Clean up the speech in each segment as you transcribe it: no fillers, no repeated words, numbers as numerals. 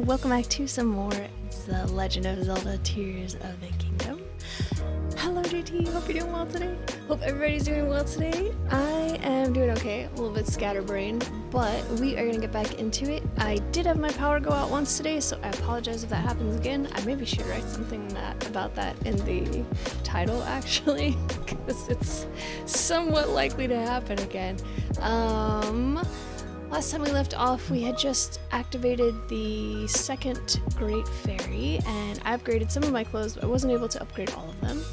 welcome back to some more The Legend of Zelda Tears of the Kingdom. Hello JT, hope you're doing well today. Hope everybody's doing well today. I am doing okay, a little bit scatterbrained, but we are going to get back into it. I did have my power go out once today, so I apologize if that happens again. I maybe should write something about that in the title actually, because it's somewhat likely to happen again. Last time we left off, we had just activated the second Great Fairy, and I upgraded some of my clothes, but I wasn't able to upgrade all of them.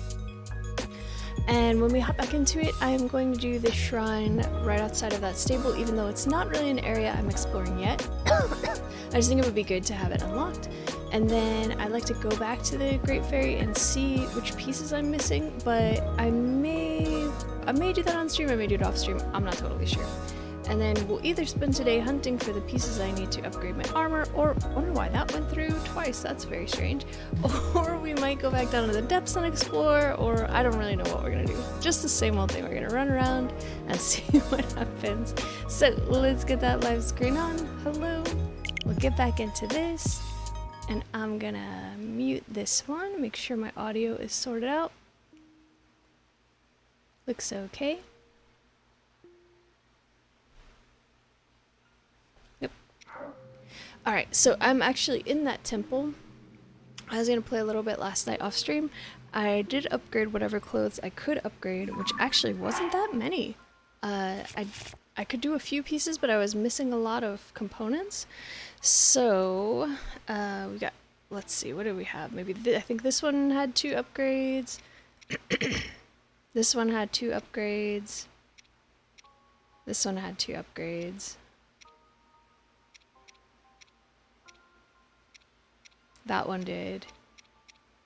And when we hop back into it, I am going to do the shrine right outside of that stable, even though it's not really an area I'm exploring yet. I just think it would be good to have it unlocked. And then I'd like to go back to the Great Fairy and see which pieces I'm missing, but I may do that on stream, I may do it off stream, I'm not totally sure. And then we'll either spend today hunting for the pieces I need to upgrade my armor, or I wonder why that went through twice, that's very strange. Or we might go back down to the depths and explore, or I don't really know what we're gonna do. Just the same old thing, we're gonna run around and see what happens. So let's get that live screen on. Hello. We'll get back into this, and I'm gonna mute this one, make sure my audio is sorted out. Looks okay. Alright, so I'm actually in that temple. I was going to play a little bit last night off stream. I did upgrade whatever clothes I could upgrade, which actually wasn't that many. I could do a few pieces, but I was missing a lot of components. So, we got, let's see, what do we have? Maybe, I think this one had 2 upgrades. This one had 2 upgrades. This one had 2 upgrades. That one did,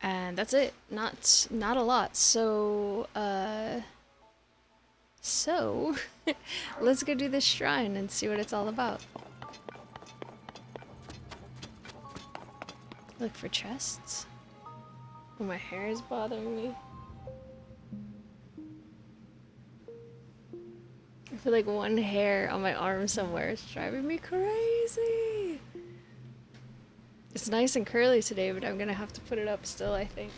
and that's it. Not a lot. So let's go do this shrine and see what it's all about. Look for chests. Oh, my hair is bothering me. I feel like one hair on my arm somewhere is driving me crazy. It's nice and curly today, but I'm gonna have to put it up still, I think.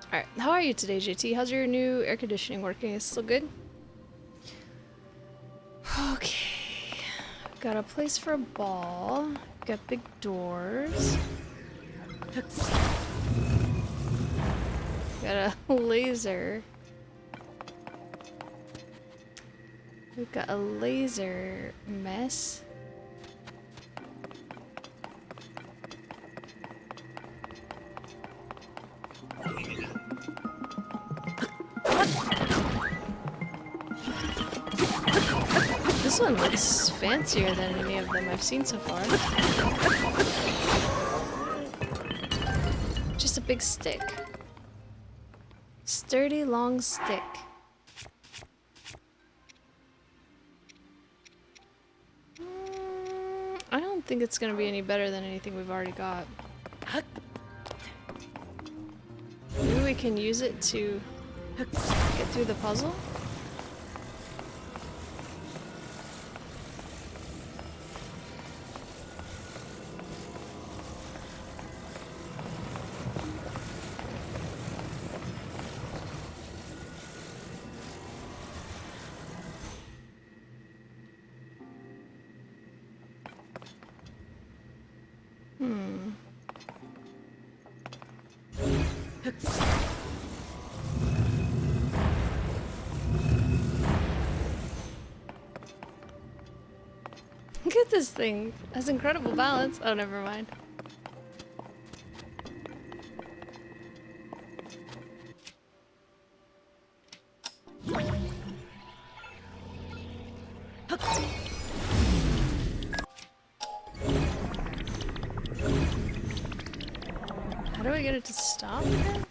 Alright, how are you today, JT? How's your new air conditioning working? Is it still good? Okay. Got a place for a ball. Got big doors. Got a laser. We've got a laser mess. This one looks fancier than any of them I've seen so far. Just a big stick. Sturdy, long stick. I don't think it's gonna be any better than anything we've already got. Maybe we can use it to get through the puzzle? Look at this thing. It has incredible balance. Oh, never mind. How do I get it to stop again?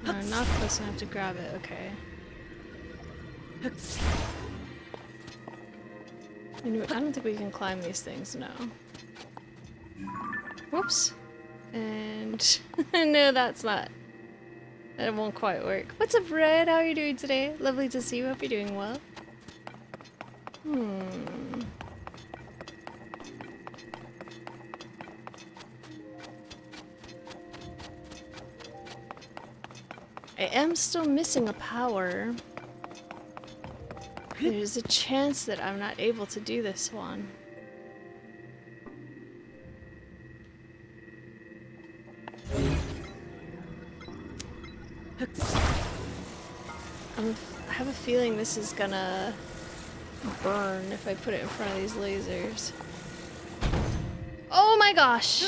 No, I'm not close enough to grab it, okay. You know, I don't think we can climb these things, no. Whoops. And no, that's not. That won't quite work. What's up, Red? How are you doing today? Lovely to see you. Hope you're doing well. I am still missing a power. There's a chance that I'm not able to do this one. I have a feeling this is gonna burn if I put it in front of these lasers. Oh my gosh!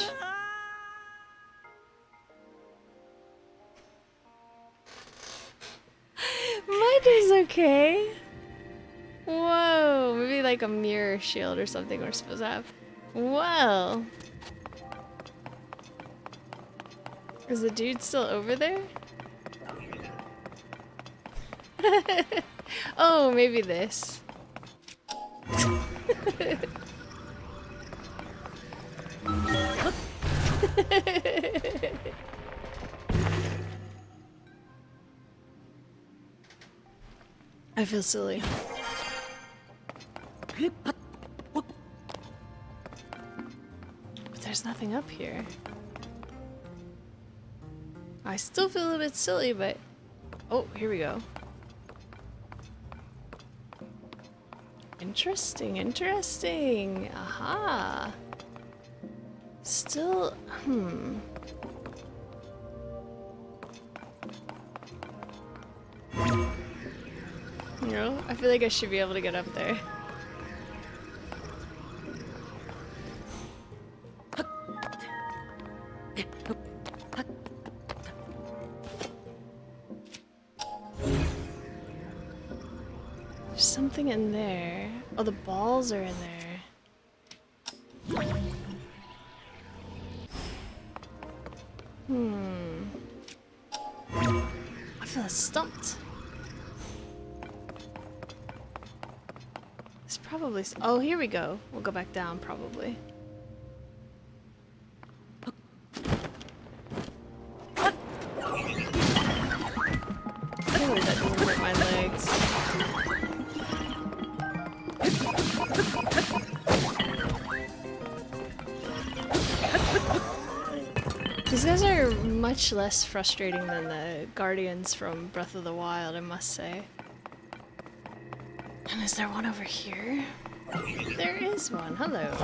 Mine is okay. Whoa, maybe like a mirror shield or something we're supposed to have. Whoa. Is the dude still over there? Oh, maybe this. I feel silly. But there's nothing up here. I still feel a bit silly, but... Oh, here we go. Interesting, interesting. Aha. Still, You know, I feel like I should be able to get up there. There's something in there. Oh, the balls are in there. I feel stumped. It's probably... Oh, here we go. We'll go back down, probably. Hopefully that doesn't hurt my legs. These guys are much less frustrating than the Guardians from Breath of the Wild, I must say. And is there one over here? There is one. Hello.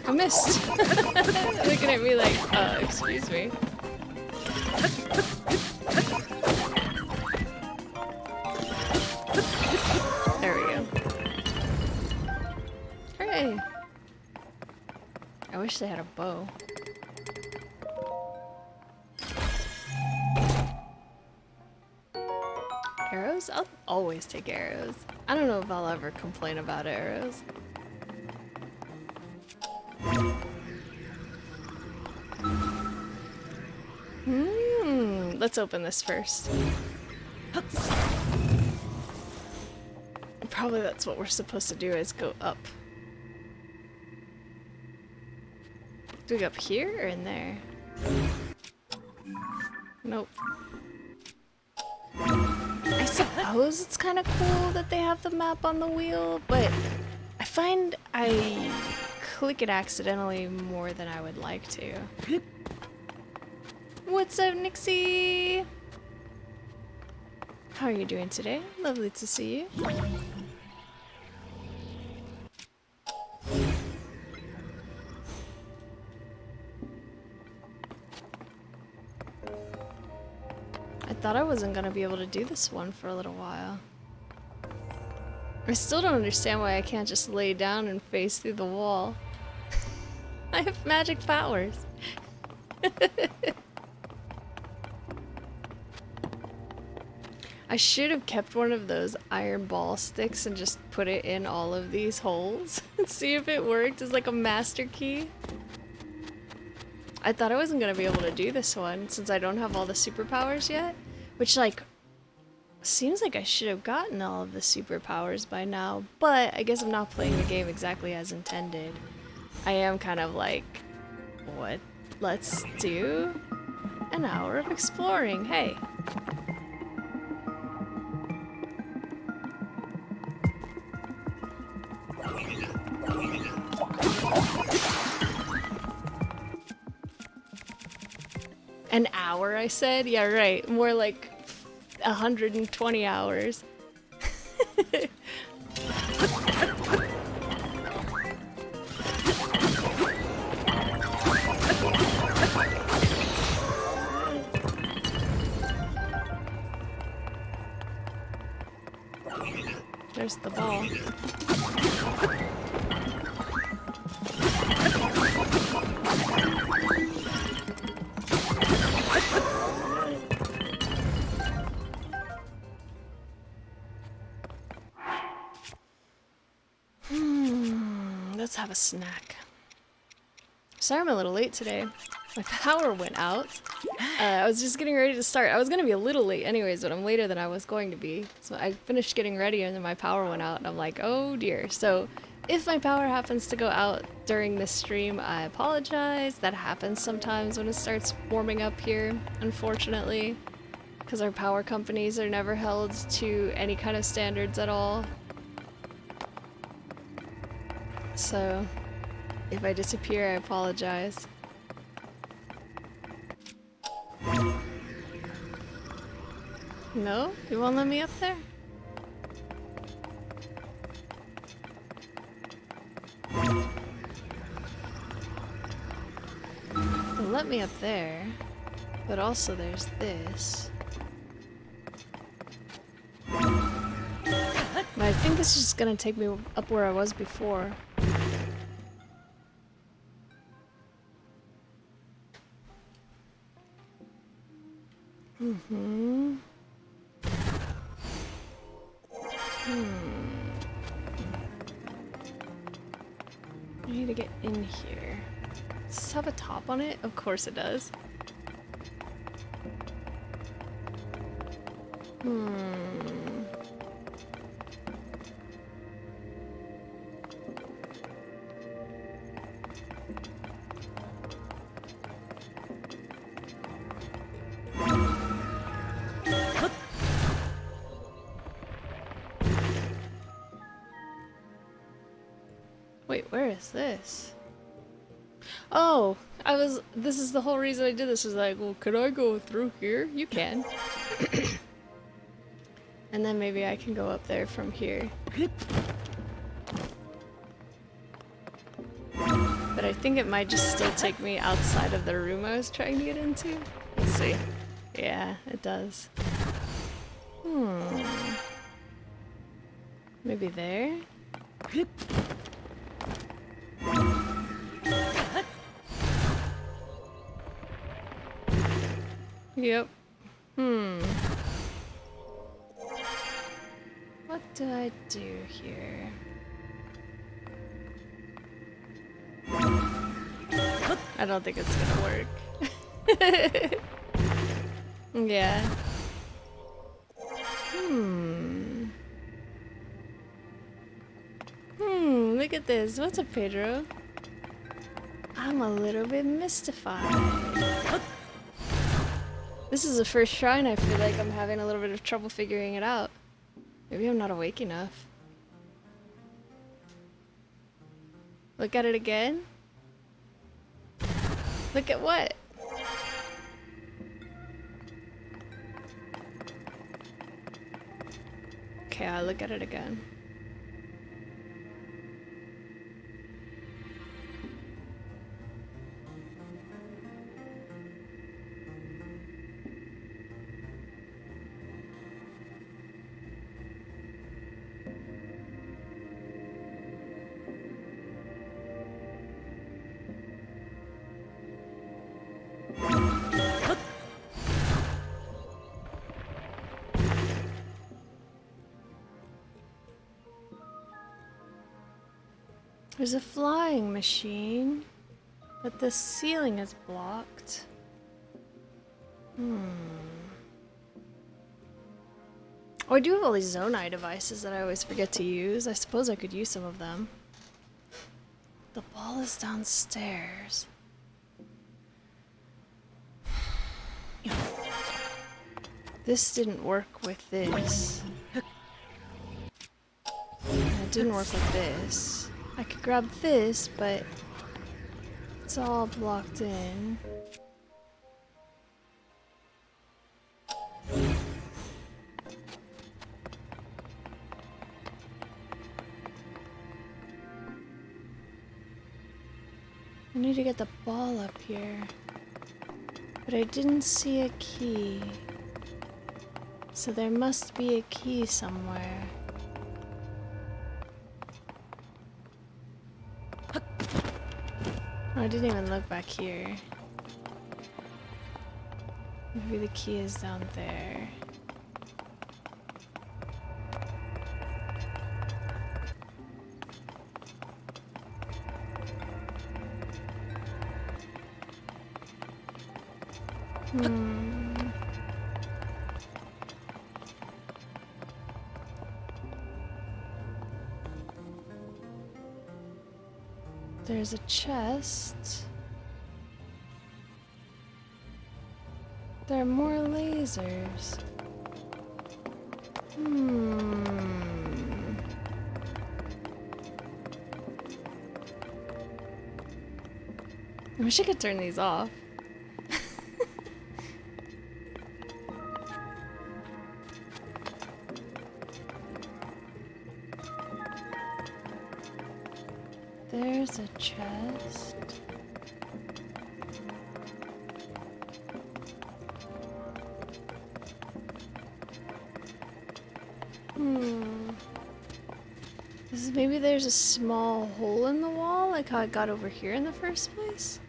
I missed. Looking at me like, excuse me. There we go. Hooray! I wish they had a bow. Arrows? I'll always take arrows. I don't know if I'll ever complain about arrows. Let's open this first. Probably that's what we're supposed to do, is go up. Do we go up here or in there? Nope. I suppose it's kind of cool that they have the map on the wheel, but I find I click it accidentally more than I would like to. What's up, Nixie? How are you doing today? Lovely to see you. I thought I wasn't gonna be able to do this one for a little while. I still don't understand why I can't just lay down and face through the wall. I have magic powers. I should have kept one of those iron ball sticks and just put it in all of these holes and see if it worked as like a master key. I thought I wasn't gonna be able to do this one since I don't have all the superpowers yet, which like Seems like I should have gotten all of the superpowers by now, but I guess I'm not playing the game exactly as intended. I am kind of like, what? Let's do an hour of exploring, hey. An hour, I said? Yeah, right. More like 120 hours. There's the ball. Let's have a snack. Sorry I'm a little late today. My power went out. I was just getting ready to start. I was gonna be a little late anyways, but I'm later than I was going to be. So I finished getting ready and then my power went out and I'm like, oh dear. So if my power happens to go out during this stream, I apologize. That happens sometimes when it starts warming up here, unfortunately. Because our power companies are never held to any kind of standards at all. So if I disappear, I apologize. No? You won't let me up there? Well, let me up there. But also there's this. But I think this is just gonna take me up where I was before. I need to get in here. Does this have a top on it? Of course it does. Wait, where is this? Oh, this is the whole reason I did this, was like, well, could I go through here? You can. And then maybe I can go up there from here. But I think it might just still take me outside of the room I was trying to get into. Let's see. Yeah, it does. Maybe there? Yep. What do I do here? I don't think it's gonna work. Yeah. Look at this. What's up, Pedro? I'm a little bit mystified. This is the first shrine I feel like I'm having a little bit of trouble figuring it out. Maybe I'm not awake enough. Look at it again. Look at what? Okay, I'll look at it again. There's a flying machine, but the ceiling is blocked. Oh, I do have all these Zonai devices that I always forget to use. I suppose I could use some of them. The ball is downstairs. This didn't work with this. And it didn't work with this. I could grab this, but it's all blocked in. I need to get the ball up here. But I didn't see a key. So there must be a key somewhere. Oh, I didn't even look back here. Maybe the key is down there. There's a chest. There are more lasers. I wish I could turn these off. There's a chest. Maybe there's a small hole in the wall, like how I got over here in the first place?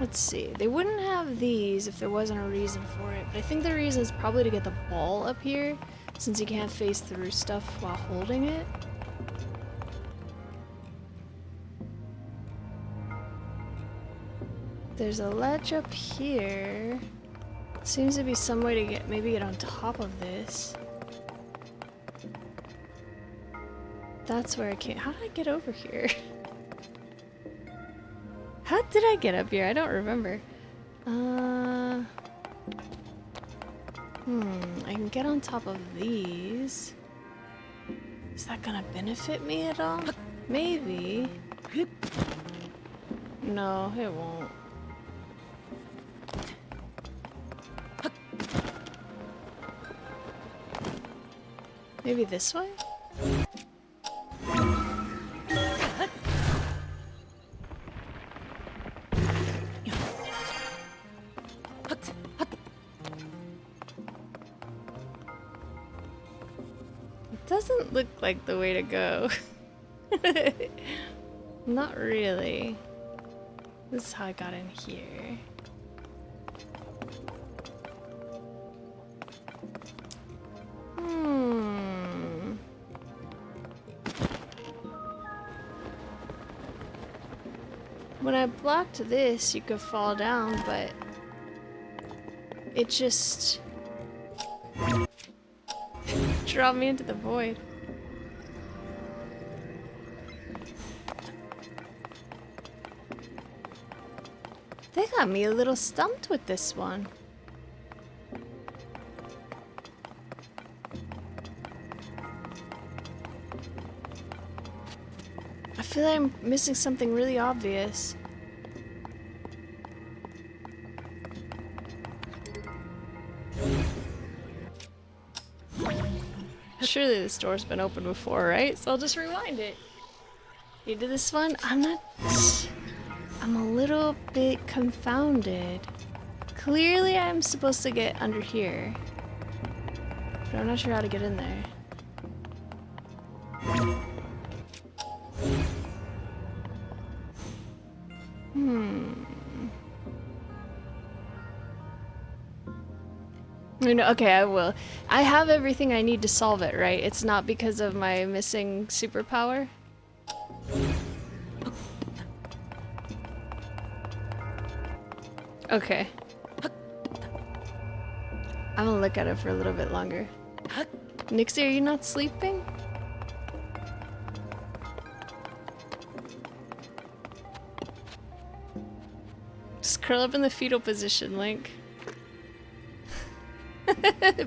Let's see, they wouldn't have these if there wasn't a reason for it, but I think the reason is probably to get the ball up here, since you can't face through stuff while holding it. There's a ledge up here. Seems to be some way to maybe get on top of this. That's where I can't. How did I get over here? How did I get up here? I don't remember. I can get on top of these. Is that gonna benefit me at all? Maybe. No, it won't. Maybe this way? Doesn't look like the way to go. Not really. This is how I got in here. When I blocked this, you could fall down, but it just dropped me into the void. They got me a little stumped with this one. I feel like I'm missing something really obvious. Surely this door's been open before, right? So I'll just rewind it. You did this one? I'm a little bit confounded. Clearly I'm supposed to get under here. But I'm not sure how to get in there. No, okay, I will. I have everything I need to solve it, right? It's not because of my missing superpower? Okay. I'm gonna look at it for a little bit longer. Nixie, are you not sleeping? Just curl up in the fetal position, Link.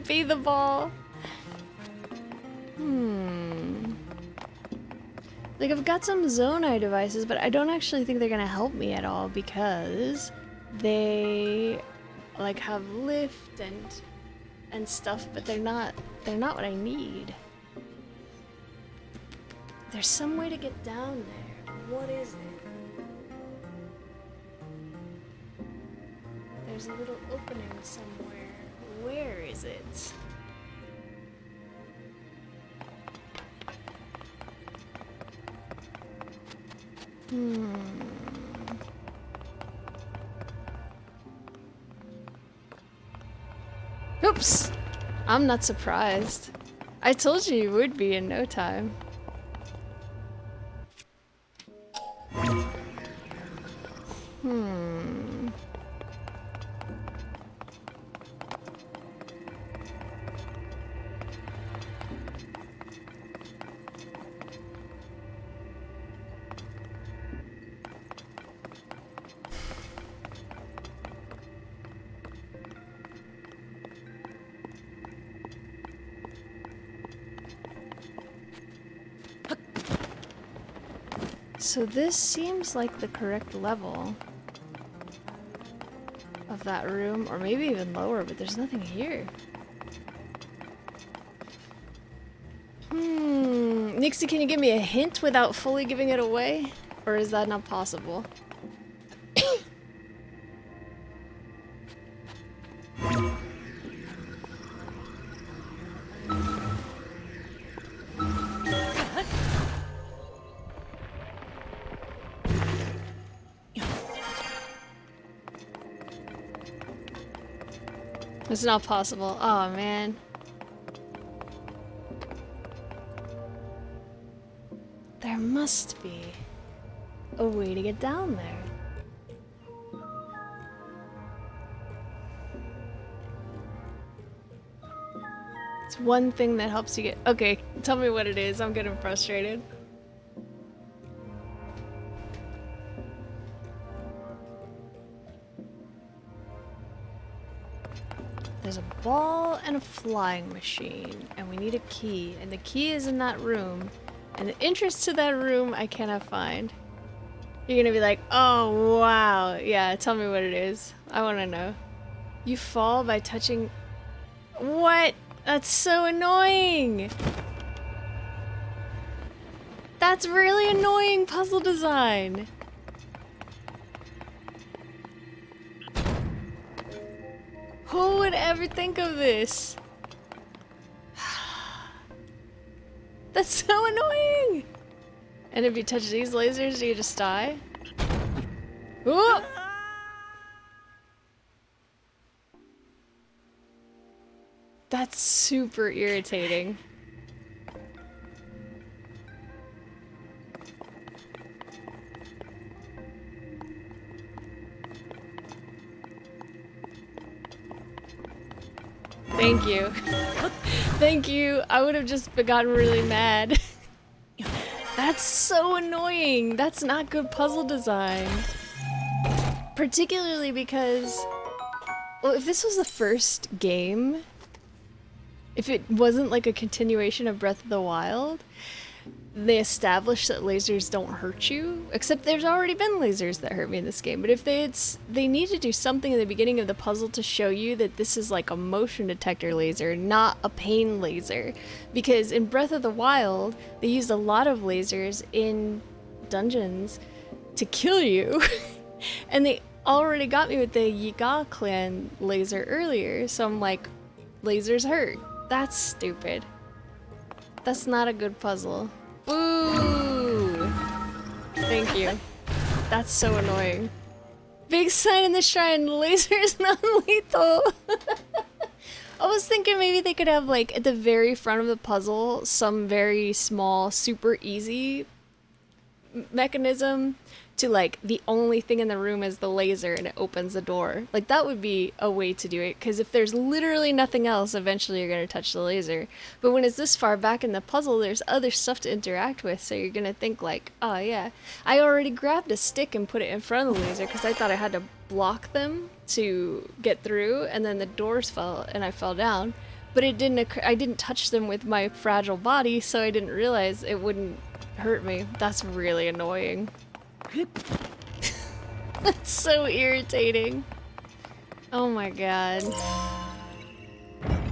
Be the ball. Like, I've got some Zonai devices, but I don't actually think they're gonna help me at all because they like have lift and stuff, but they're not what I need. There's some way to get down there. What is it? There's a little opening somewhere. Where is it? Oops! I'm not surprised. I told you would be in no time. So this seems like the correct level of that room, or maybe even lower, but there's nothing here. Nixie, can you give me a hint without fully giving it away? Or is that not possible? It's not possible. Oh man. There must be a way to get down there. It's one thing that helps you get... Okay, tell me what it is. I'm getting frustrated. There's a ball and a flying machine, and we need a key, and the key is in that room, and the entrance to that room I cannot find. You're gonna be like, oh wow, yeah, tell me what it is. I wanna know. You fall by touching... What? That's so annoying! That's really annoying puzzle design! Who would ever think of this? That's so annoying! And if you touch these lasers, do you just die? Ooh! That's super irritating. Thank you. Thank you. I would have just gotten really mad. That's so annoying. That's not good puzzle design. Particularly because, well, if this was the first game, if it wasn't like a continuation of Breath of the Wild, they established that lasers don't hurt you, except there's already been lasers that hurt me in this game. But if they need to do something in the beginning of the puzzle to show you that this is like a motion detector laser, not a pain laser. Because in Breath of the Wild, they used a lot of lasers in dungeons to kill you. And already got me with the Yiga clan laser earlier, so I'm like, lasers hurt. That's stupid. That's not a good puzzle. Ooh! Thank you. That's so annoying. Big sign in the shrine, laser is non-lethal! I was thinking maybe they could have, like, at the very front of the puzzle, some very small, super easy mechanism to, like, the only thing in the room is the laser and it opens the door. Like, that would be a way to do it, because if there's literally nothing else, eventually you're going to touch the laser. But when it's this far back in the puzzle, there's other stuff to interact with, so you're going to think, like, oh yeah, I already grabbed a stick and put it in front of the laser because I thought I had to block them to get through, and then the doors fell and I fell down. But it didn't occur, I didn't touch them with my fragile body, so I didn't realize it wouldn't hurt me. That's really annoying. That's so irritating. Oh my god.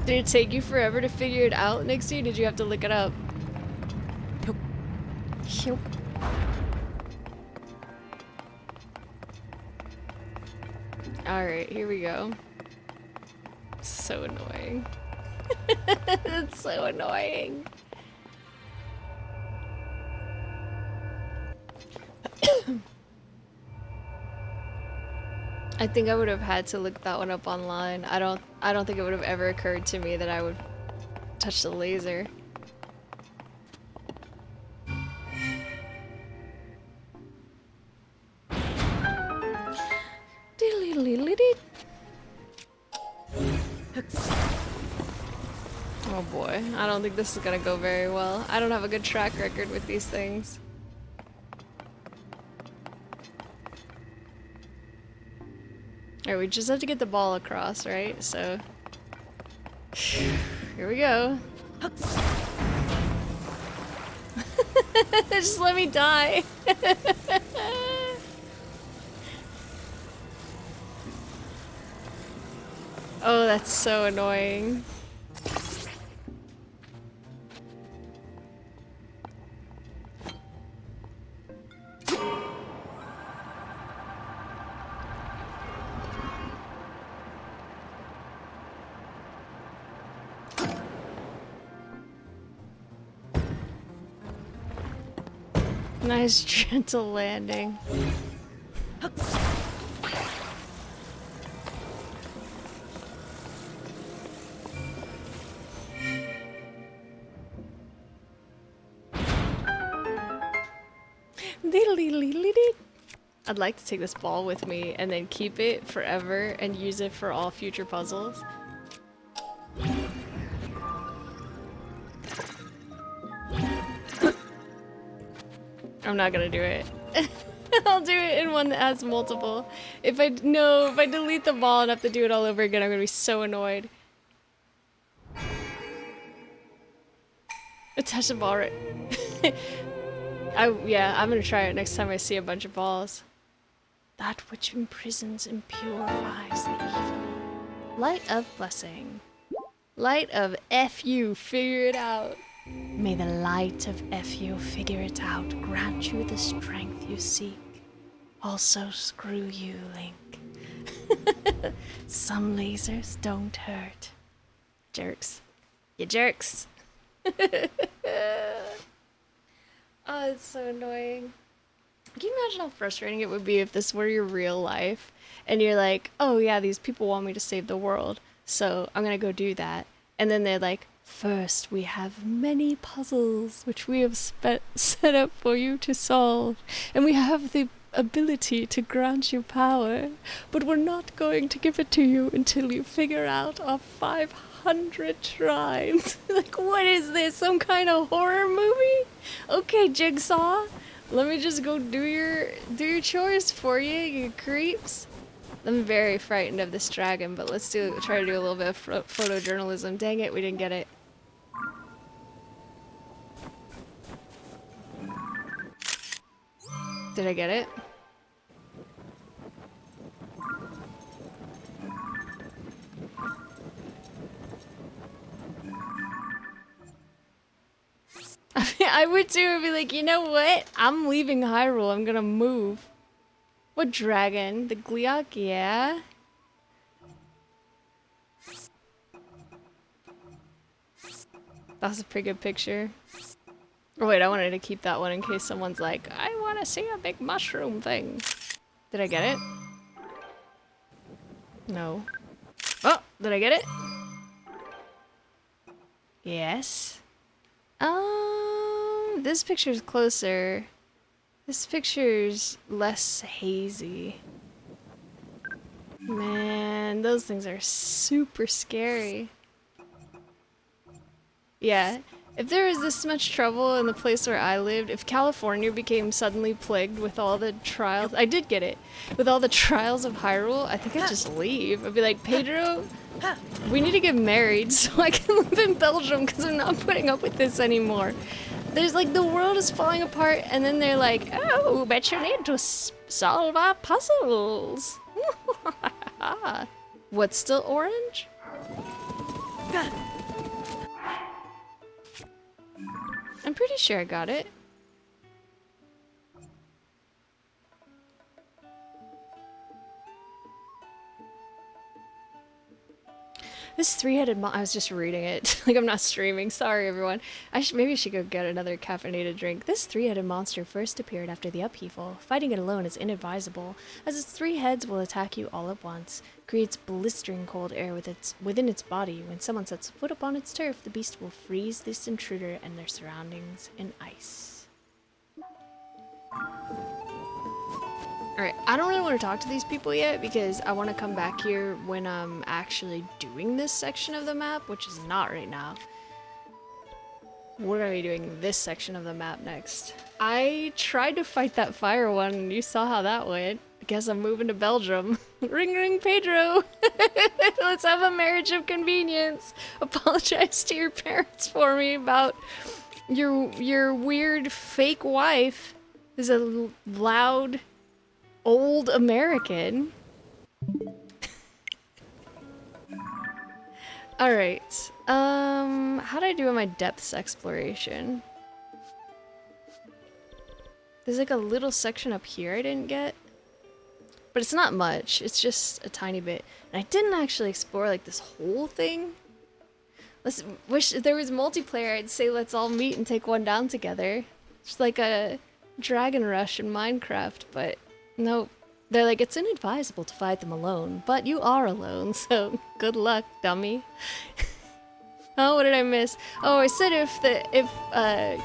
Did it take you forever to figure it out, Nixie? Did you have to look it up? Nope. Alright, here we go. So annoying. It's so annoying. I think I would have had to look that one up online. I don't think it would have ever occurred to me that I would touch the laser. Oh boy, I don't think this is gonna go very well. I don't have a good track record with these things. Alright, we just have to get the ball across, right? So... here we go. Just let me die. Oh, that's so annoying. Nice gentle landing. I'd like to take this ball with me and then keep it forever and use it for all future puzzles. I'm not gonna do it. I'll do it in one that has multiple. If I delete the ball and have to do it all over again, I'm gonna be so annoyed. Touch the ball right. Yeah, I'm gonna try it next time I see a bunch of balls. That which imprisons and purifies the evil. Light of blessing. Light of FU, figure it out. May the light of FU figure it out, grant you the strength you seek. Also screw you, Link. Some lasers don't hurt. Jerks. You jerks. Oh, it's so annoying. Can you imagine how frustrating it would be if this were your real life and you're like, oh yeah, these people want me to save the world, so I'm gonna go do that. And then they're like, first we have many puzzles which we have set up for you to solve, and we have the ability to grant you power, but we're not going to give it to you until you figure out our 500 shrines. Like, what is this? Some kind of horror movie? Okay, Jigsaw. Let me just go do your chores for you, you creeps. I'm very frightened of this dragon, but let's try to do a little bit of photojournalism. Dang it, we didn't get it. Did I get it? I would too. I'd be like, you know what? I'm leaving Hyrule. I'm gonna move. What dragon? The Gleok? Yeah. That was a pretty good picture. Oh wait, I wanted to keep that one in case someone's like, I want to see a big mushroom thing. Did I get it? No. Oh, did I get it? Yes. This picture's closer. This picture's less hazy. Man, those things are super scary. Yeah. If there was this much trouble in the place where I lived, if California became suddenly plagued with all the trials, I did get it, with all the trials of Hyrule, I think I'd just leave. I'd be like, Pedro, we need to get married so I can live in Belgium because I'm not putting up with this anymore. There's like, the world is falling apart and then they're like, oh, bet you need to solve our puzzles. What's still orange? I'm pretty sure I got it. This three-headed I was just reading it. Like, I'm not streaming. Sorry, everyone. Maybe I should go get another caffeinated drink. This three-headed monster first appeared after the upheaval. Fighting it alone is inadvisable, as its three heads will attack you all at once. Creates blistering cold air within its body. When someone sets foot upon its turf, the beast will freeze this intruder and their surroundings in ice. Alright, I don't really want to talk to these people yet because I want to come back here when I'm actually doing this section of the map, which is not right now. We're going to be doing this section of the map next. I tried to fight that fire one and you saw how that went. I guess I'm moving to Belgium. Ring ring Pedro! Let's have a marriage of convenience. Apologize to your parents for me about your weird fake wife is a loud old American. Alright. How'd I do in my depths exploration? There's like a little section up here I didn't get. But it's not much. It's just a tiny bit. And I didn't actually explore like this whole thing. Wish there was multiplayer, I'd say let's all meet and take one down together. It's like a Dragon Rush in Minecraft, but nope. They're like, it's inadvisable to fight them alone, but you are alone, so good luck, dummy. Oh, what did I miss? Oh, I said if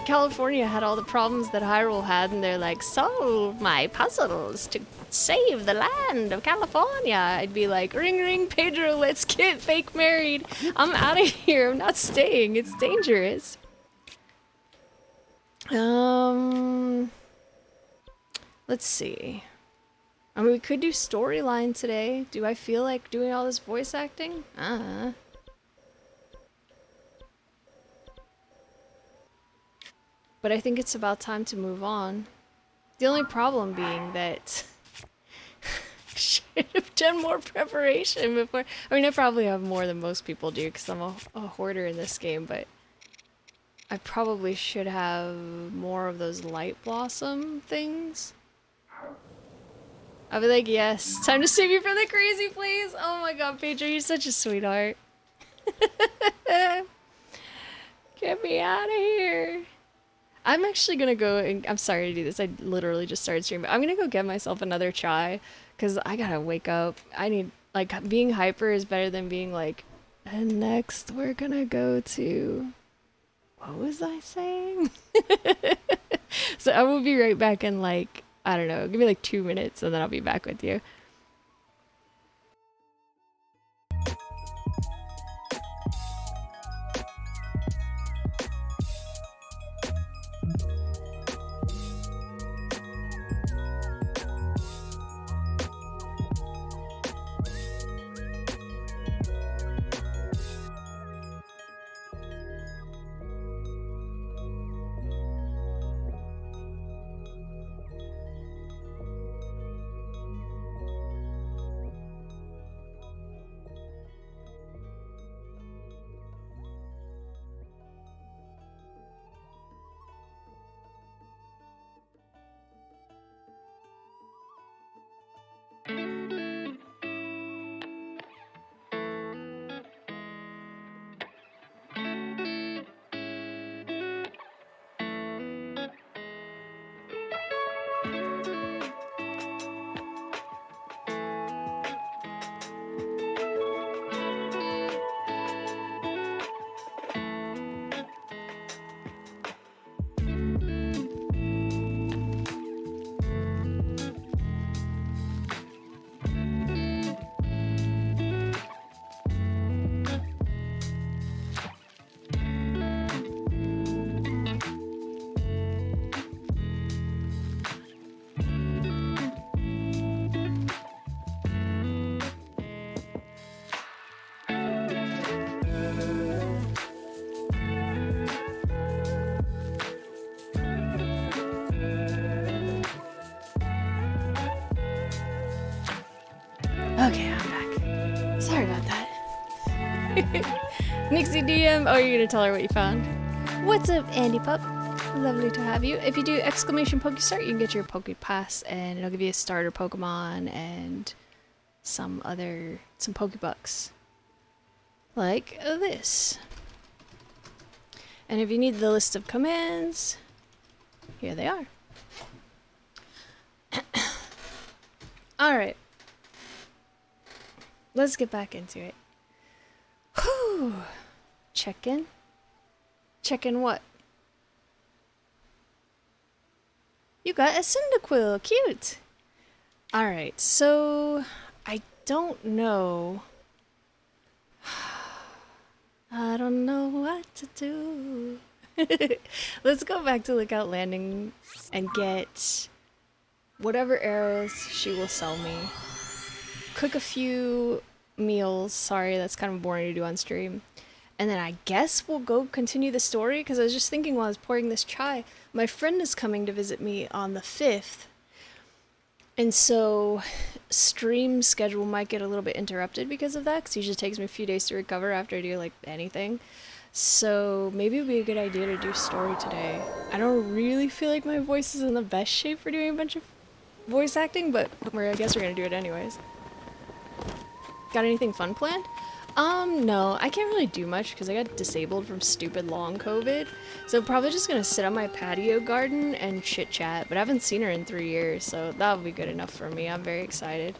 California had all the problems that Hyrule had, and they're like, solve my puzzles to save the land of California, I'd be like, ring ring Pedro, let's get fake married. I'm out of here. I'm not staying. It's dangerous. Let's see. I mean, we could do storyline today. Do I feel like doing all this voice acting? But I think it's about time to move on. The only problem being that I should have done more preparation before. I mean, I probably have more than most people do because I'm a hoarder in this game, but I probably should have more of those light blossom things. I'll be like, yes, time to save you from the crazy place. Oh my god, Pedro, you're such a sweetheart. Get me out of here. I'm actually gonna go and I'm sorry to do this. I literally just started streaming. I'm gonna go get myself another chai because I gotta wake up. I need, like, being hyper is better than being like, and next we're gonna go to, what was I saying? So I will be right back in like, I don't know, give me like 2 minutes and then I'll be back with you. Nixie DM. Oh, you're gonna tell her what you found. What's up, Andy Pup? Lovely to have you. If you do exclamation Pokestart, you can get your Poke Pass, and it'll give you a starter Pokemon and some Pokebucks. Like this. And if you need the list of commands, here they are. Alright. Let's get back into it. Whew. Check in. Check in what? You got a Cyndaquil. Cute. Alright, so I don't know. I don't know what to do. Let's go back to Lookout Landing and get whatever arrows she will sell me. Cook a few meals. Sorry, that's kind of boring to do on stream. And then I guess we'll go continue the story, because I was just thinking while I was pouring this chai, my friend is coming to visit me on the 5th. And so stream schedule might get a little bit interrupted because of that, because it usually takes me a few days to recover after I do like anything. So maybe it would be a good idea to do story today. I don't really feel like my voice is in the best shape for doing a bunch of voice acting, but I guess we're gonna do it anyways. Got anything fun planned? No, I can't really do much because I got disabled from stupid long COVID. So probably just gonna sit on my patio garden and chit chat, but I haven't seen her in 3 years, so that'll be good enough for me. I'm very excited.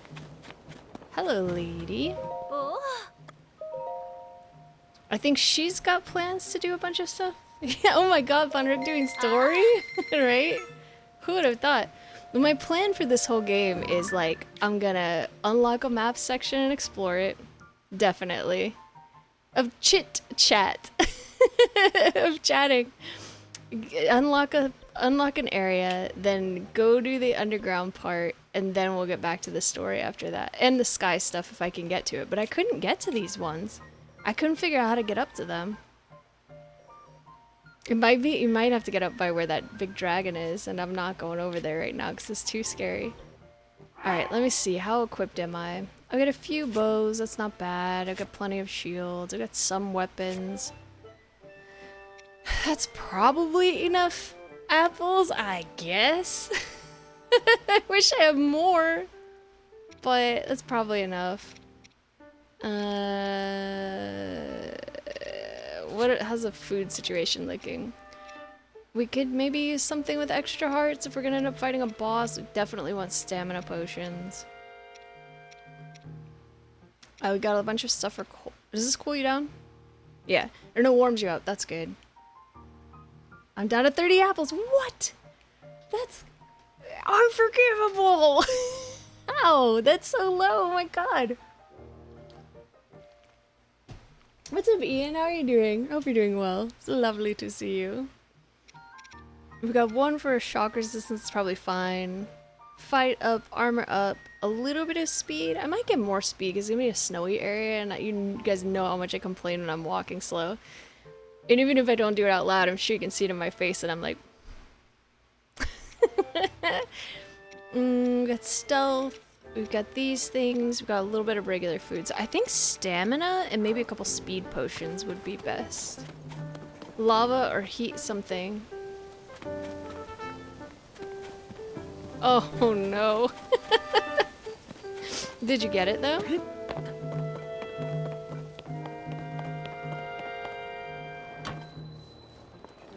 Hello, lady. Oh. I think she's got plans to do a bunch of stuff. Yeah, oh my god, Funrick doing story? Right? Who would have thought? Well, my plan for this whole game is like, I'm gonna unlock a map section and explore it. Definitely. Of chit chat. Of chatting. Unlock an area, then go do the underground part, and then we'll get back to the story after that. And the sky stuff if I can get to it. But I couldn't get to these ones. I couldn't figure out how to get up to them. You might have to get up by where that big dragon is, and I'm not going over there right now because it's too scary. Alright, let me see. How equipped am I? I got a few bows, that's not bad. I've got plenty of shields. I got some weapons. That's probably enough apples, I guess. I wish I had more, but that's probably enough. How's the food situation looking? We could maybe use something with extra hearts if we're gonna end up fighting a boss. We definitely want stamina potions. Oh, we got a bunch of stuff for cool. Does this cool you down? Yeah. Or no, warms you up. That's good. I'm down to 30 apples. What? That's unforgivable. Ow, that's so low. Oh my god. What's up, Ian? How are you doing? I hope you're doing well. It's lovely to see you. We've got one for shock resistance, it's probably fine. Fight up, armor up, a little bit of speed. I might get more speed because it's gonna be a snowy area, and you guys know how much I complain when I'm walking slow. And even if I don't do it out loud, I'm sure you can see it in my face and I'm like... We've got stealth, we've got these things, we've got a little bit of regular food. So I think stamina and maybe a couple speed potions would be best. Lava or heat something. Oh no. Did you get it though?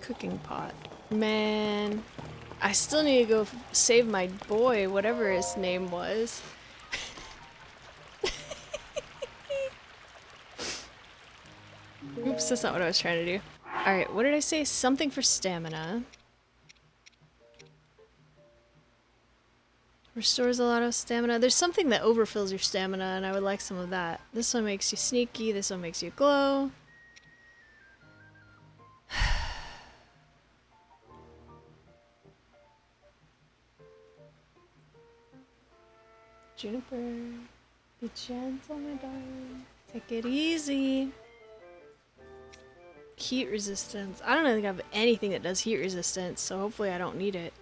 Cooking pot. Man, I still need to go save my boy, whatever his name was. Oops, that's not what I was trying to do. Alright, what did I say? Something for stamina. Restores a lot of stamina. There's something that overfills your stamina, and I would like some of that. This one makes you sneaky, this one makes you glow. Juniper, be gentle, my darling. Take it easy. Heat resistance. I don't think I have anything that does heat resistance, so hopefully I don't need it.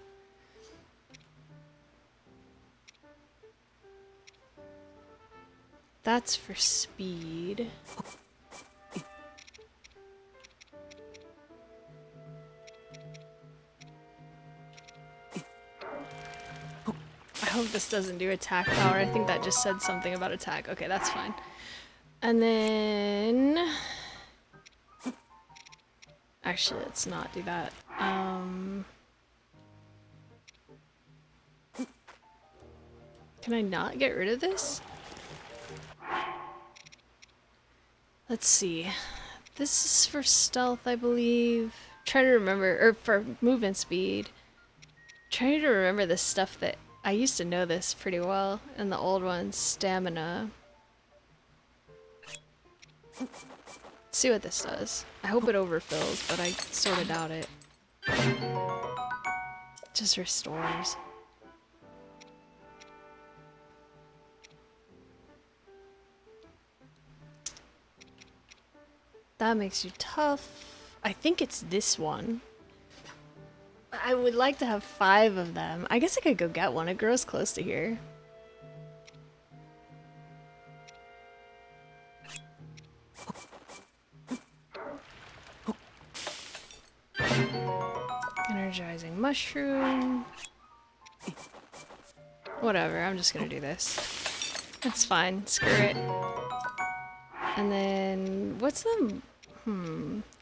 That's for speed. hope this doesn't do attack power. I think that just said something about attack. Okay, that's fine. And then... Actually, let's not do that. Can I not get rid of this? Let's see. This is for stealth, I believe. Try to remember, or for movement speed. Trying to remember the stuff that I used to know this pretty well, and the old ones. Stamina. Let's see what this does. I hope it overfills, but I sort of doubt it. Just restores. That makes you tough. I think it's this one. I would like to have 5 of them. I guess I could go get one. It grows close to here. Energizing mushroom. Whatever, I'm just gonna do this. That's fine. Screw it. And then, what's the...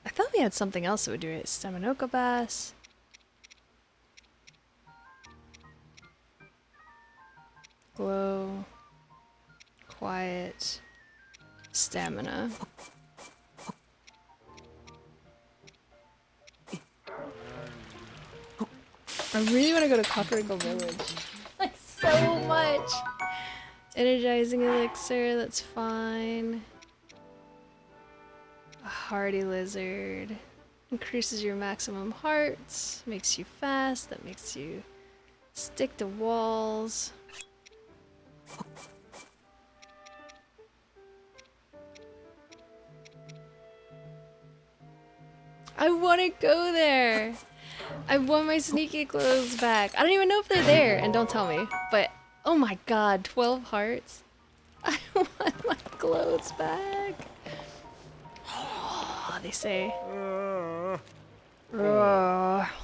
I thought we had something else that would do it. Staminoka Bass. Glow. Quiet. Stamina. I really want to go to Copperrickle Village. Like, so much! Energizing elixir, that's fine. A hardy lizard. Increases your maximum hearts. Makes you fast. That makes you stick to walls. I want to go there! I want my sneaky clothes back. I don't even know if they're there, and don't tell me. But, oh my god, 12 hearts. I want my clothes back. Oh, they say.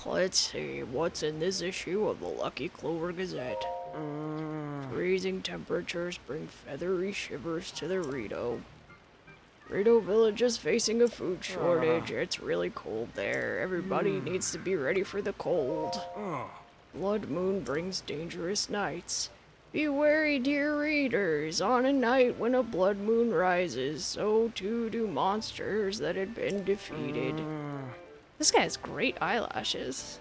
Let's see, what's in this issue of the Lucky Clover Gazette? Freezing temperatures bring feathery shivers to the Rito. Rito Village is facing a food shortage. It's really cold there. Everybody needs to be ready for the cold. Blood Moon brings dangerous nights. Be wary, dear readers. On a night when a blood moon rises, so too do monsters that had been defeated. This guy has great eyelashes.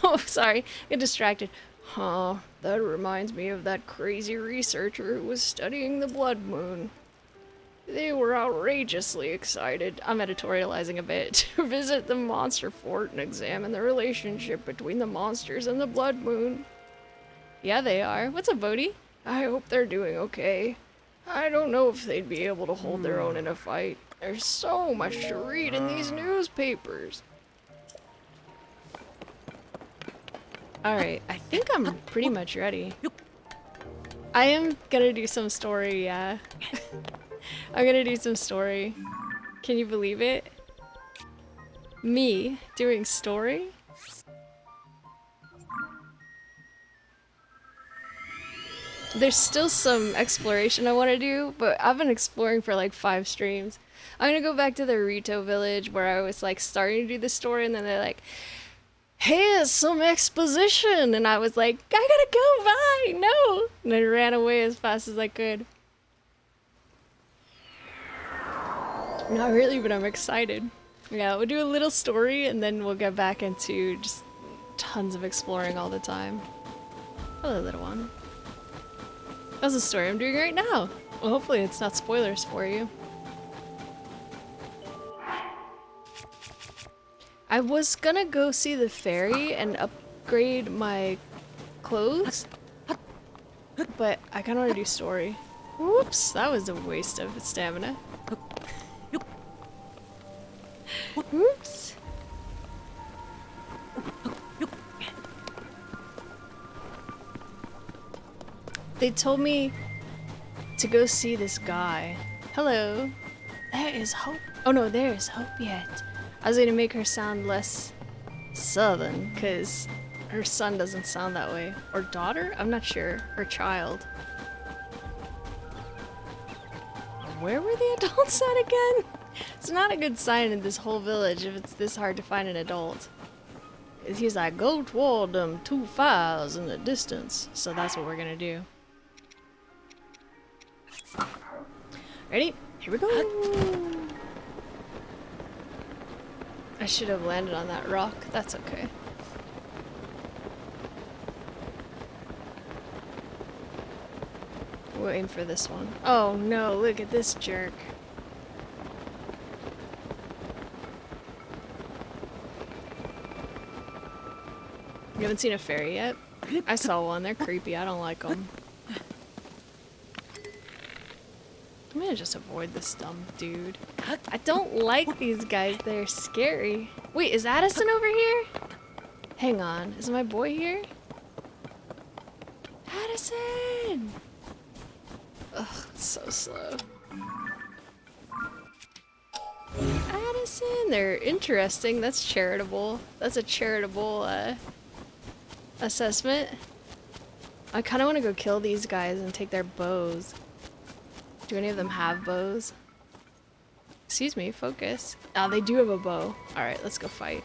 Oh, sorry. Get distracted. Huh, that reminds me of that crazy researcher who was studying the blood moon. They were outrageously excited, I'm editorializing a bit, to visit the monster fort and examine the relationship between the monsters and the blood moon. Yeah, they are. What's up, Bodhi? I hope they're doing okay. I don't know if they'd be able to hold their own in a fight. There's so much to read in these newspapers. Alright, I think I'm pretty much ready. I am gonna do some story, yeah. I'm gonna do some story. Can you believe it? Me doing story? There's still some exploration I want to do, but I've been exploring for like 5 streams. I'm gonna go back to the Rito village where I was like starting to do the story, and then they're like, here's some exposition, and I was like, I gotta go, bye, no, and I ran away as fast as I could. Not really, but I'm excited. Yeah, we'll do a little story, and then we'll get back into just tons of exploring all the time. Hello, little one. That's the story I'm doing right now. Well, hopefully it's not spoilers for you. I was gonna go see the ferry and upgrade my clothes, but I kinda wanna do story. Whoops, that was a waste of stamina. Whoops. They told me to go see this guy. Hello. There is hope. Oh no, there is hope yet. I was gonna make her sound less southern, cause Her son doesn't sound that way. Or daughter? I'm not sure. Or child. Where were the adults at again? It's not a good sign in this whole village if it's this hard to find an adult. He's like, go toward them 2 fires in the distance. So that's what we're gonna do. Ready? Here we go! I should have landed on that rock. That's okay. We'll aim for this one. Oh no, look at this jerk. You haven't seen a fairy yet? I saw one. They're creepy. I don't like them. I'm gonna just avoid this dumb dude. I don't like these guys. They're scary. Wait, is Addison over here? Hang on. Is my boy here? Addison! Ugh, it's so slow. Addison! They're interesting. That's charitable. That's a charitable, assessment. I kind of want to go kill these guys and take their bows. Do any of them have bows? Excuse me, focus. Oh, they do have a bow. Alright, let's go fight.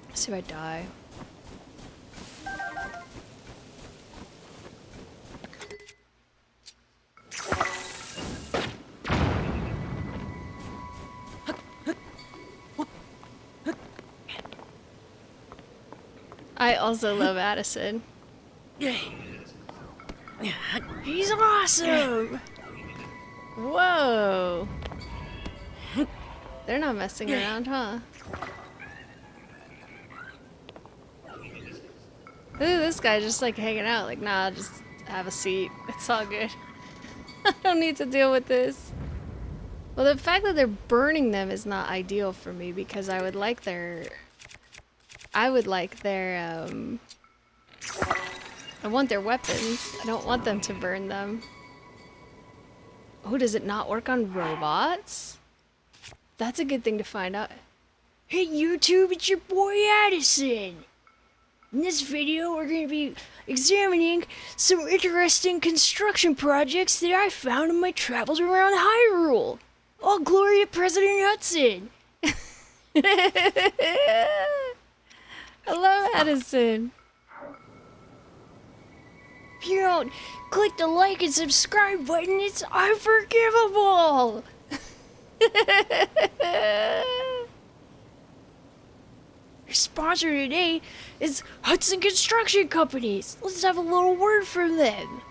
Let's see if I die. I also love Addison. He's awesome! Whoa! They're not messing around, huh? Ooh, this guy just like hanging out, like, nah, just have a seat. It's all good. I don't need to deal with this. Well, the fact that they're burning them is not ideal for me because I would like their... I want their weapons. I don't want them to burn them. Oh, does it not work on robots? That's a good thing to find out. Hey YouTube, it's your boy Addison! In this video, we're going to be examining some interesting construction projects that I found in my travels around Hyrule. All glory to President Hudson! I love Addison. If you don't click the like and subscribe button, it's unforgivable! Our sponsor today is Hudson Construction Companies. Let's have a little word from them.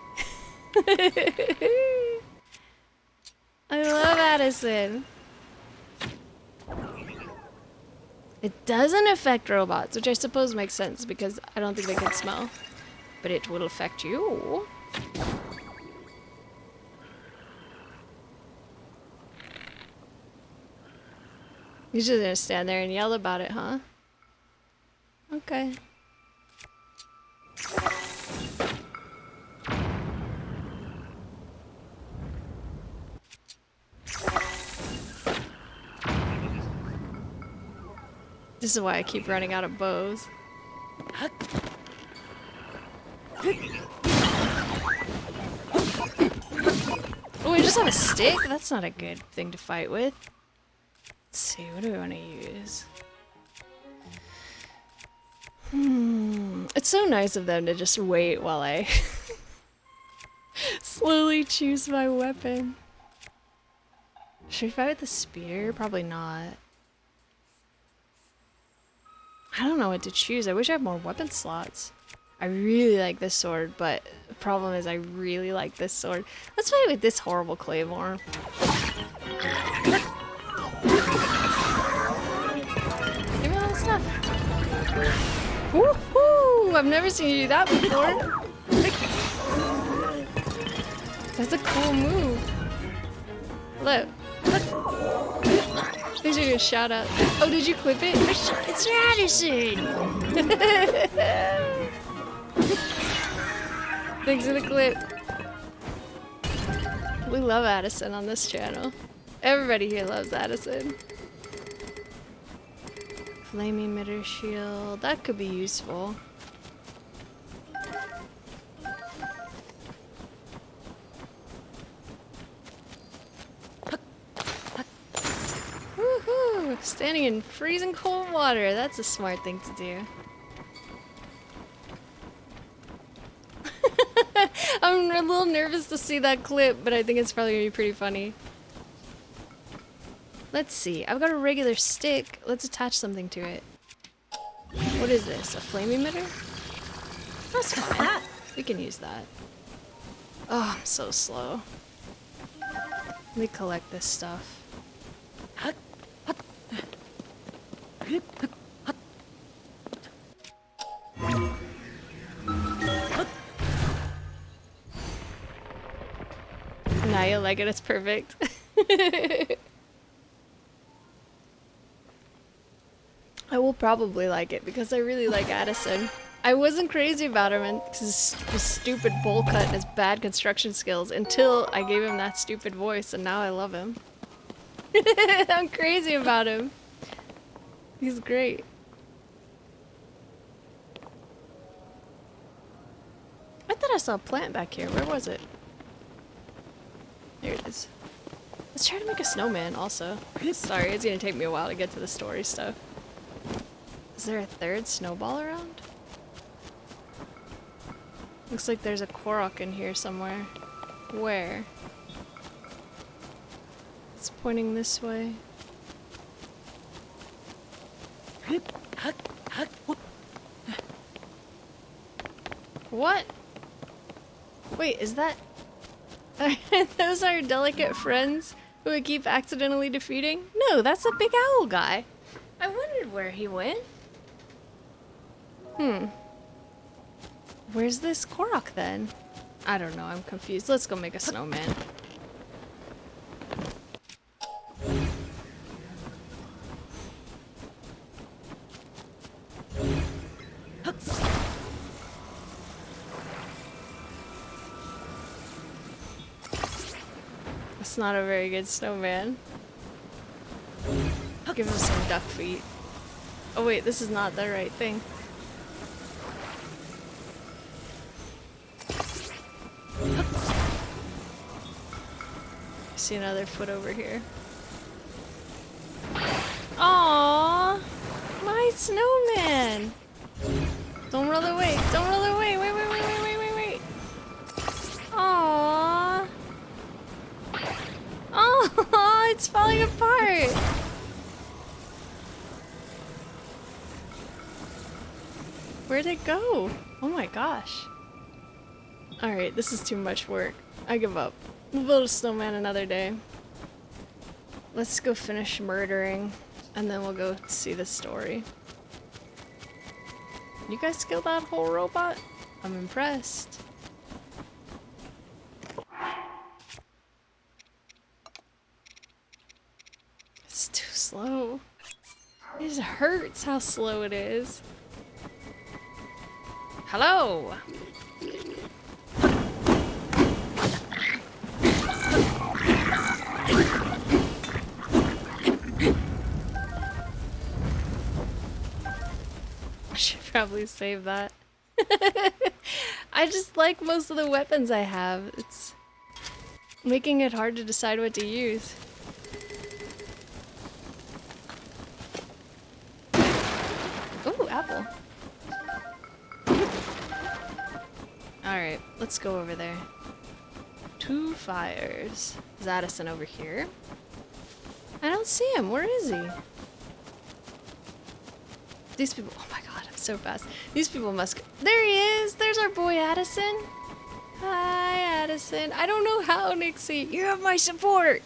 I love Addison. It doesn't affect robots, which I suppose makes sense because I don't think they can smell. But it will affect you. You're just gonna stand there and yell about it, huh? Okay. This is why I keep running out of bows. Oh, we just have a stick? That's not a good thing to fight with. Let's see, what do we want to use? It's so nice of them to just wait while I slowly choose my weapon. Should we fight with the spear? Probably not. I don't know what to choose. I wish I had more weapon slots. I really like this sword, but the problem is I really like this sword. Let's fight with this horrible claymore. Give me all this stuff. Woohoo! I've never seen you do that before. That's a cool move. Look. These are your shout out. Oh, did you clip it? It's Addison! Thanks for the clip. We love Addison on this channel. Everybody here loves Addison. Flame emitter shield. That could be useful. Woohoo! Standing in freezing cold water. That's a smart thing to do. I'm a little nervous to see that clip, but I think it's probably gonna be pretty funny. Let's see. I've got a regular stick. Let's attach something to it. What is this? A flame emitter? That's fine. We can use that. Oh, I'm so slow. Let me collect this stuff. Now you like it, it's perfect. I will probably like it because I really like Addison. I wasn't crazy about him because his stupid bowl cut and his bad construction skills until I gave him that stupid voice, and now I love him. I'm crazy about him. He's great. I thought I saw a plant back here. Where was it? There it is. Let's try to make a snowman also. Sorry, it's gonna take me a while to get to the story stuff. Is there a third snowball around? Looks like there's a Korok in here somewhere. Where? It's pointing this way. What? Wait, is that... Those are delicate friends who we keep accidentally defeating? No, that's a big owl guy. I wondered where he went. Where's this Korok then? I don't know, I'm confused. Let's go make a snowman. It's not a very good snowman. Give him some duck feet. Oh wait, this is not the right thing. I see another foot over here. Aww, my snowman! Don't roll away! Don't roll away! Wait, wait, wait, wait, wait, wait, wait! Aww! Oh, it's falling apart! Where'd it go? Oh my gosh. Alright, this is too much work. I give up. We'll build a snowman another day. Let's go finish murdering, and then we'll go see the story. You guys killed that whole robot? I'm impressed. It's too slow. It hurts how slow it is. Hello! I should probably save that. I just like most of the weapons I have. It's making it hard to decide what to use. Ooh, apple. Alright, let's go over there. Two fires. Is Addison over here? I don't see him. Where is he? These people... Oh my god, I'm so fast. These people must... There he is! There's our boy Addison! Hi, Addison. I don't know how, Nixie. You have my support!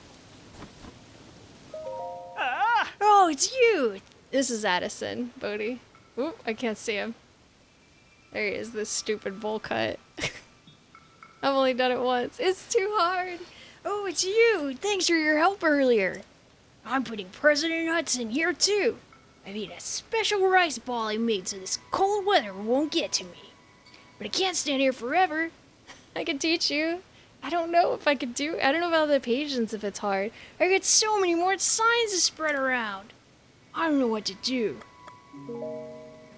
Oh, it's you! This is Addison, Bodhi. Oop, I can't see him. There he is, this stupid bowl cut. I've only done it once. It's too hard. Oh, it's you. Thanks for your help earlier. I'm putting President Hudson here too. I made a special rice ball I made so this cold weather won't get to me. But I can't stand here forever. I can teach you. I don't know if I could do... I don't know about the patience if it's hard. I get so many more signs to spread around. I don't know what to do.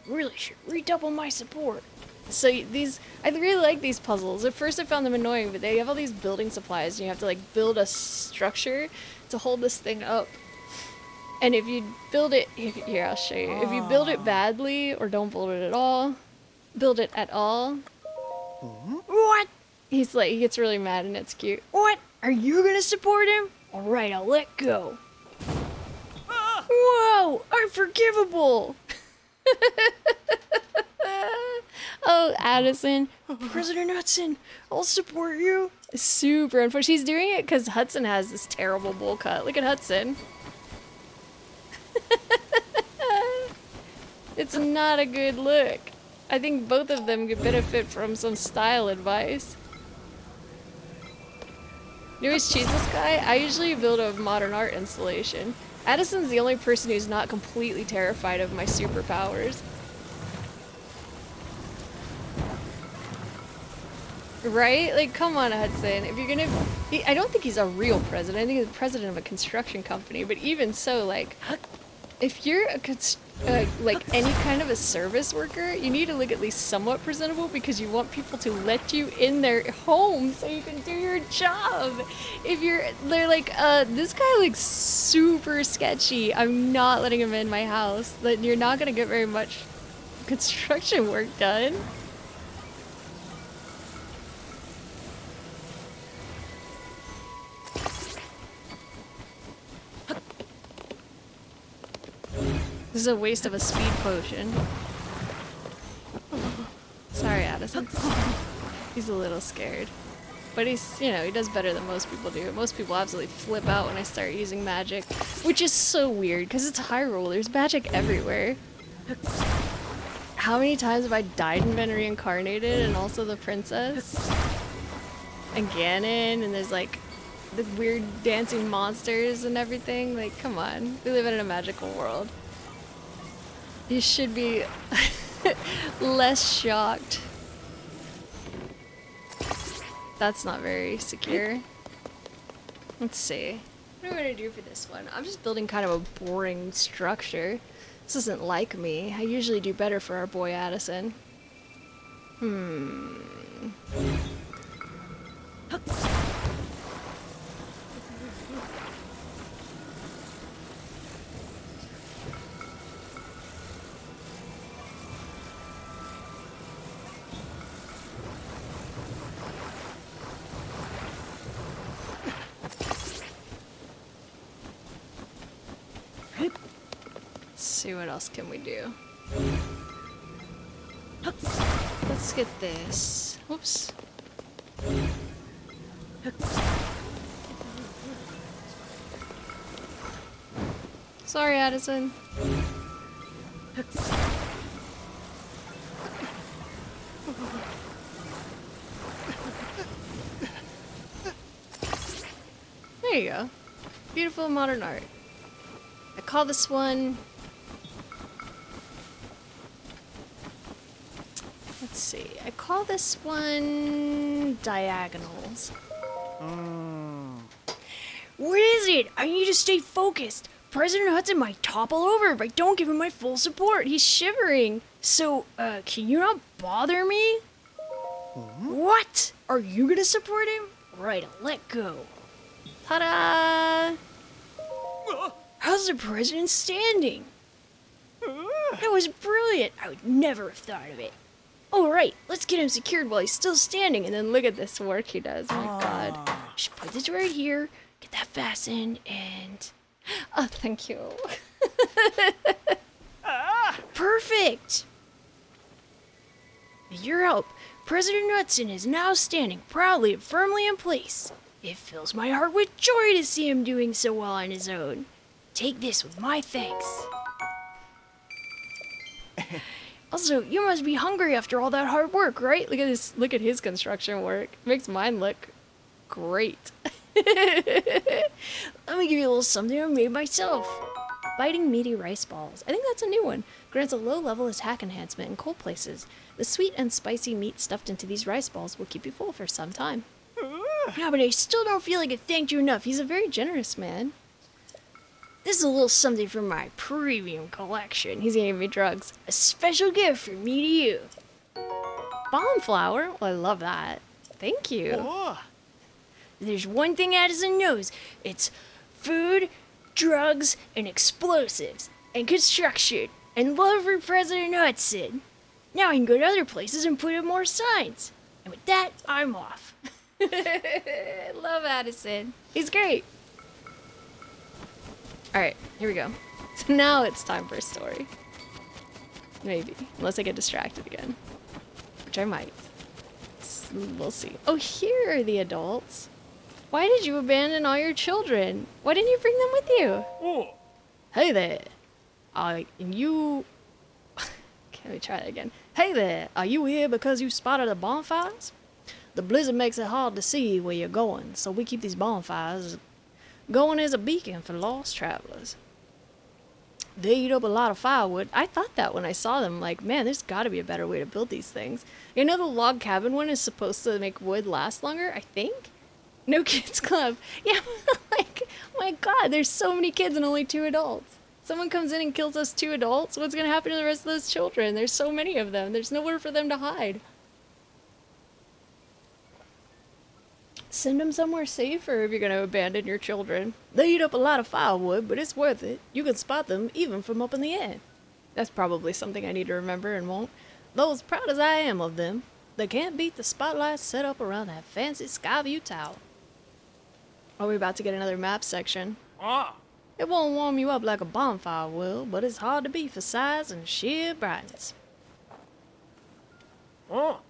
Really should redouble my support. So I really like these puzzles. At first I found them annoying, but they have all these building supplies and you have to like build a structure to hold this thing up. And if you build it, here I'll show you. If you build it badly or don't build it at all. What? He's like, he gets really mad and it's cute. What? Are you gonna support him? Alright, I'll let go. Whoa, unforgivable. Oh, Addison. President Hudson, I'll support you. Super unfortunate. She's doing it because Hudson has this terrible bowl cut. Look at Hudson. It's not a good look. I think both of them could benefit from some style advice. You always choose this guy? I usually build a modern art installation. Addison's the only person who's not completely terrified of my superpowers. Right? Like, come on, Hudson. If you're gonna... I don't think he's a real president. I think he's the president of a construction company. But even so, like, if you're like any kind of a service worker, you need to look at least somewhat presentable because you want people to let you in their home so you can do your job. If they're like, this guy looks super sketchy. I'm not letting him in my house. Then you're not gonna get very much construction work done. This is a waste of a speed potion. Sorry, Addison. He's a little scared. But he's, you know, he does better than most people do. Most people absolutely flip out when I start using magic. Which is so weird, because it's Hyrule. There's magic everywhere. How many times have I died and been reincarnated, and also the princess? And Ganon, and there's like the weird dancing monsters and everything. Like, come on. We live in a magical world. You should be less shocked. That's not very secure. Let's see. What am I gonna do for this one? I'm just building kind of a boring structure. This isn't like me. I usually do better for our boy Addison. See what else can we do. Let's get this. Whoops. Sorry, Addison. There you go. Beautiful modern art. I call this one... Let's see. I call this one diagonals. What is it? I need to stay focused. President Hudson might topple over if I don't give him my full support. He's shivering. So, can you not bother me? What? Are you gonna support him? Right, I'll let go. Ta-da! How's the president standing? That was brilliant. I would never have thought of it. All right, let's get him secured while he's still standing, and then look at this work he does. Oh my god. Just put this right here, get that fastened, and... Oh, thank you. Perfect! With your help, President Hudson is now standing proudly and firmly in place. It fills my heart with joy to see him doing so well on his own. Take this with my thanks. Also, you must be hungry after all that hard work, right? Look at this. Look at his construction work. It makes mine look great. Let me give you a little something I made myself. Biting meaty rice balls. I think that's a new one. Grants a low-level attack enhancement in cold places. The sweet and spicy meat stuffed into these rice balls will keep you full for some time. Yeah, but I still don't feel like I thanked you enough. He's a very generous man. This is a little something from my premium collection. He's gonna give me drugs. A special gift from me to you. Bomb flower? Well, I love that. Thank you. Oh. There's one thing Addison knows. It's food, drugs, and explosives, and construction, and love for President Hudson. Now I can go to other places and put up more signs. And with that, I'm off. Love Addison. He's great. Alright, here we go. So now it's time for a story. Maybe. Unless I get distracted again. Which I might. We'll see. Oh, here are the adults. Why did you abandon all your children? Why didn't you bring them with you? Oh. Hey there. And you... Can we try that again? Hey there. Are you here because you spotted the bonfires? The blizzard makes it hard to see where you're going, so we keep these bonfires going as a beacon for lost travelers. They eat up a lot of firewood. I thought that when I saw them, like, man, there's got to be a better way to build these things. You know the log cabin one is supposed to make wood last longer, I think? No Kids Club. Yeah, like, oh my god, there's so many kids and only 2 adults. Someone comes in and kills us 2 adults, what's gonna happen to the rest of those children? There's so many of them. There's nowhere for them to hide. Send them somewhere safer if you're going to abandon your children. They eat up a lot of firewood, but it's worth it. You can spot them even from up in the air. That's probably something I need to remember and won't. Though as proud as I am of them, they can't beat the spotlights set up around that fancy Skyview Tower. Are we about to get another map section? Ah. It won't warm you up like a bonfire will, but it's hard to beat for size and sheer brightness. Oh.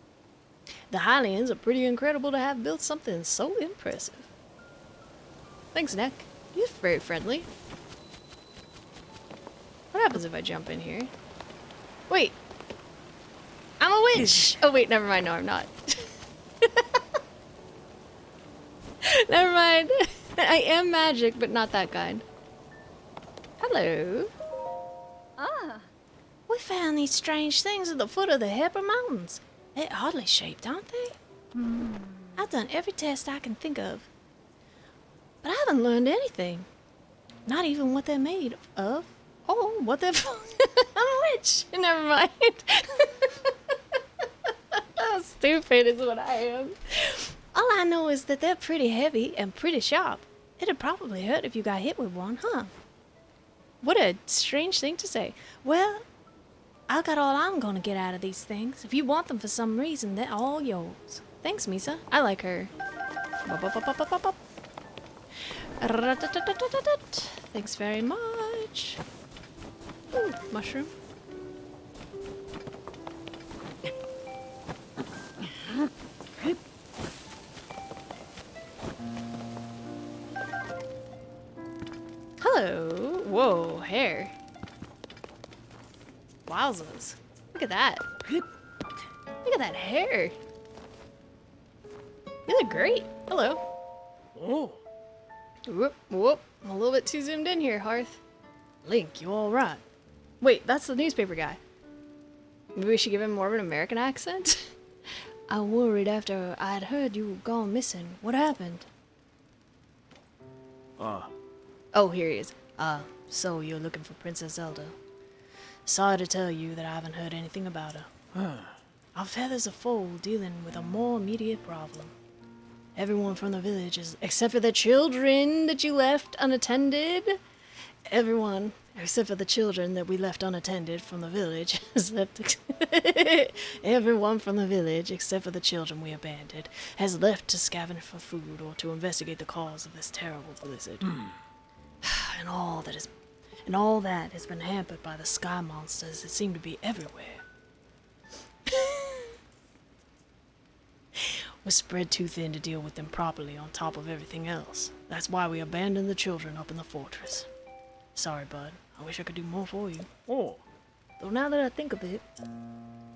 The Highlands are pretty incredible to have built something so impressive. Thanks, Nick. You're very friendly. What happens if I jump in here? Wait. I'm a witch! Oh wait, never mind. No, I'm not. Never mind. I am magic, but not that kind. Hello. Ah. We found these strange things at the foot of the Heiper Mountains. They're oddly shaped, aren't they? I've done every test I can think of. But I haven't learned anything. Not even what they're made of. Oh, what they're... I'm a witch. Never mind. How stupid is what I am. All I know is that they're pretty heavy and pretty sharp. It'd probably hurt if you got hit with one, huh? What a strange thing to say. Well, I got all I'm gonna get out of these things. If you want them for some reason, they're all yours. Thanks, Misa. I like her. Thanks very much. Ooh, mushroom. Hello. Whoa, hair. Wowzers. Look at that. Look at that hair. You look great. Hello. Oh. Whoop, whoop. I'm a little bit too zoomed in here, Hearth. Link, you all right? Wait, that's the newspaper guy. Maybe we should give him more of an American accent? I worried after I'd heard you were gone missing. What happened? Oh, here he is. So you're looking for Princess Zelda. Sorry to tell you that I haven't heard anything about her. Our feathers are full, dealing with a more immediate problem. Everyone from the village is, except for the children that you left unattended. Everyone, except for the children that we left unattended from the village, everyone from the village, except for the children we abandoned, has left to scavenge for food or to investigate the cause of this terrible blizzard. And all that has been hampered by the sky monsters that seem to be everywhere. We're spread too thin to deal with them properly on top of everything else. That's why we abandoned the children up in the fortress. Sorry, bud. I wish I could do more for you. Oh. Though now that I think of it,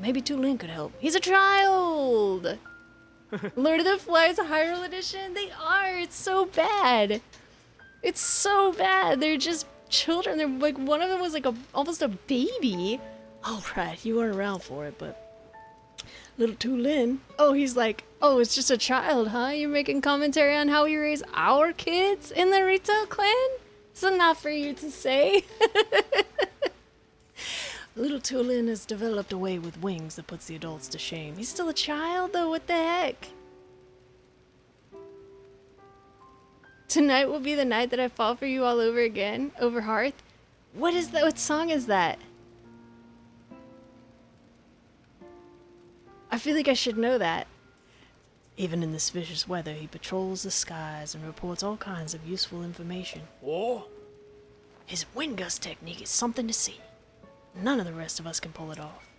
maybe Tulin could help. He's a child! Lord of the Flies Hyrule Edition? They are! It's so bad! It's so bad! They're just children. They're like, one of them was like almost a baby. Alright, you weren't around for it, but... Little Tulin. Oh, he's like, oh, it's just a child, huh? You're making commentary on how we raise our kids in the Rito clan? It's enough for you to say. Little Tulin has developed a way with wings that puts the adults to shame. He's still a child, though. What the heck? Tonight will be the night that I fall for you all over again, over Hearth. What is that? What song is that? I feel like I should know that. Even in this vicious weather, he patrols the skies and reports all kinds of useful information. Oh? His wind gust technique is something to see. None of the rest of us can pull it off.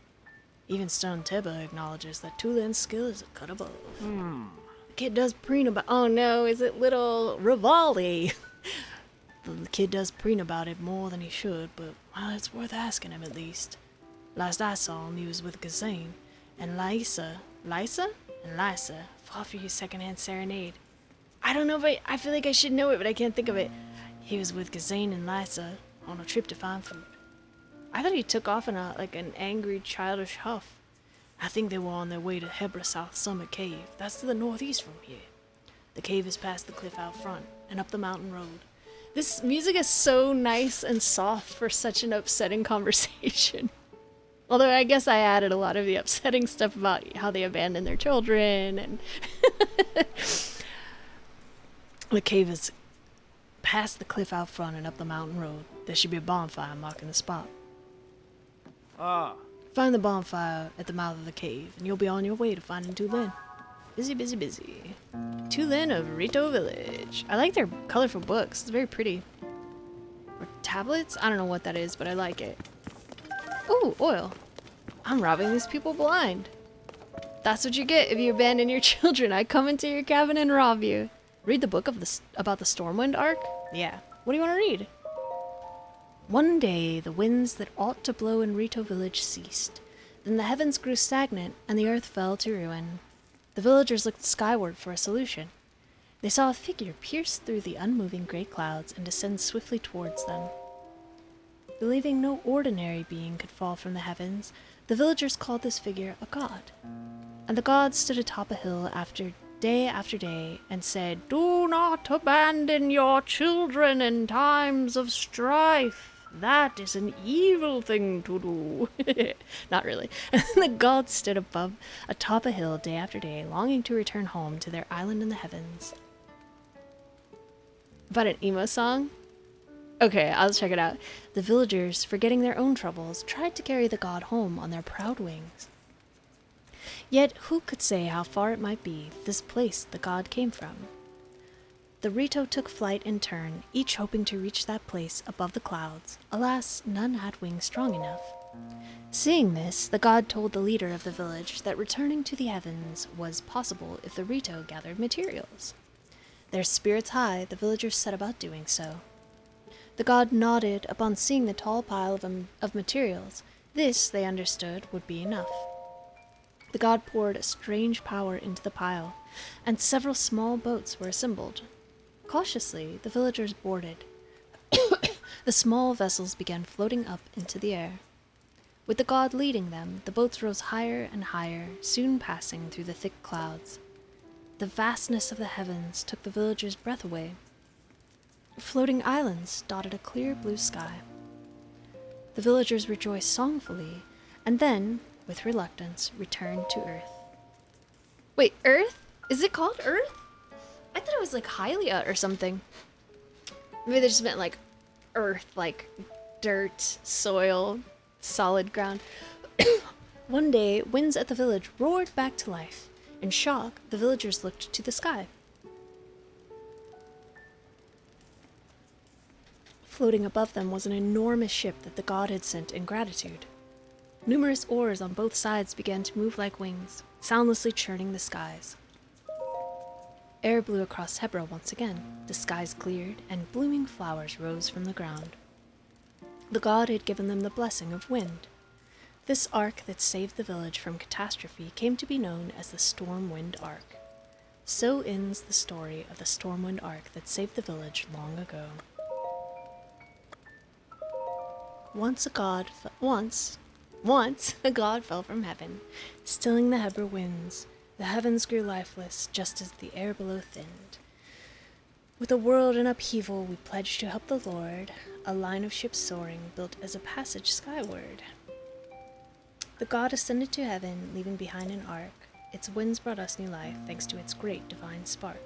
Even Stone Teba acknowledges that Tulin's skill is a cut above. The kid does preen about— oh no, is it little Rivali? The kid does preen about it more than he should, but, well, it's worth asking him at least. Last I saw him, he was with Gazane and Lysa. Lysa? And Lysa, fall for you secondhand serenade. I don't know, but I feel like I should know it, but I can't think of it. He was with Gazane and Lysa on a trip to find food. I thought he took off in an angry, childish huff. I think they were on their way to Hebra South Summit Cave. That's to the northeast from here. The cave is past the cliff out front and up the mountain road. This music is so nice and soft for such an upsetting conversation. Although I guess I added a lot of the upsetting stuff about how they abandoned their children and the cave is past the cliff out front and up the mountain road. There should be a bonfire marking the spot. Ah. Find the bonfire at the mouth of the cave, and you'll be on your way to finding Tulin. Busy, busy, busy. Tulin of Rito Village. I like their colorful books. It's very pretty. Or tablets? I don't know what that is, but I like it. Ooh, oil. I'm robbing these people blind. That's what you get if you abandon your children. I come into your cabin and rob you. Read the book about the Stormwind arc? Yeah. What do you want to read? One day, the winds that ought to blow in Rito Village ceased. Then the heavens grew stagnant, and the earth fell to ruin. The villagers looked skyward for a solution. They saw a figure pierce through the unmoving gray clouds and descend swiftly towards them. Believing no ordinary being could fall from the heavens, the villagers called this figure a god. And the god stood atop a hill after day and said, "Do not abandon your children in times of strife. That is an evil thing to do." Not really. And the gods stood atop a hill day after day, longing to return home to their island in the heavens. About an emo song? Okay, I'll check it out. The villagers, forgetting their own troubles, tried to carry the god home on their proud wings. Yet who could say how far it might be, this place the god came from? The Rito took flight in turn, each hoping to reach that place above the clouds. Alas, none had wings strong enough. Seeing this, the god told the leader of the village that returning to the heavens was possible if the Rito gathered materials. Their spirits high, the villagers set about doing so. The god nodded upon seeing the tall pile of materials. This, they understood, would be enough. The god poured a strange power into the pile, and several small boats were assembled. Cautiously, the villagers boarded. The small vessels began floating up into the air. With the god leading them, the boats rose higher and higher, soon passing through the thick clouds. The vastness of the heavens took the villagers' breath away. Floating islands dotted a clear blue sky. The villagers rejoiced songfully, and then, with reluctance, returned to Earth. Wait, Earth? Is it called Earth? I thought it was like Hylia or something. Maybe they just meant like Earth, like dirt, soil, solid ground. One day, winds at the village roared back to life. In shock, the villagers looked to the sky. Floating above them was an enormous ship that the god had sent in gratitude. Numerous oars on both sides began to move like wings, soundlessly churning the skies. Air blew across Hebra once again, the skies cleared, and blooming flowers rose from the ground. The god had given them the blessing of wind. This arc that saved the village from catastrophe came to be known as the Stormwind Arc. So ends the story of the Stormwind Arc that saved the village long ago. Once a god fell from heaven, stilling the Hebra winds. The heavens grew lifeless, just as the air below thinned. With a world in upheaval, we pledge to help the Lord, a line of ships soaring, built as a passage skyward. The god ascended to heaven, leaving behind an ark. Its winds brought us new life, thanks to its great divine spark.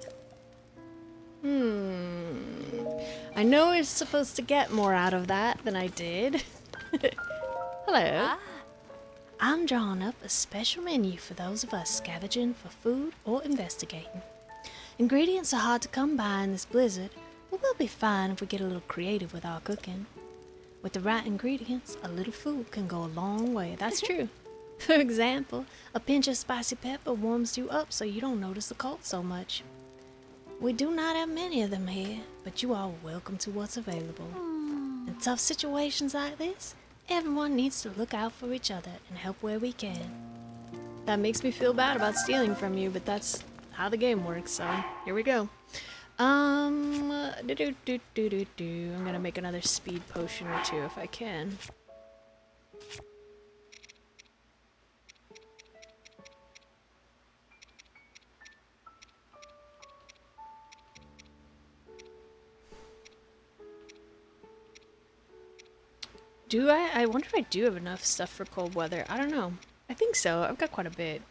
I know we're supposed to get more out of that than I did. Hello. Ah. I'm drawing up a special menu for those of us scavenging for food or investigating. Ingredients are hard to come by in this blizzard, but we'll be fine if we get a little creative with our cooking. With the right ingredients, a little food can go a long way. That's true. For example, a pinch of spicy pepper warms you up so you don't notice the cold so much. We do not have many of them here, but you are welcome to what's available. In tough situations like this, everyone needs to look out for each other and help where we can. That makes me feel bad about stealing from you, but that's how the game works, so here we go. I'm gonna make another speed potion or two if I can. Do I wonder if I do have enough stuff for cold weather. I don't know. I think so. I've got quite a bit.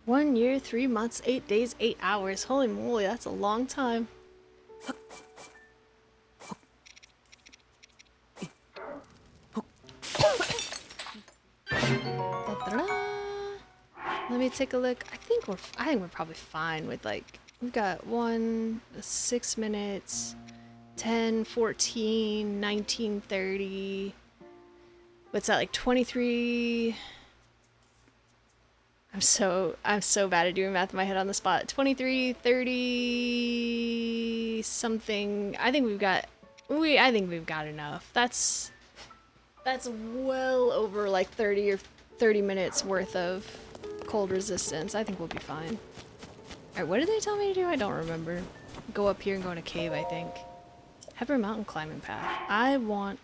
One year, 3 months, 8 days, 8 hours. Holy moly, that's a long time. Let me take a look. I think we're probably fine with, like, we've got 6 minutes, 10, 14, 19, 30. What's that, like 23? I'm so bad at doing math in my head on the spot. 23, 30 something. I think we've got enough. That's well over like 30 minutes worth of cold resistance. I think we'll be fine. Alright, what did they tell me to do? I don't remember. Go up here and go in a cave, I think. Pepper mountain climbing path. I was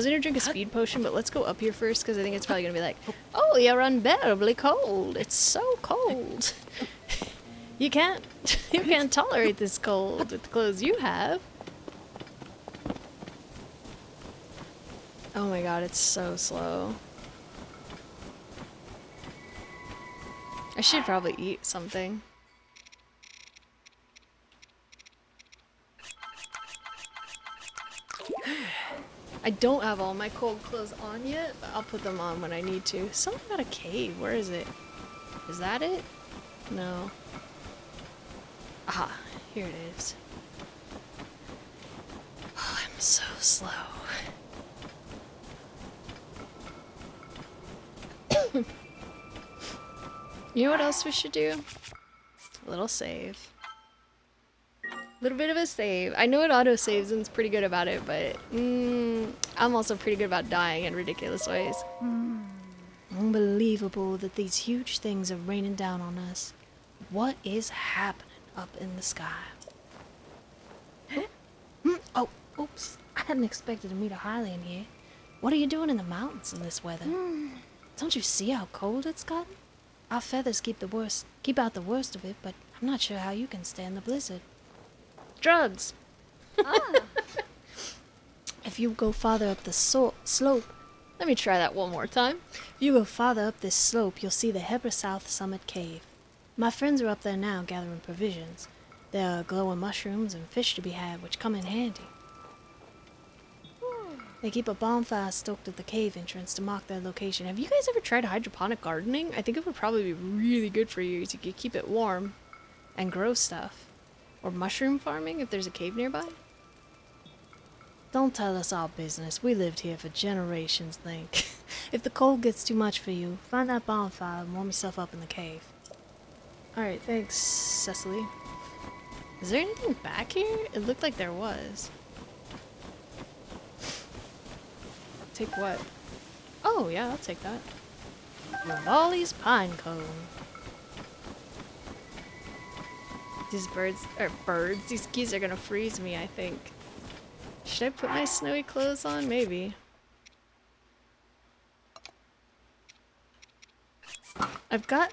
gonna drink a speed potion, but let's go up here first because I think it's probably gonna be like, oh, you're unbearably cold. It's so cold. You can't tolerate this cold with the clothes you have. Oh my god, it's so slow. I should probably eat something. I don't have all my cold clothes on yet, but I'll put them on when I need to. Something about a cave. Where is it? Is that it? No. Aha, here it is. Oh, I'm so slow. You know what else we should do? A little save. Little bit of a save. I know it auto saves and it's pretty good about it, but I'm also pretty good about dying in ridiculous ways. Unbelievable that these huge things are raining down on us. What is happening up in the sky? Oh, oops. I hadn't expected to meet a Highland here. What are you doing in the mountains in this weather? Don't you see how cold it's gotten? Our feathers keep out the worst of it, but I'm not sure how you can stand the blizzard. Drugs! If you go farther up the slope, let me try that one more time. If you go farther up this slope, you'll see the Hebra South Summit Cave. My friends are up there now gathering provisions. There are glowing mushrooms and fish to be had, which come in handy. They keep a bonfire stoked at the cave entrance to mark their location. Have you guys ever tried hydroponic gardening? I think it would probably be really good for you to keep it warm and grow stuff. Or mushroom farming if there's a cave nearby. Don't tell us our business. We lived here for generations, Link. If the cold gets too much for you, find that bonfire and warm yourself up in the cave. Alright, thanks, Cecily. Is there anything back here? It looked like there was. Take what? Oh, yeah, I'll take that. Ravioli's pine cone. These these geese are gonna freeze me, I think. Should I put my snowy clothes on? Maybe. I've got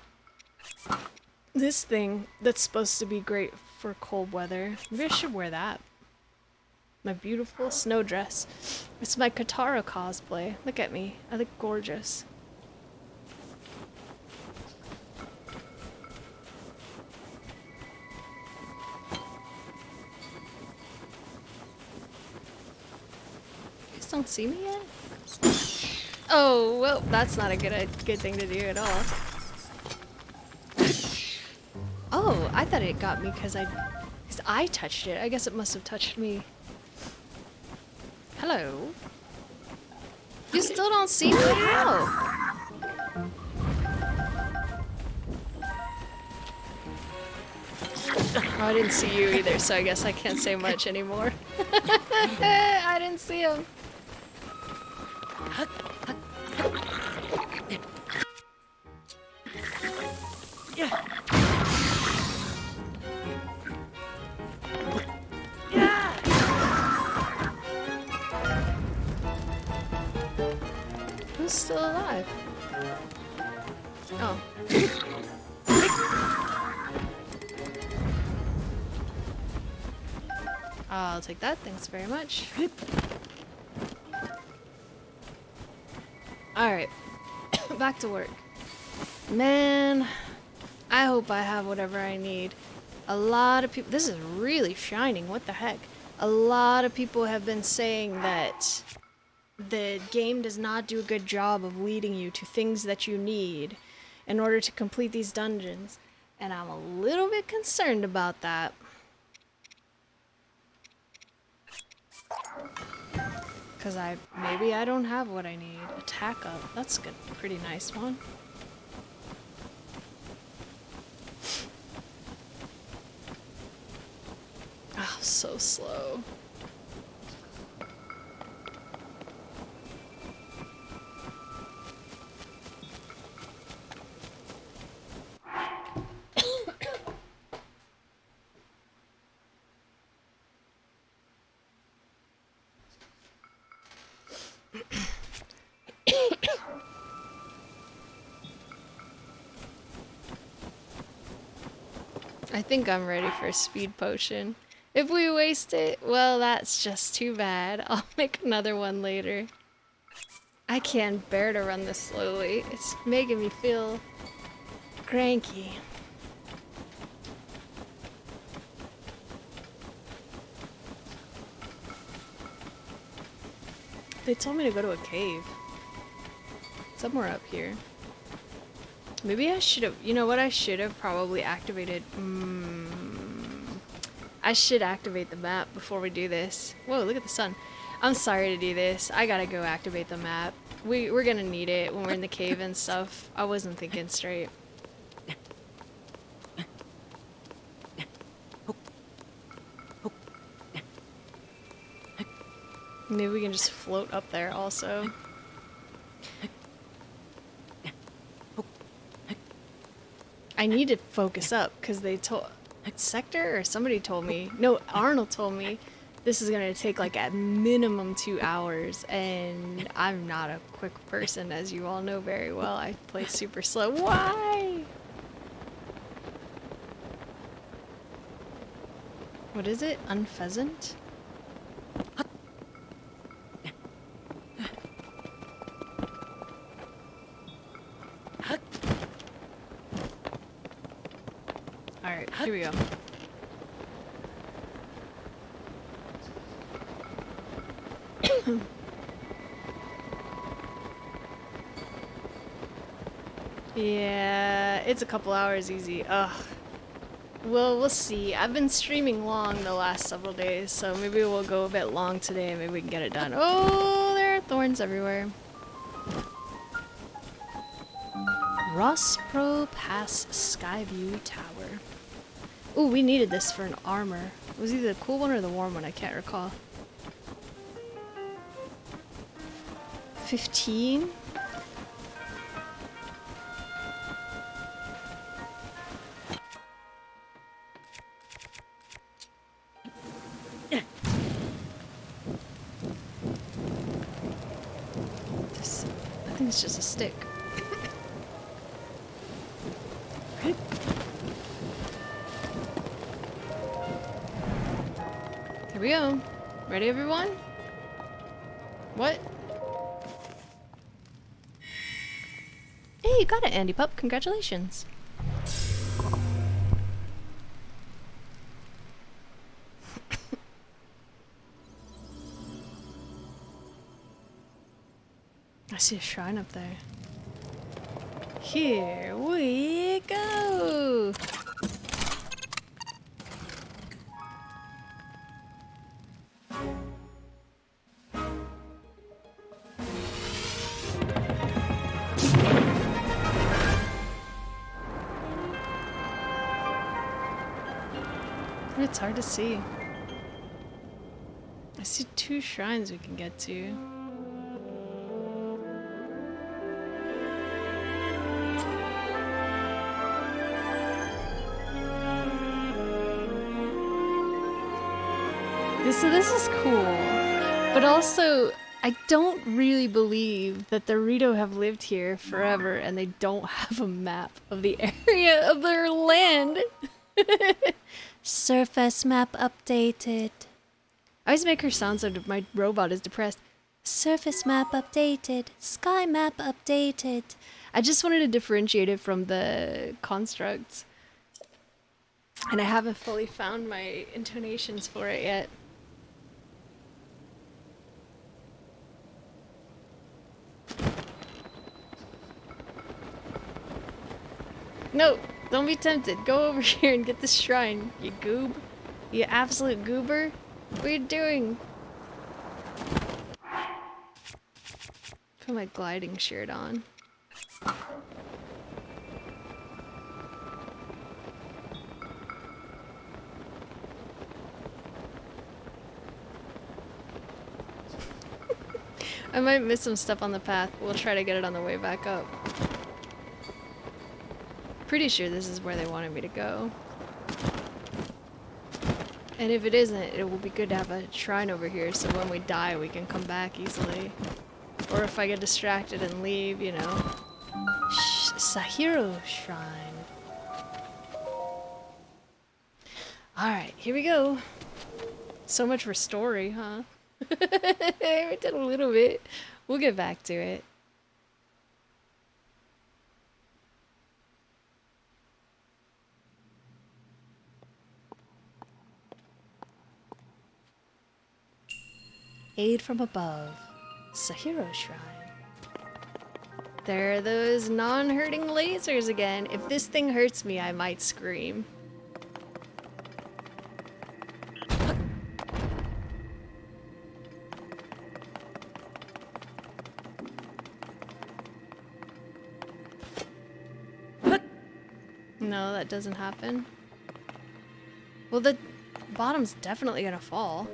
this thing that's supposed to be great for cold weather. Maybe I should wear that. My beautiful snow dress. It's my Katara cosplay. Look at me. I look gorgeous. You guys don't see me yet? Oh, well, that's not a good thing to do at all. Oh, I thought it got me because I touched it. I guess it must have touched me. Hello? You still don't see me? How? Oh, I didn't see you either, so I guess I can't say much anymore. I didn't see him. Who's still alive? Oh. I'll take that, thanks very much. Alright, back to work. Man, I hope I have whatever I need. A lot of people, this is really shining, what the heck? A lot of people have been saying that the game does not do a good job of leading you to things that you need in order to complete these dungeons. And I'm a little bit concerned about that. Because maybe I don't have what I need. Attack up. That's a pretty nice one. Oh, so slow. I think I'm ready for a speed potion. If we waste it, well, that's just too bad. I'll make another one later. I can't bear to run this slowly. It's making me feel cranky. They told me to go to a cave. Somewhere up here. Maybe I should have, you know what, I should have probably activated, I should activate the map before we do this. Whoa, look at the sun. I'm sorry to do this. I gotta go activate the map. We're gonna need it when we're in the cave and stuff. I wasn't thinking straight. Maybe we can just float up there also. I need to focus up because they told Sector or somebody told me, no, Arnold told me this is gonna take like at minimum 2 hours, and I'm not a quick person, as you all know very well. I play super slow. Why? What is it? Unpheasant? Alright, here we go. Yeah, it's a couple hours easy. Ugh. Well, we'll see. I've been streaming long the last several days, so maybe we'll go a bit long today and maybe we can get it done. Oh, there are thorns everywhere. Ross Pro Pass Skyview Tower. Ooh, we needed this for an armor. It was either the cool one or the warm one, I can't recall. 15? This, I think it's just a stick. Here we go. Ready, everyone? What? Hey, you got it, Andy Pup. Congratulations. I see a shrine up there. Here we go! It's hard to see. I see 2 shrines we can get to. This is cool, but also I don't really believe that the Rito have lived here forever and they don't have a map of the area of their land. Surface map updated. I always make her sound so my robot is depressed. Surface map updated. Sky map updated. I just wanted to differentiate it from the constructs. And I haven't fully found my intonations for it yet. No, don't be tempted. Go over here and get this shrine, you goob. You absolute goober. What are you doing? Put my gliding shirt on. I might miss some stuff on the path. We'll try to get it on the way back up. Pretty sure this is where they wanted me to go. And if it isn't, it will be good to have a shrine over here so when we die we can come back easily. Or if I get distracted and leave, you know. Sahiro Shrine. Alright, here we go. So much for story, huh? We did a little bit. We'll get back to it. Aid from above. Sahiro Shrine. There are those non-hurting lasers again. If this thing hurts me, I might scream. No, that doesn't happen. Well, the bottom's definitely gonna fall.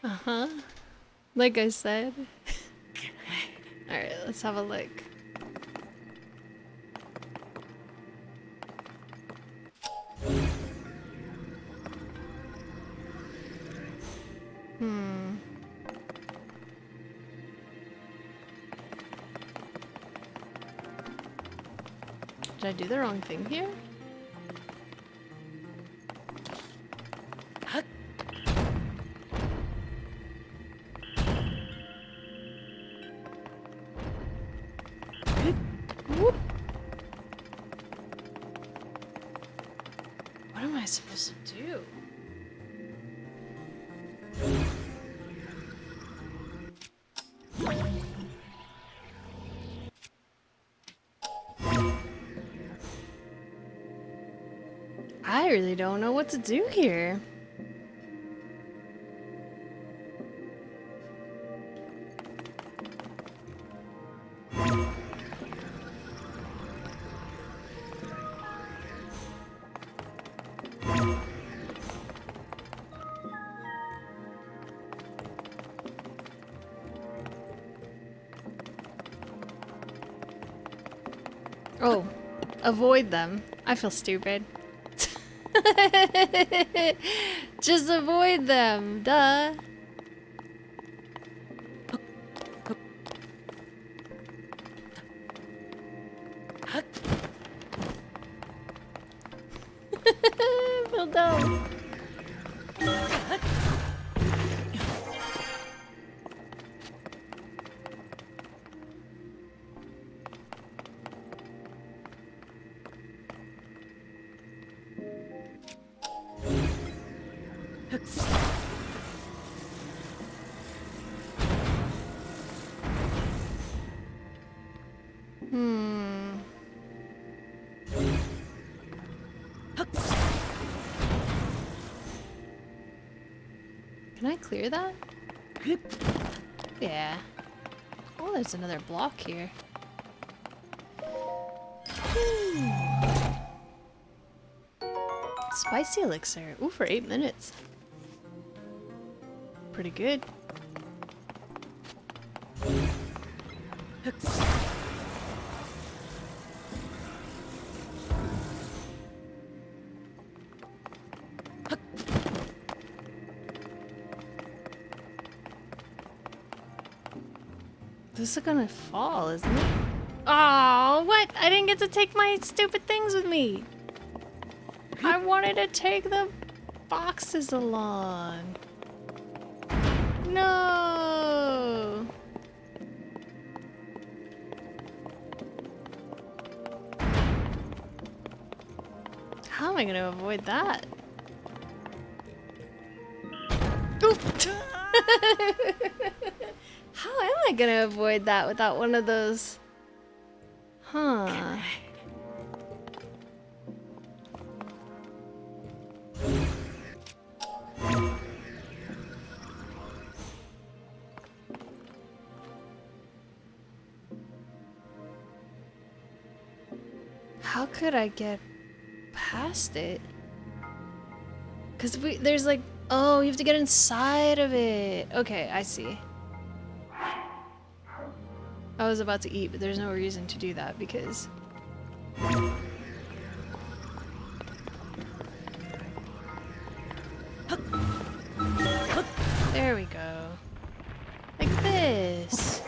Uh-huh. Like I said. Alright, let's have a look. Did I do the wrong thing here? Whoop. What am I supposed to do? I really don't know what to do here. Oh, avoid them. I feel stupid. Just avoid them, duh. I feel dumb. Can I clear that? Yeah. Oh, there's another block here. Spicy elixir. Ooh, for 8 minutes. Pretty good. This is gonna fall, isn't it? Oh, what? I didn't get to take my stupid things with me. I wanted to take the boxes along. No. How am I gonna avoid that? Oop. How am I gonna avoid that without one of those? Huh. How could I get past it? Cause there's like, oh, you have to get inside of it. Okay, I see. I was about to eat, but there's no reason to do that because... There we go. Like this.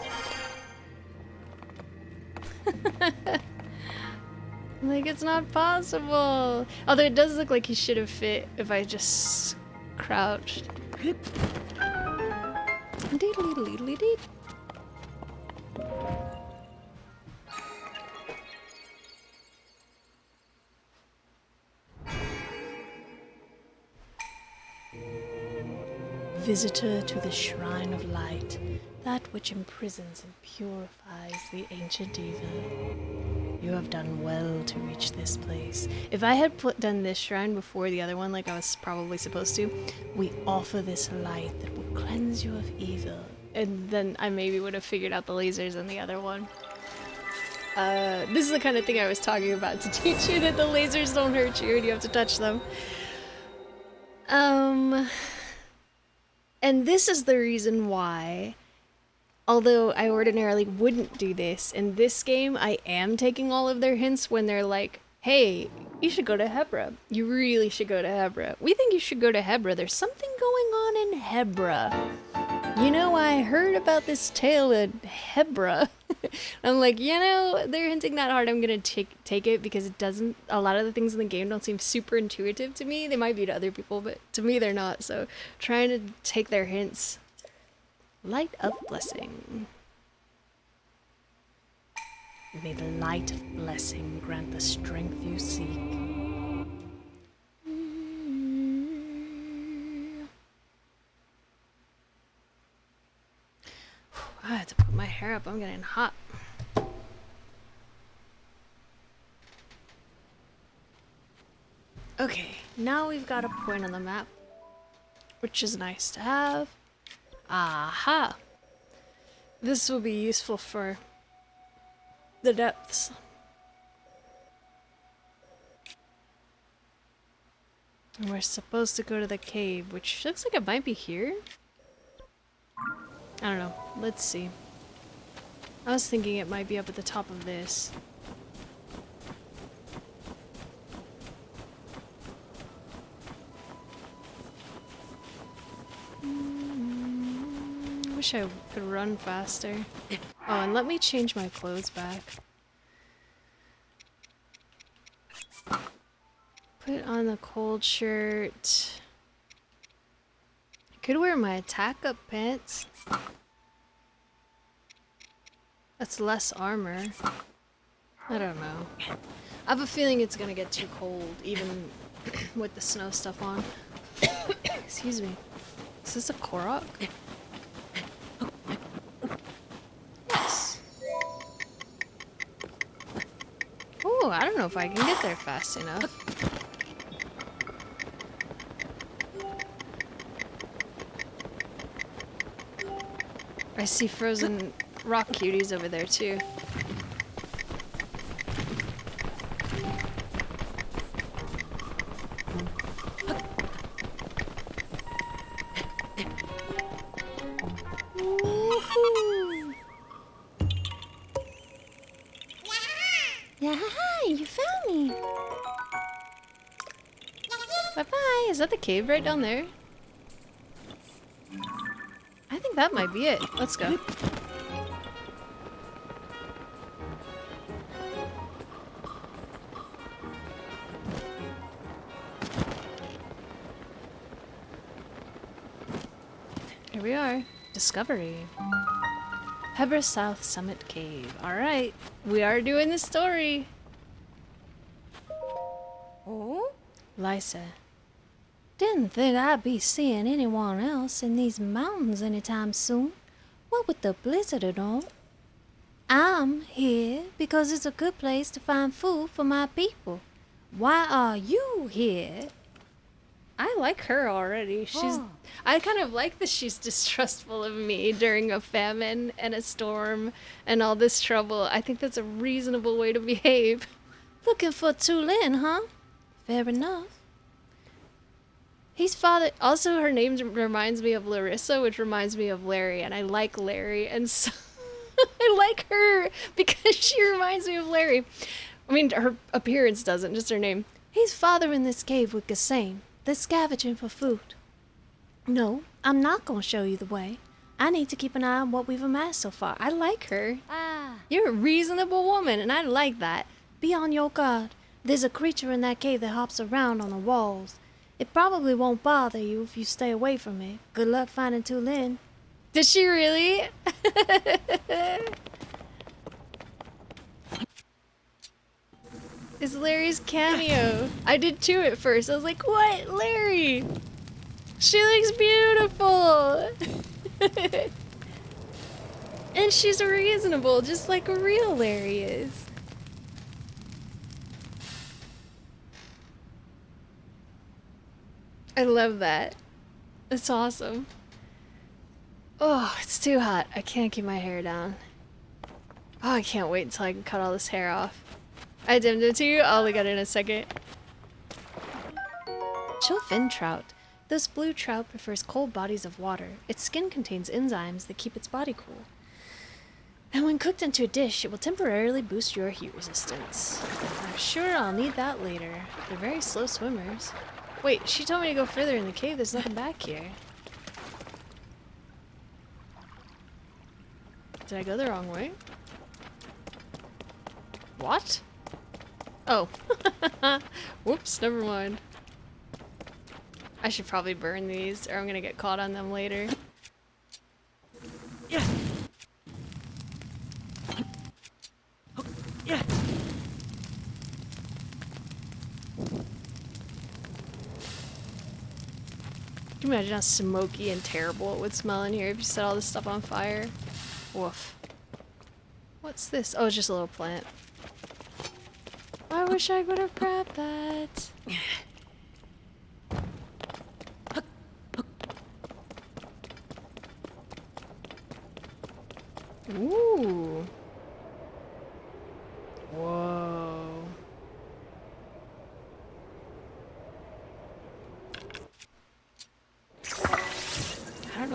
Like, it's not possible. Although it does look like he should have fit if I just crouched. Deedly-deedly-deed. Visitor to the Shrine of Light, that which imprisons and purifies the ancient evil. You have done well to reach this place. If I had done this shrine before the other one, like I was probably supposed to, we offer this light that will cleanse you of evil. And then I maybe would have figured out the lasers in the other one. This is the kind of thing I was talking about, to teach you that the lasers don't hurt you and you have to touch them. And this is the reason why, although I ordinarily wouldn't do this, in this game I am taking all of their hints when they're like, hey, you should go to Hebra. You really should go to Hebra. We think you should go to Hebra. There's something going on in Hebra. You know, I heard about this tale in Hebra. I'm like, you know, they're hinting that hard. I'm gonna take it because it doesn't. A lot of the things in the game don't seem super intuitive to me. They might be to other people, but to me they're not. So, trying to take their hints. Light of blessing. May the light of blessing grant the strength you seek. I have to put my hair up. I'm getting hot. Okay, now we've got a point on the map, which is nice to have. Aha! This will be useful for the depths. And we're supposed to go to the cave, which looks like it might be here. I don't know. Let's see. I was thinking it might be up at the top of this. Wish I could run faster. Oh, and let me change my clothes back. Put on the cold shirt. I could wear my attack up pants. That's less armor. I don't know. I have a feeling it's gonna get too cold, even with the snow stuff on. Excuse me. Is this a Korok? Yes. Ooh, I don't know if I can get there fast enough. I see frozen rock cuties over there too. Woohoo! Yeah, hi, you found me. Bye-bye. Is that the cave right down there? I think that might be it. Let's go. Here we are. Discovery. Hebra South Summit Cave. Alright, we are doing the story. Oh? Lysa. Didn't think I'd be seeing anyone else in these mountains anytime soon. What with the blizzard and all. I'm here because it's a good place to find food for my people. Why are you here? I like her already. I kind of like that she's distrustful of me during a famine and a storm and all this trouble. I think that's a reasonable way to behave. Looking for Tulin, huh? Fair enough. He's father. Also, her name reminds me of Larissa, which reminds me of Larry, and I like Larry, and so I like her because she reminds me of Larry. I mean, her appearance doesn't, just her name. He's father in this cave with Gassane. They're scavenging for food. No, I'm not gonna show you the way. I need to keep an eye on what we've amassed so far. I like her. Ah. You're a reasonable woman, and I like that. Be on your guard. There's a creature in that cave that hops around on the walls. It probably won't bother you if you stay away from it. Good luck finding Tulin. Did she really? It's Larry's cameo. I did too at first. I was like, what? Larry? She looks beautiful. And she's reasonable, just like a real Larry is. I love that. It's awesome. Oh, it's too hot. I can't keep my hair down. Oh, I can't wait until I can cut all this hair off. I dimmed it too. I'll look at it in a second. Chillfin trout. This blue trout prefers cold bodies of water. Its skin contains enzymes that keep its body cool. And when cooked into a dish, it will temporarily boost your heat resistance. I'm sure I'll need that later. They're very slow swimmers. Wait, she told me to go further in the cave. There's nothing back here. Did I go the wrong way? What? Oh. Whoops, never mind. I should probably burn these or I'm gonna get caught on them later. Yeah. Yeah. Can you imagine how smoky and terrible it would smell in here if you set all this stuff on fire? Woof. What's this? Oh, it's just a little plant. I wish I would have grabbed that. Ooh. Whoa.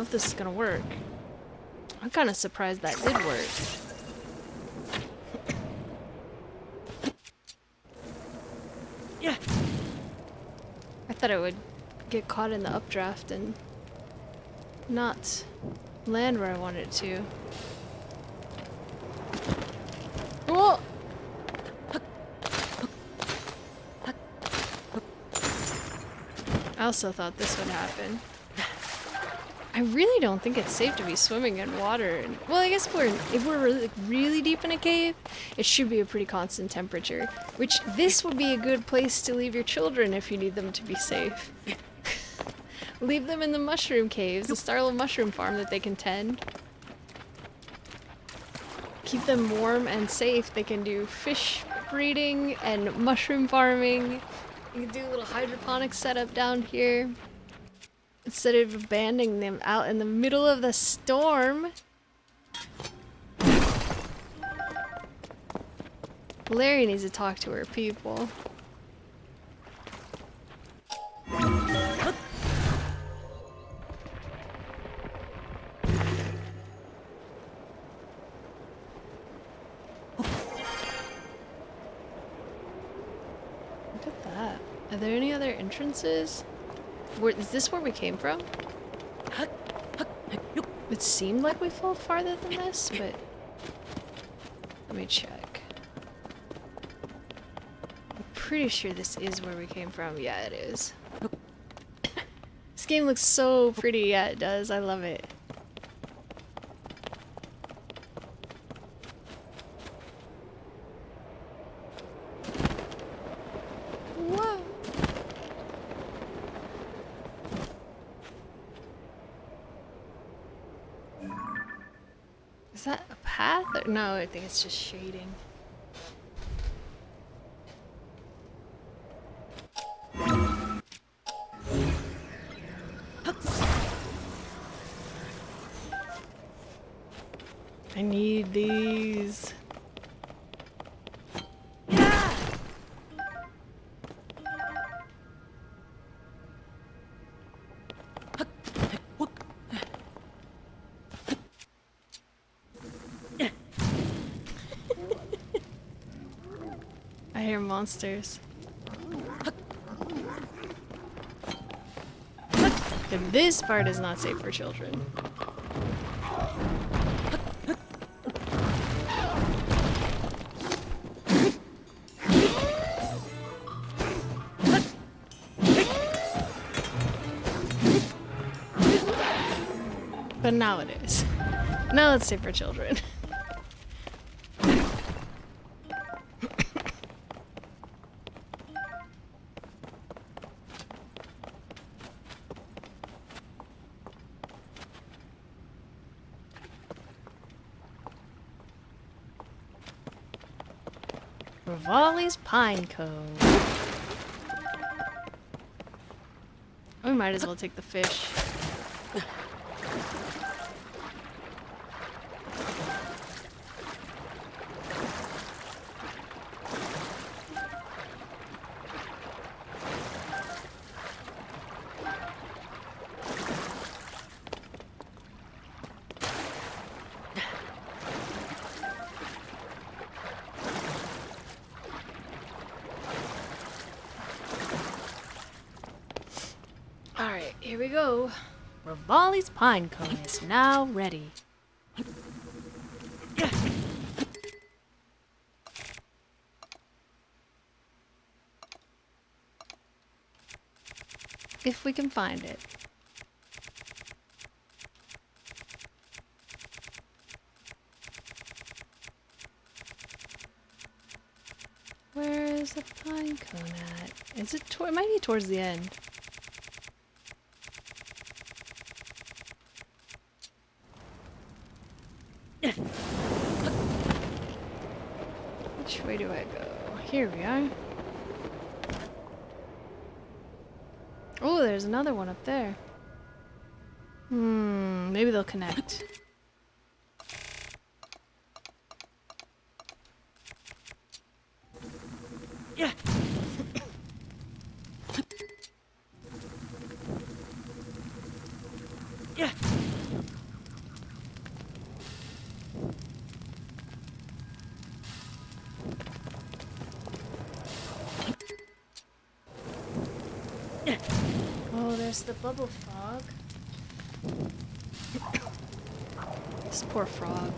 know if this is gonna work. I'm kind of surprised that did work. Yeah. I thought it would get caught in the updraft and not land where I wanted it to. Whoa! I also thought this would happen. I really don't think it's safe to be swimming in water. And, well, I guess if we're really deep in a cave, it should be a pretty constant temperature. Which this would be a good place to leave your children if you need them to be safe. Leave them in the mushroom caves, the Starlow mushroom farm that they can tend. Keep them warm and safe. They can do fish breeding and mushroom farming. You can do a little hydroponic setup down here. Instead of abandoning them out in the middle of the storm. Larry needs to talk to her people. Look at that. Are there any other entrances? Is this where we came from? It seemed like we fell farther than this, but... Let me check. I'm pretty sure this is where we came from. Yeah, it is. This game looks so pretty. Yeah, it does. I love it. Whoa! Is that a path? Or no, I think it's just shading. I need these. I hear monsters. And this part is not safe for children. But now it is. Now it's safe for children. Rivali's Pine Cove. We might as well take the fish. Alright, here we go. Rivali's Pine Cone is now ready. If we can find it. Where is the pine cone at? Is it it might be towards the end. Which way do I go? Here we are. Oh, there's another one up there. Maybe they'll connect. Yeah. Yeah. Oh, there's the bubble frog. This poor frog.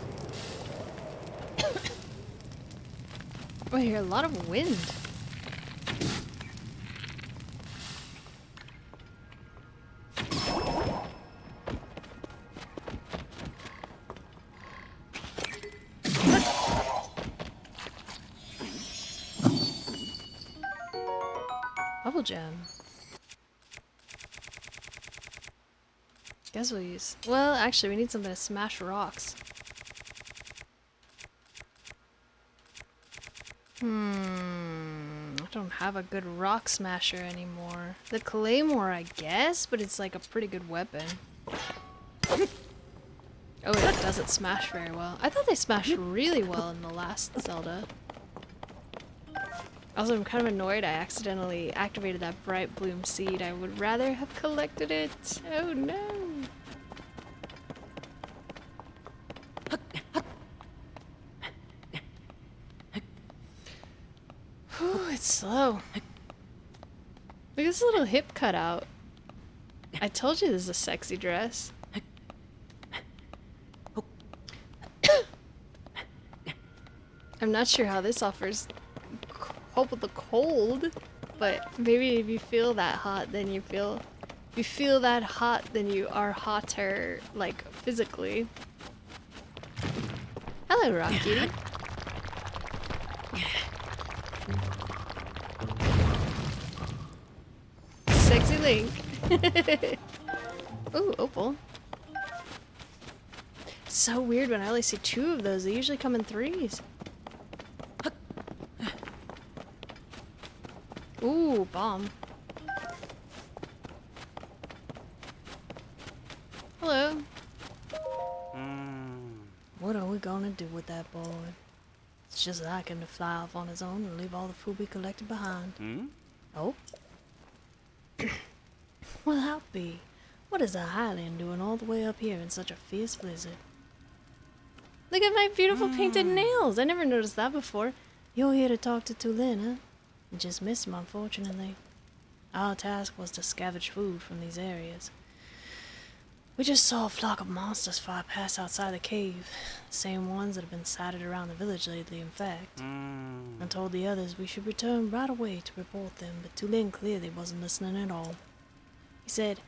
Oh, I hear a lot of wind. Bubble gem. Guess we'll use. Well, actually, we need something to smash rocks. I don't have a good rock smasher anymore. The claymore, I guess, but it's like a pretty good weapon. Oh, it doesn't smash very well. I thought they smashed really well in the last Zelda. Also, I'm kind of annoyed I accidentally activated that bright bloom seed. I would rather have collected it. Oh no. Whew, it's slow. Look at this little hip cutout. I told you this is a sexy dress. I'm not sure how this offers help with the cold, but maybe if you feel that hot, then you feel... If you feel that hot, then you are hotter, like, physically. Hello, Rock Kitty. Sexy Link. Ooh, opal. It's so weird when I only see 2 of those. They usually come in 3s. Ooh, bomb. Hello. What are we gonna do with that boy? It's just like him to fly off on his own and leave all the food we collected behind. Oh? Well, how be? What is a Highland doing all the way up here in such a fierce blizzard? Look at my beautiful painted nails! I never noticed that before. You're here to talk to Tulin, huh? You just missed him, unfortunately. Our task was to scavenge food from these areas. We just saw a flock of monsters fly past outside the cave. The same ones that have been sighted around the village lately, in fact. I told the others we should return right away to report them, but Tulin clearly wasn't listening at all. He said,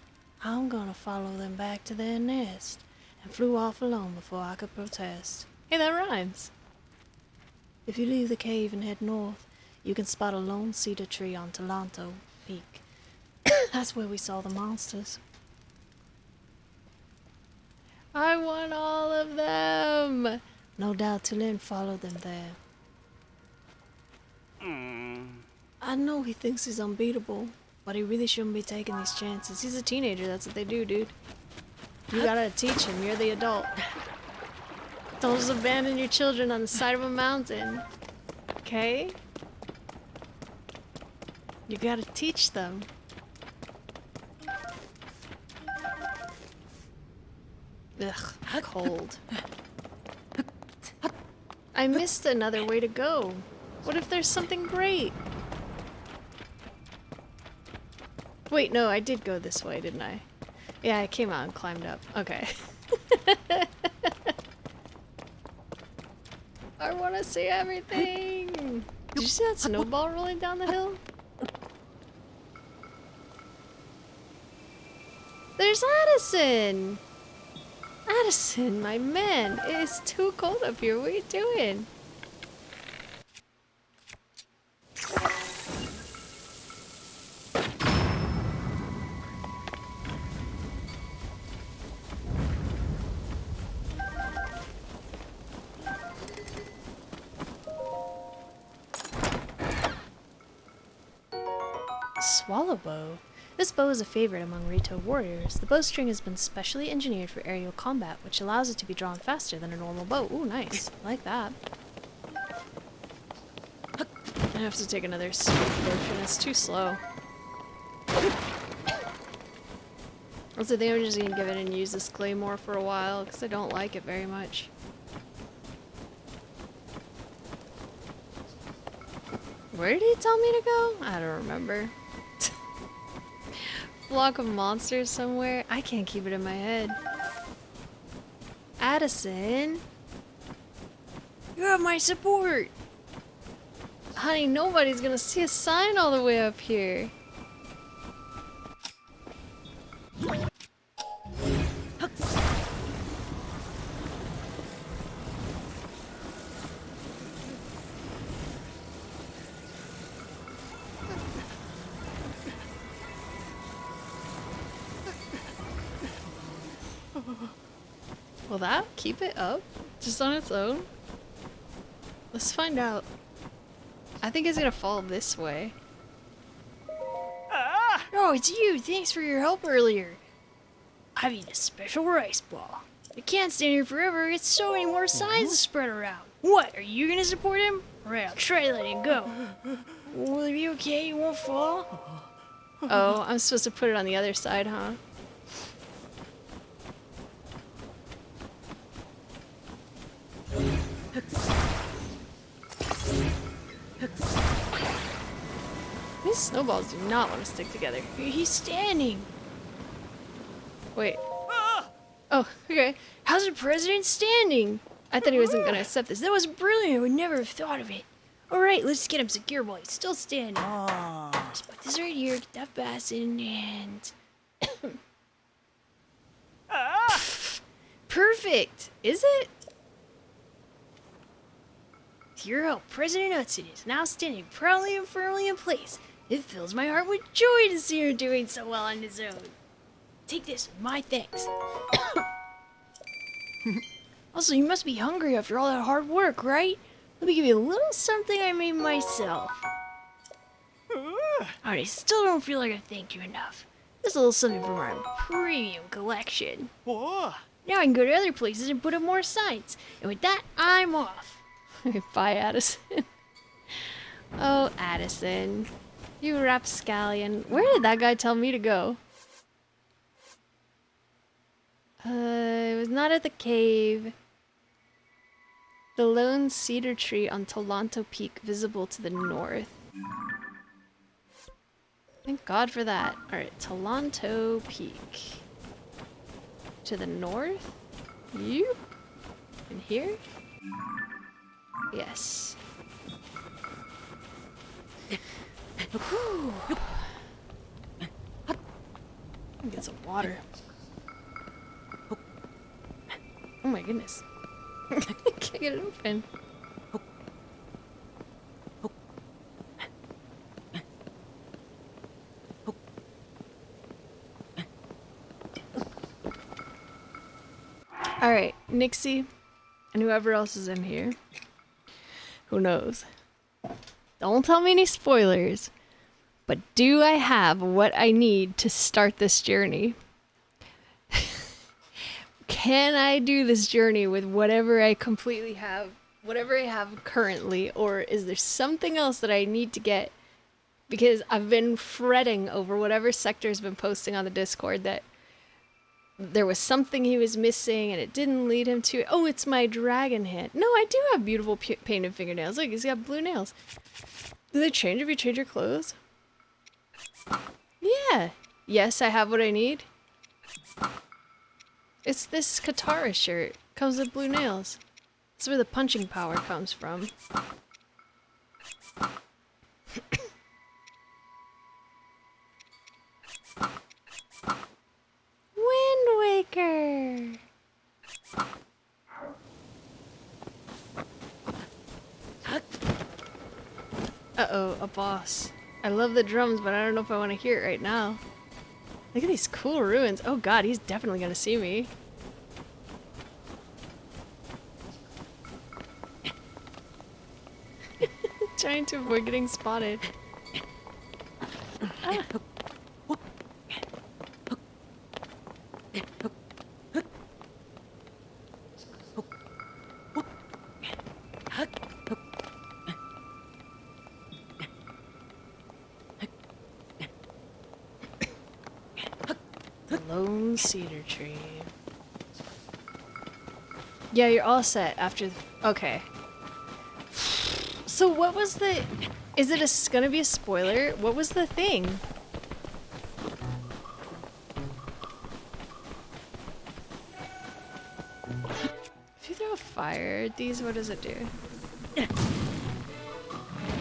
I'm gonna follow them back to their nest, and flew off alone before I could protest. Hey, that rhymes. If you leave the cave and head north, you can spot a lone cedar tree on Talanto Peak. That's where we saw the monsters. I want all of them! No doubt Tulin followed them there. I know he thinks he's unbeatable, but he really shouldn't be taking these chances. He's a teenager, that's what they do, dude. You gotta teach him, you're the adult. Don't just abandon your children on the side of a mountain. Okay? You gotta teach them. Ugh, cold. I missed another way to go. What if there's something great? Wait, no, I did go this way, didn't I? Yeah, I came out and climbed up. Okay. I want to see everything! Did you see that snowball rolling down the hill? There's Addison! Addison, my man, it is too cold up here. What are you doing? Swallow bow. This bow is a favorite among Rito warriors. The bowstring has been specially engineered for aerial combat, which allows it to be drawn faster than a normal bow. Ooh, nice. I like that. I have to take another speed potion. It's too slow. Also, I think I'm just gonna give it and use this claymore for a while, because I don't like it very much. Where did he tell me to go? I don't remember. block of monsters somewhere? I can't keep it in my head. Addison? You have my support! Honey, nobody's gonna see a sign all the way up here. Will that keep it up? Just on its own? Let's find out. I think it's gonna fall this way. Oh, it's you! Thanks for your help earlier. I need a special rice ball. I can't stand here forever. It's so many more signs to spread around. What? Are you gonna support him? Alright, I'll try to let him go. Will it be okay? You won't fall? Oh, I'm supposed to put it on the other side, huh? These snowballs do not want to stick together. He's standing. Wait. Oh, okay. How's the president standing? I thought he wasn't gonna accept this. That was brilliant. I would never have thought of it. All right, let's get him secure while he's still standing. Just put this right here. Get that fastened and. Perfect. Is it? With your help, President Hudson is now standing proudly and firmly in place. It fills my heart with joy to see her doing so well on his own. Take this with my thanks. Also, you must be hungry after all that hard work, right? Let me give you a little something I made myself. I still don't feel like I thanked you enough. This is a little something from our premium collection. Now I can go to other places and put up more signs. And with that, I'm off. Bye, Addison. Oh, Addison. You rapscallion. Where did that guy tell me to go? It was not at the cave. The lone cedar tree on Tolanto Peak visible to the north. Thank God for that. Alright, Tolanto Peak. To the north? You? In here? Yes. Get some water. Oh my goodness. Can't get it open. Alright, Nixie, and whoever else is in here. Who knows? Don't tell me any spoilers. But do I have what I need to start this journey? Can I do this journey with whatever I completely have, whatever I have currently, or is there something else that I need to get? Because I've been fretting over whatever Sector's been posting on the Discord that there was something he was missing and it didn't lead him to, oh, it's my dragon hand. No, I do have beautiful painted fingernails. Look, he's got blue nails. Do they change if you change your clothes? Yeah. Yes, I have what I need. It's this Katara shirt. Comes with blue nails. That's where the punching power comes from. Wind Waker! Uh-oh, a boss. I love the drums, but I don't know if I want to hear it right now. Look at these cool ruins. Oh god, he's definitely gonna see me. Trying to avoid getting spotted. Ah. The lone cedar tree. Yeah, you're all set after. Okay. So what was the? Is it gonna be a spoiler? What was the thing? fire. These, what does it do?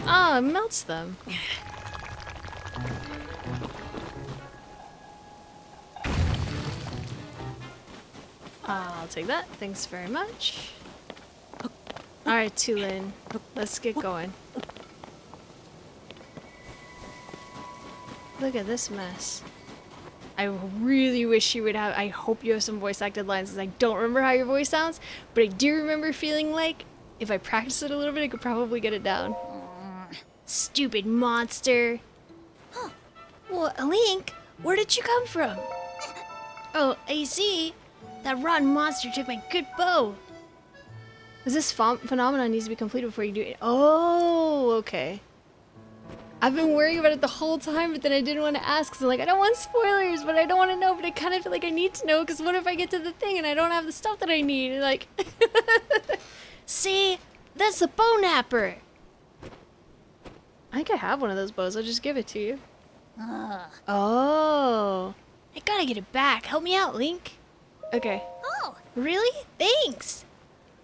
Oh, it melts them. I'll take that. Thanks very much. Alright, Tulin. Let's get going. Look at this mess. I really wish you would have. I hope you have some voice acted lines because I don't remember how your voice sounds, but I do remember feeling like if I practiced it a little bit, I could probably get it down. Stupid monster. Huh. Well, Link, where did you come from? Oh, I see. That rotten monster took my good bow. This phenomenon needs to be completed before you do it. Oh, okay. I've been worrying about it the whole time, but then I didn't want to ask because I'm like, I don't want spoilers, but I don't want to know, but I kind of feel like I need to know because what if I get to the thing and I don't have the stuff that I need? And like, see, that's the bow napper. I think I have one of those bows. I'll just give it to you. Oh, I gotta get it back. Help me out, Link. Okay. Oh, really? Thanks.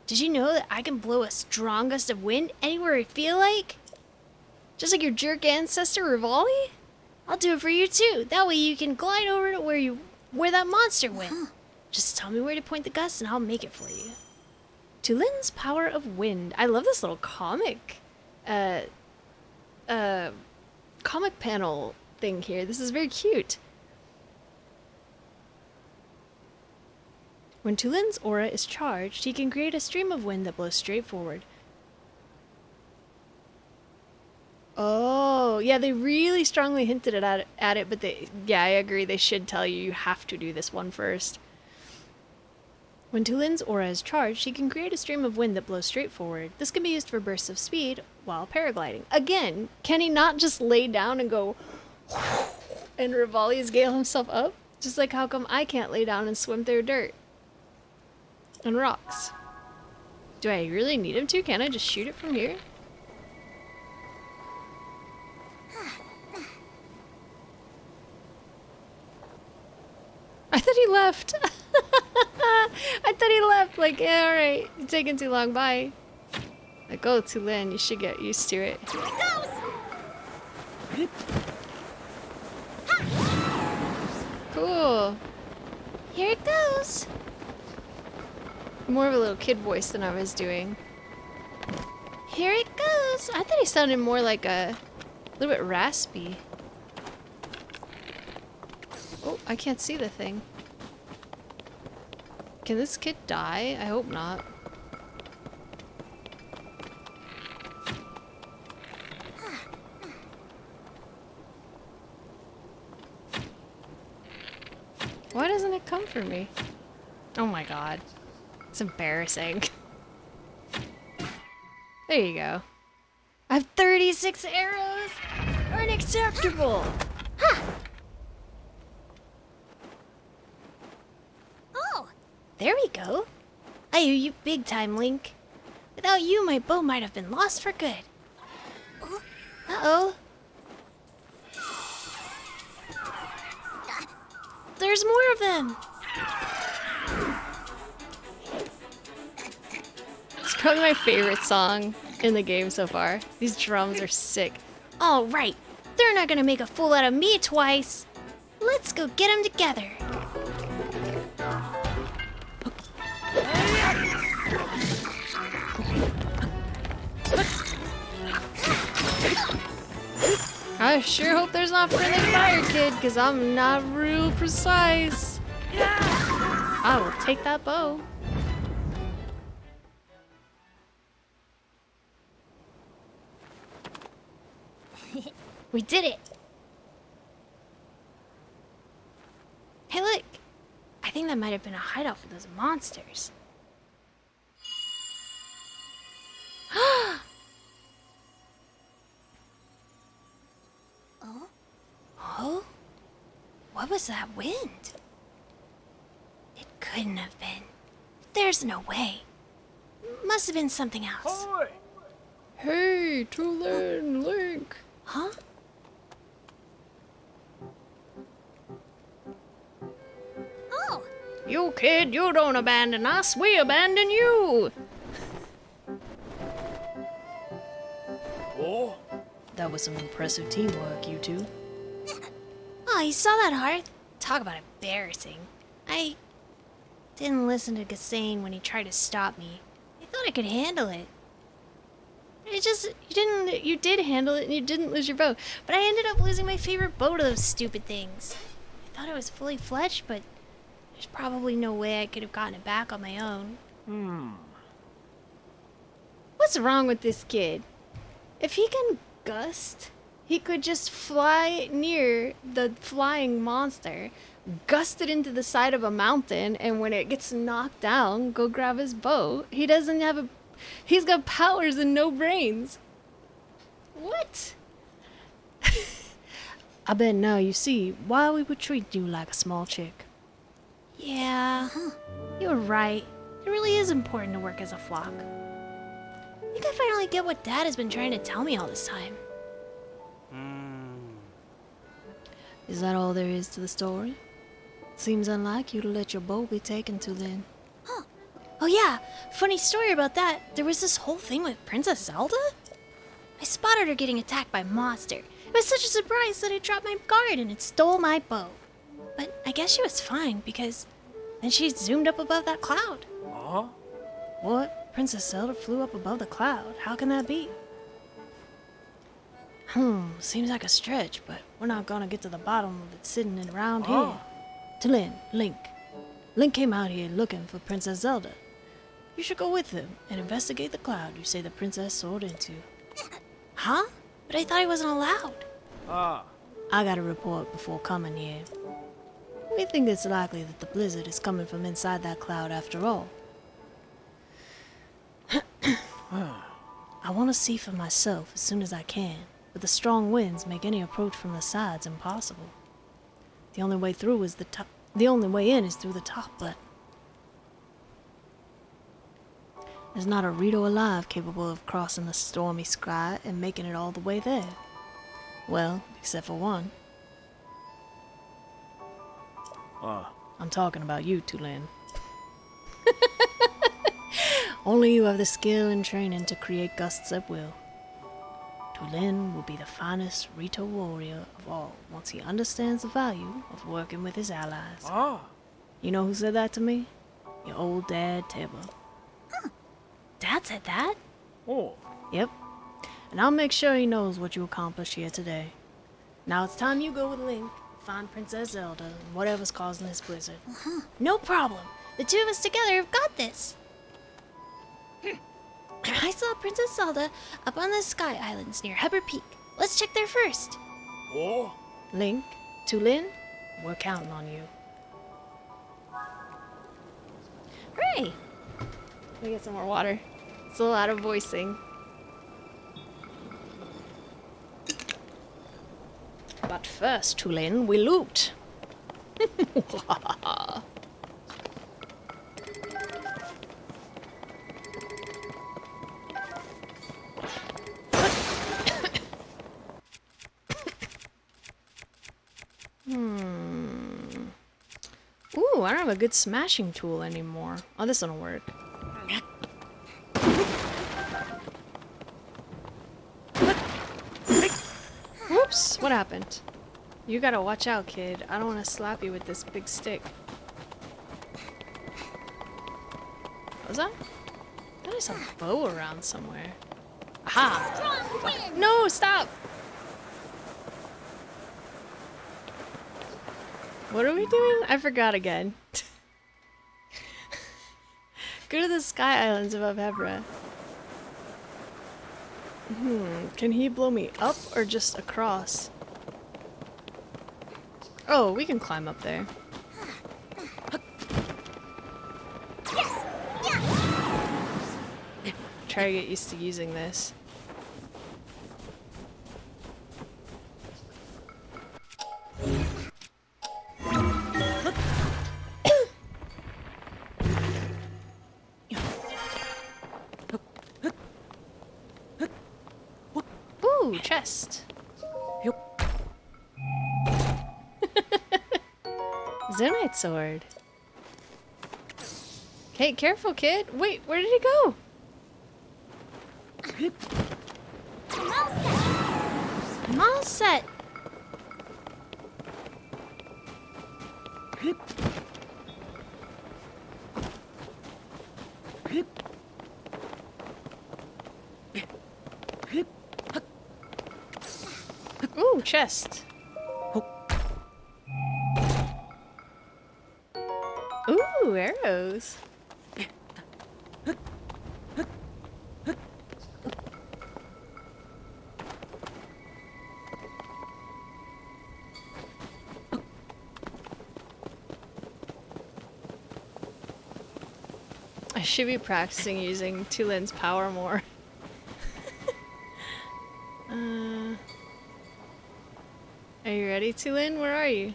Did you know that I can blow a strong gust of wind anywhere I feel like? Just like your jerk ancestor Rivali? I'll do it for you too. That way you can glide over to where that monster went. Just tell me where to point the gust and I'll make it for you. Tulin's Power of Wind. I love this little comic comic panel thing here. This is very cute. When Tulin's aura is charged, he can create a stream of wind that blows straight forward. Oh, yeah, they really strongly hinted at it, but yeah, I agree, they should tell you, you have to do this one first. When Tulin's aura is charged, he can create a stream of wind that blows straight forward. This can be used for bursts of speed while paragliding. Again, can he not just lay down and go and Rivali's gale himself up? Just like how come I can't lay down and swim through dirt and rocks? Do I really need him to? Can't I just shoot it from here? I thought he left. I thought he left. Like, yeah, alright. You're taking too long. Bye. Like, go, Tulin. You should get used to it. Here it goes! Cool. Here it goes. More of a little kid voice than I was doing. Here it goes. I thought he sounded more like a little bit raspy. Oh, I can't see the thing. Can this kid die? I hope not. Why doesn't it come for me? Oh my god. It's embarrassing. There you go. I have 36 arrows! Unacceptable! Ha! Oh! There we go. I owe you big time, Link. Without you, my bow might have been lost for good. Uh-oh. There's more of them! It's probably my favorite song in the game so far. These drums are sick. All right, they're not gonna make a fool out of me twice. Let's go get them together. I sure hope there's not friendly fire, kid, because I'm not real precise. I will take that bow. We did it! Hey, look! I think that might have been a hideout for those monsters. Oh? What was that wind? It couldn't have been. There's no way. Must have been something else. Ahoy! Hey, Tulin, Link. Huh? Oh! You kid, you don't abandon us, we abandon you! was some impressive teamwork, you two. Oh, you saw that, Hearth? Talk about embarrassing. I didn't listen to Gassane when he tried to stop me. I thought I could handle it. You did handle it and you didn't lose your bow. But I ended up losing my favorite bow to those stupid things. I thought it was fully fledged, but there's probably no way I could have gotten it back on my own. What's wrong with this kid? If he can gust, he could just fly near the flying monster, gust it into the side of a mountain, and when it gets knocked down, go grab his bow. He's got powers and no brains. What? I bet now you see why we would treat you like a small chick. Yeah, you're right. It really is important to work as a flock. I think I finally get what Dad has been trying to tell me all this time. Is that all there is to the story? Seems unlike you to let your bow be taken to then. Oh yeah, funny story about that. There was this whole thing with Princess Zelda. I spotted her getting attacked by a monster. It was such a surprise that I dropped my guard and it stole my bow. But I guess she was fine because then she zoomed up above that cloud. What? Princess Zelda flew up above the cloud. How can that be? Seems like a stretch, but we're not gonna get to the bottom of it sitting around here. Tulin, Link. Link came out here looking for Princess Zelda. You should go with him and investigate the cloud you say the princess soared into. Huh? But I thought I wasn't allowed. I got a report before coming here. We think it's likely that the blizzard is coming from inside that cloud after all. I want to see for myself as soon as I can, but the strong winds make any approach from the sides impossible. The only way through is the top. The only way in is through the top, but there's not a Rito alive capable of crossing the stormy sky and making it all the way there. Well, except for one. I'm talking about you, Tulin. Only you have the skill and training to create gusts at will. Tulin will be the finest Rito warrior of all once he understands the value of working with his allies. You know who said that to me? Your old dad, Teba. Dad said that? Yep. And I'll make sure he knows what you accomplished here today. Now it's time you go with Link, find Princess Zelda, and whatever's causing this blizzard. No problem. The two of us together have got this. I saw Princess Zelda up on the Sky Islands near Heber Peak. Let's check there first. Link, Tulin, we're counting on you. Hooray! Let me get some more water. It's a lot of voicing. But first, Tulin, we loot. Ooh, I don't have a good smashing tool anymore. Oh, this one'll work. Whoops, what happened? You gotta watch out, kid. I don't want to slap you with this big stick. What was that? There's a bow around somewhere. Aha! No, stop! What are we doing? I forgot again. Go to the Sky Islands above Hebra. Can he blow me up or just across? Oh, we can climb up there. Try to get used to using this. Ooh, chest. Zonite sword. Okay, careful, kid. Wait, where did he go? I'm all set. Ooh, chest. Ooh, arrows. I should be practicing using Tulin's power more. Are you ready, Tulin? Where are you?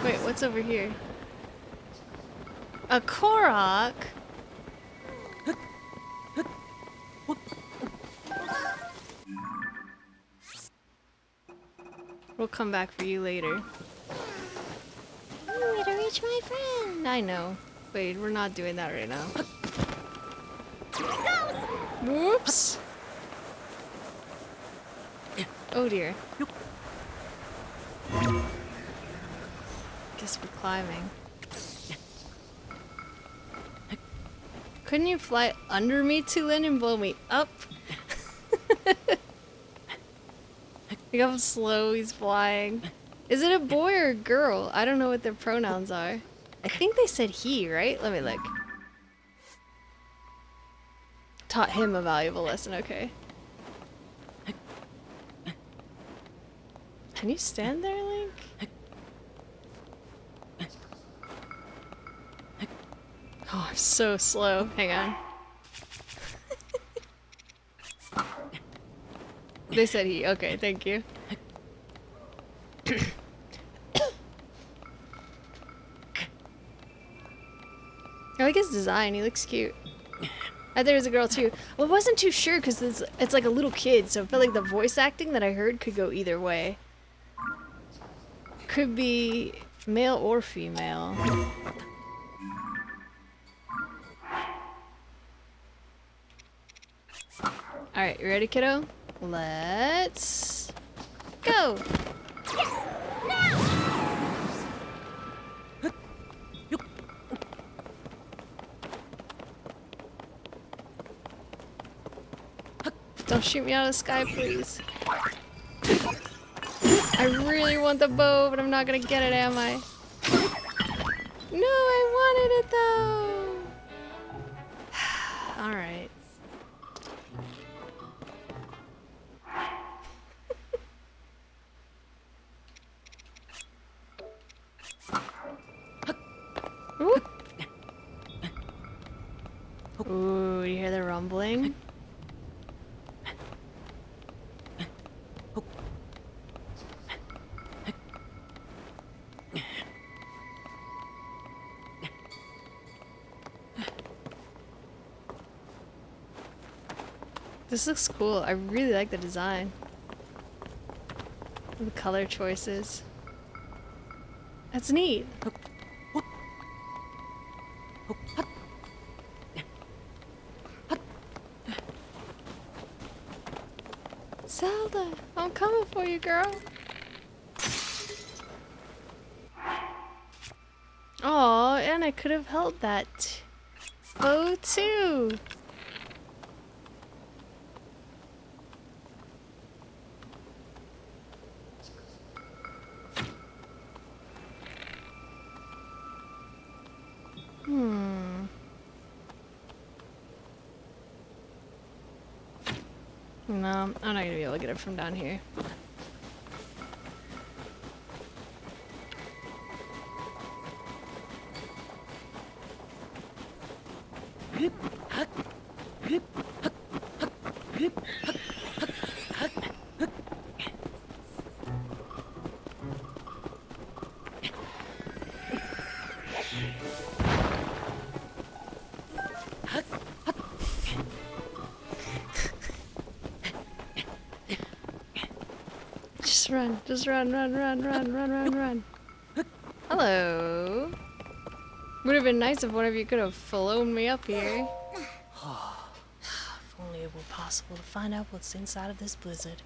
Wait, what's over here? A Korok? We'll come back for you later. Way to reach my friend. I know. Wait, we're not doing that right now. Whoops! Oh dear. Guess we're climbing. Couldn't you fly under me, Tulin, and blow me up? Look how slow he's flying. Is it a boy or a girl? I don't know what their pronouns are. I think they said he, right? Let me look. Taught him a valuable lesson, okay. Can you stand there, Link? Oh, I'm so slow. Hang on. They said he. Okay, thank you. I like his design. He looks cute. I thought it was a girl too. Well, I wasn't too sure because it's like a little kid, so I felt like the voice acting that I heard could go either way. Could be male or female. Alright, you ready, kiddo? Let's go! Don't shoot me out of the sky, please. I really want the bow, but I'm not gonna get it, am I? No, I wanted it though! Alright. Ooh, you hear the rumbling? This looks cool. I really like the design. The color choices. That's neat. Zelda, I'm coming for you, girl. Oh, and I could have held that bow too. No, I'm not gonna be able to get it from down here. Just run, run. Hello. Would have been nice if one of you could have flown me up here. If only it were possible to find out what's inside of this blizzard.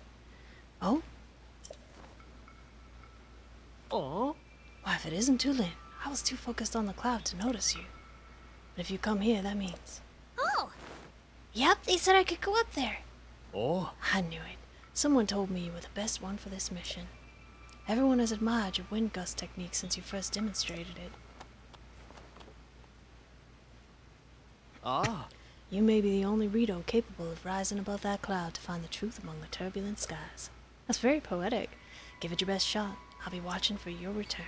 Oh? Oh? Why, if it isn't Tulin, I was too focused on the cloud to notice you. But if you come here, that means... Oh! Yep, they said I could go up there. Oh? I knew it. Someone told me you were the best one for this mission. Everyone has admired your wind gust technique since you first demonstrated it. Ah. You may be the only Rito capable of rising above that cloud to find the truth among the turbulent skies. That's very poetic. Give it your best shot. I'll be watching for your return.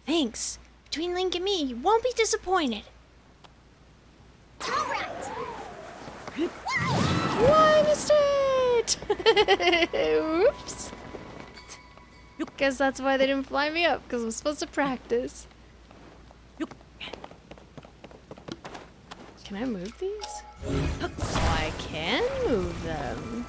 Thanks. Between Link and me, you won't be disappointed. Why, I missed it! Whoops. Guess that's why they didn't fly me up, because I'm supposed to practice. Can I move these? Oh, I can move them.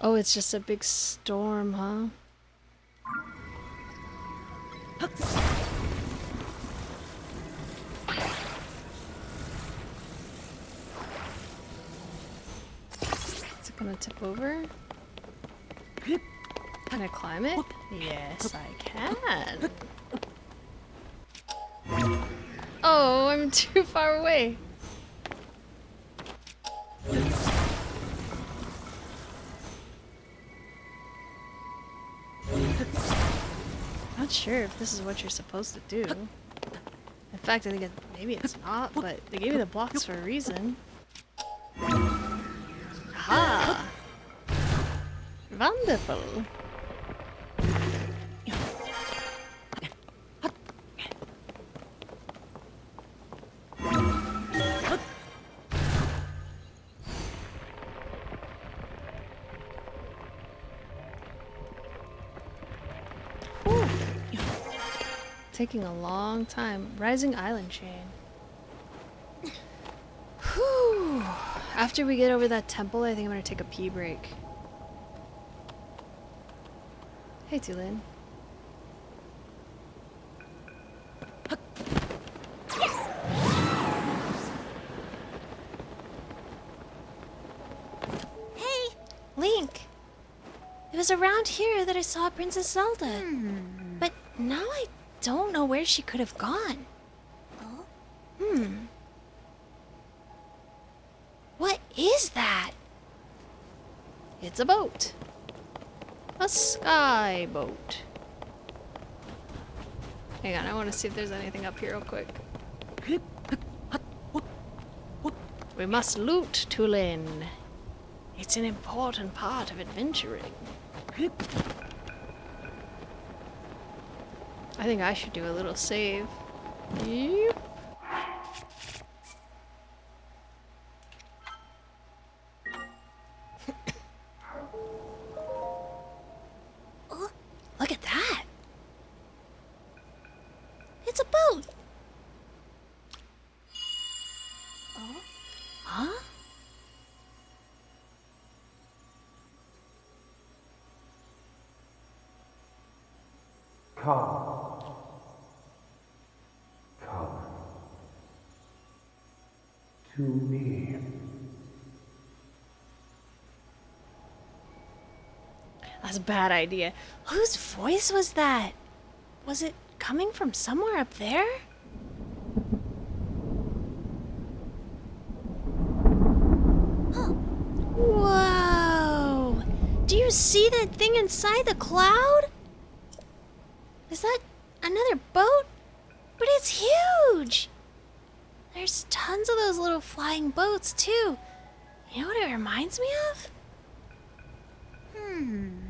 Oh, it's just a big storm, huh? Is it gonna tip over? Can I climb it? Yes, I can. Oh, I'm too far away. Not sure if this is what you're supposed to do. In fact, I think maybe it's not, but they gave me the blocks for a reason. Aha! Wonderful. Taking a long time. Rising island chain. Whew. After we get over that temple, I think I'm gonna take a pee break. Hey, Tulin. Hey, Link. It was around here that I saw Princess Zelda. But now I don't know where she could have gone. What is that? It's a boat. A sky boat. Hang on, I want to see if there's anything up here real quick. We must loot, Tulin. It's an important part of adventuring. I think I should do a little save. Yep. Look at that. It's a boat. Oh? Huh? Come. Come. To me. That's a bad idea. Whose voice was that? Was it coming from somewhere up there? Huh. Whoa! Do you see that thing inside the cloud? Is that another boat? But it's huge! There's tons of those little flying boats, too. You know what it reminds me of?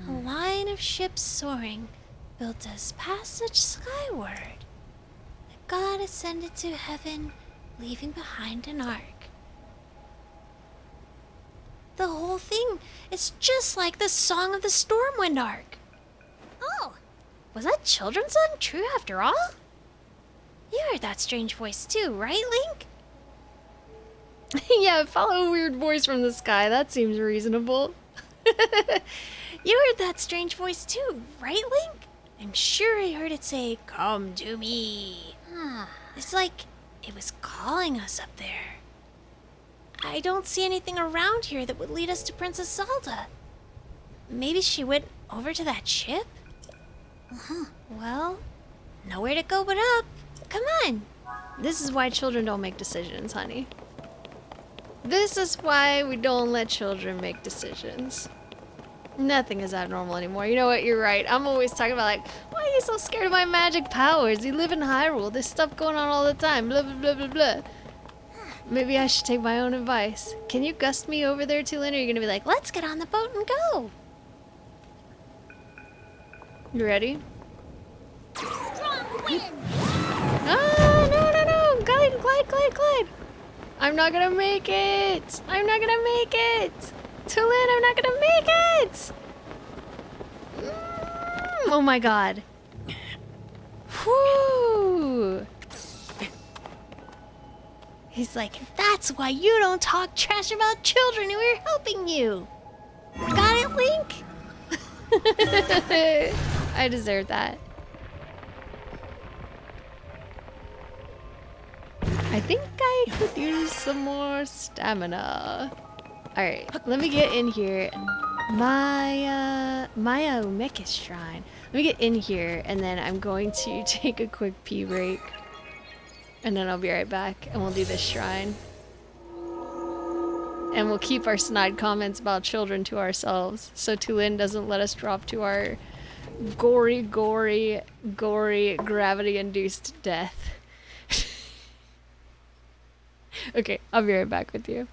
A line of ships soaring, built as passage skyward. The god ascended to heaven, leaving behind an ark. The whole thing is just like the Song of the Stormwind arc. Oh, Was that children's song true after all? You heard that strange voice too, right, Link? Yeah, follow a weird voice from the sky. That seems reasonable. You heard that strange voice too, right, Link? I'm sure I heard it say, "Come to me." It's like it was calling us up there. I don't see anything around here that would lead us to Princess Zelda. Maybe she went over to that ship? Well, nowhere to go but up. Come on. This is why children don't make decisions, honey. This is why we don't let children make decisions. Nothing is abnormal anymore. You know what? You're right. I'm always talking about like, why are you so scared of my magic powers? You live in Hyrule. There's stuff going on all the time. Blah, blah, blah, blah, blah. Maybe I should take my own advice. Can you gust me over there, Tulin? Or are you going to be like, Let's get on the boat and go. you ready? Strong wind. Ah, no, no, no. Glide, glide, glide, glide. I'm not going to make it. I'm not going to make it. Tulin, I'm not going to make it. Oh my god. Whew. He's like, that's why you don't talk trash about children who are helping you. Got it, Link? I deserve that. I think I could use some more stamina. Alright, let me get in here. Maya Umeke Shrine. Let me get in here and then I'm going to take a quick pee break. And then I'll be right back and we'll do this shrine. And we'll keep our snide comments about children to ourselves so Tulin doesn't let us drop to our gory, gravity-induced death. Okay, I'll be right back with you.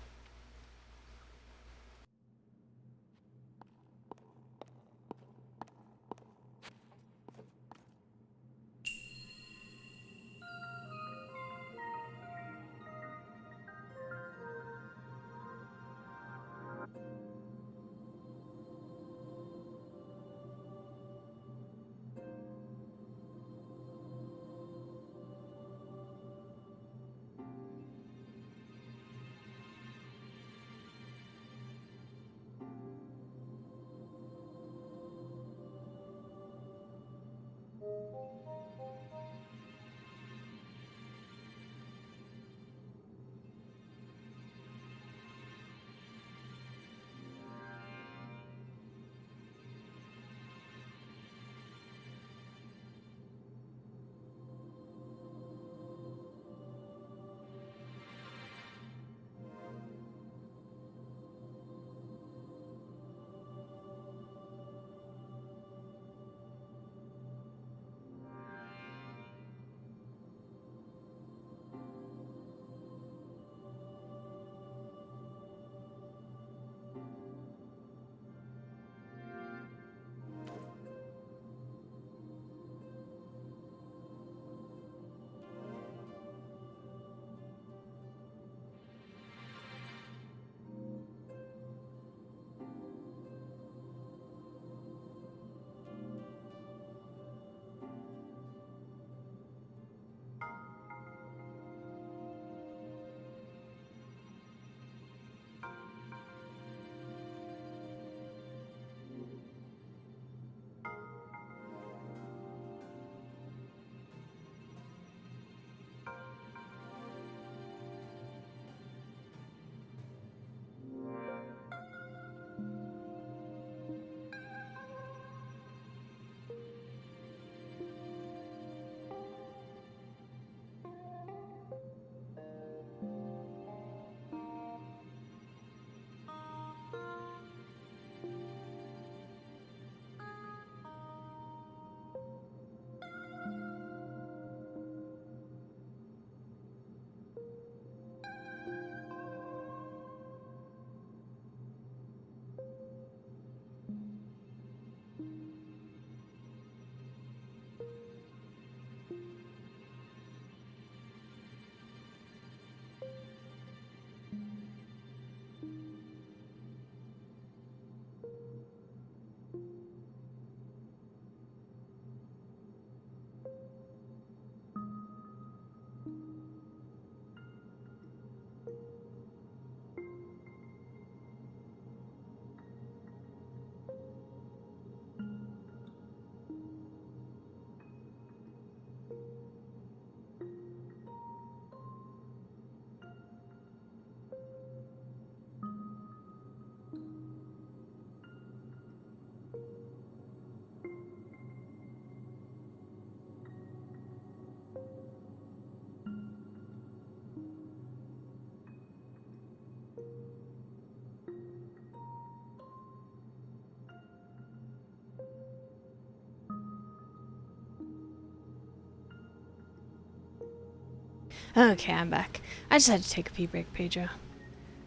Okay, I'm back. I just had to take a pee break, Pedro.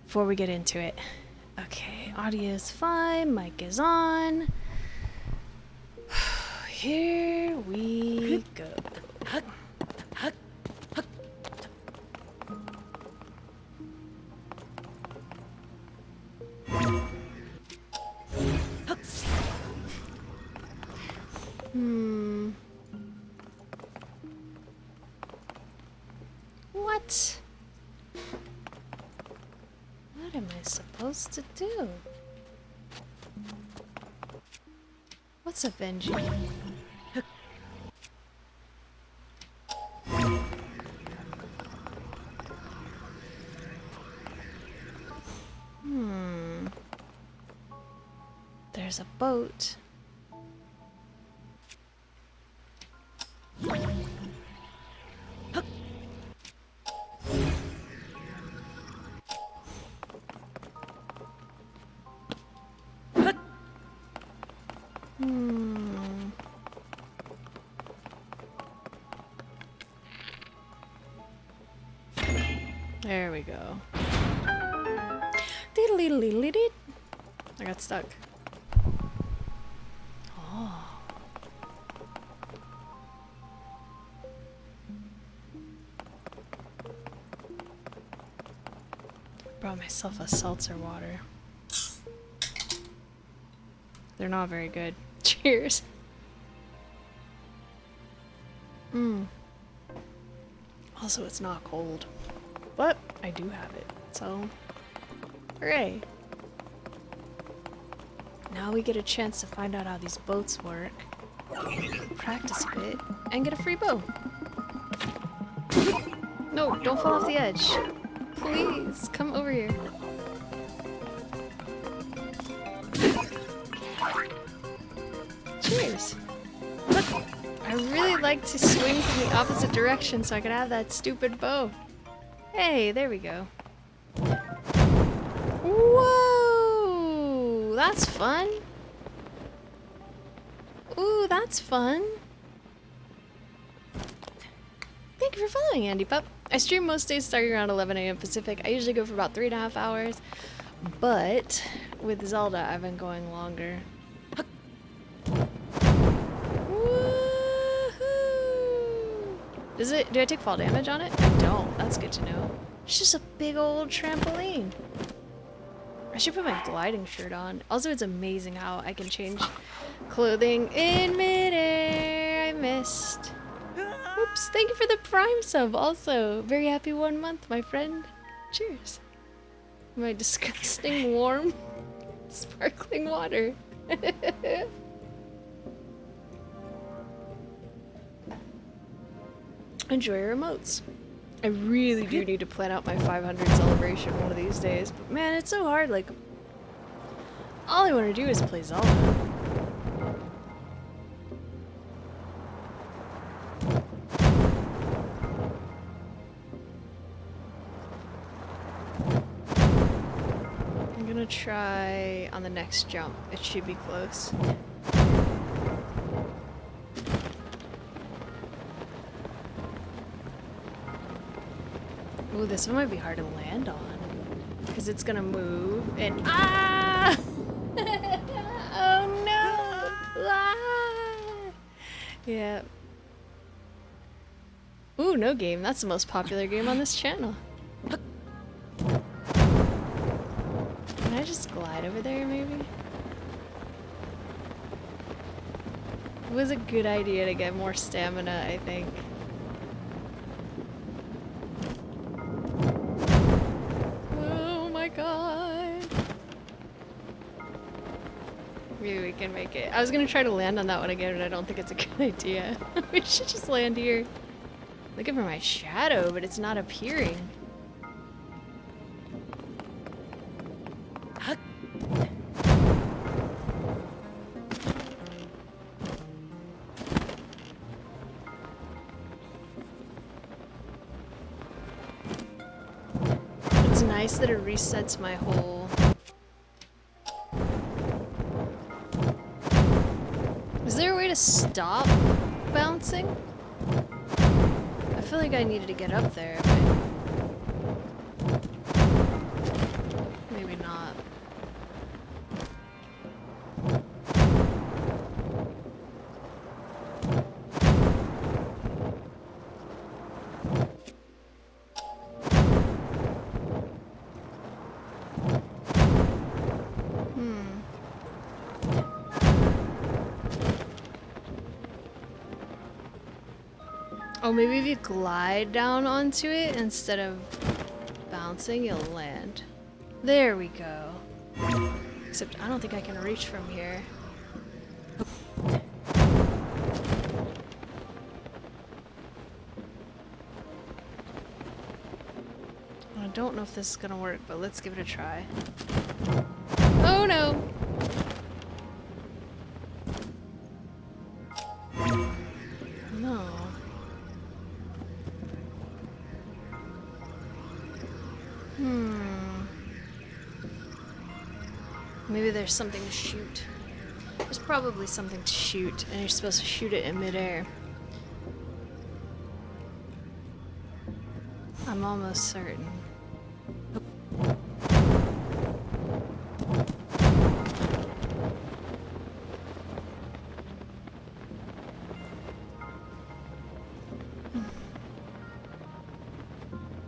Before we get into it. Okay, audio is fine, mic is on. Here we go. What? What am I supposed to do? What's a Benji? There's a boat. There we go. Diddle-diddle-diddle-did. I got stuck. Oh. Brought myself a seltzer water. They're not very good. Cheers. Also, it's not cold. But I do have it, so hooray. Now we get a chance to find out how these boats work, practice a bit, and get a free bow. No, don't fall off the edge. Please, come over here. Cheers. I really like to swing from the opposite direction so I can have that stupid bow. Hey, there we go. Whoa! That's fun. Ooh, that's fun. Thank you for following, Andy Pup. I stream most days starting around 11 a.m. Pacific. I usually go for about 3.5 hours. But with Zelda, I've been going longer. Do I take fall damage on it? I don't. That's good to know. It's just a big old trampoline. I should put my gliding shirt on. Also, it's amazing how I can change clothing in midair. I missed. Oops. Thank you for the Prime sub. Also, very happy 1 month, my friend. Cheers. My disgusting warm sparkling water. Enjoy your remotes. I really do need to plan out my 500 celebration one of these days, but man, it's so hard. Like, all I want to do is play Zelda. I'm gonna try on the next jump. It should be close. Ooh, this one might be hard to land on. Because it's gonna move and ah! Oh no! Ah! Yeah. Ooh, no game. That's the most popular game on this channel. Can I just glide over there, maybe? It was a good idea to get more stamina, I think. Maybe we can make it. I was gonna try to land on that one again, but I don't think it's a good idea. We should just land here. Looking for my shadow, but it's not appearing. It's nice that it resets my whole... Is there a way to stop bouncing? I feel like I needed to get up there, but maybe not. Oh, maybe if you glide down onto it instead of bouncing, you'll land. There we go. Except I don't think I can reach from here. I don't know if this is gonna work, but let's give it a try. Oh no! No. Maybe there's something to shoot. There's probably something to shoot, and you're supposed to shoot it in midair. I'm almost certain.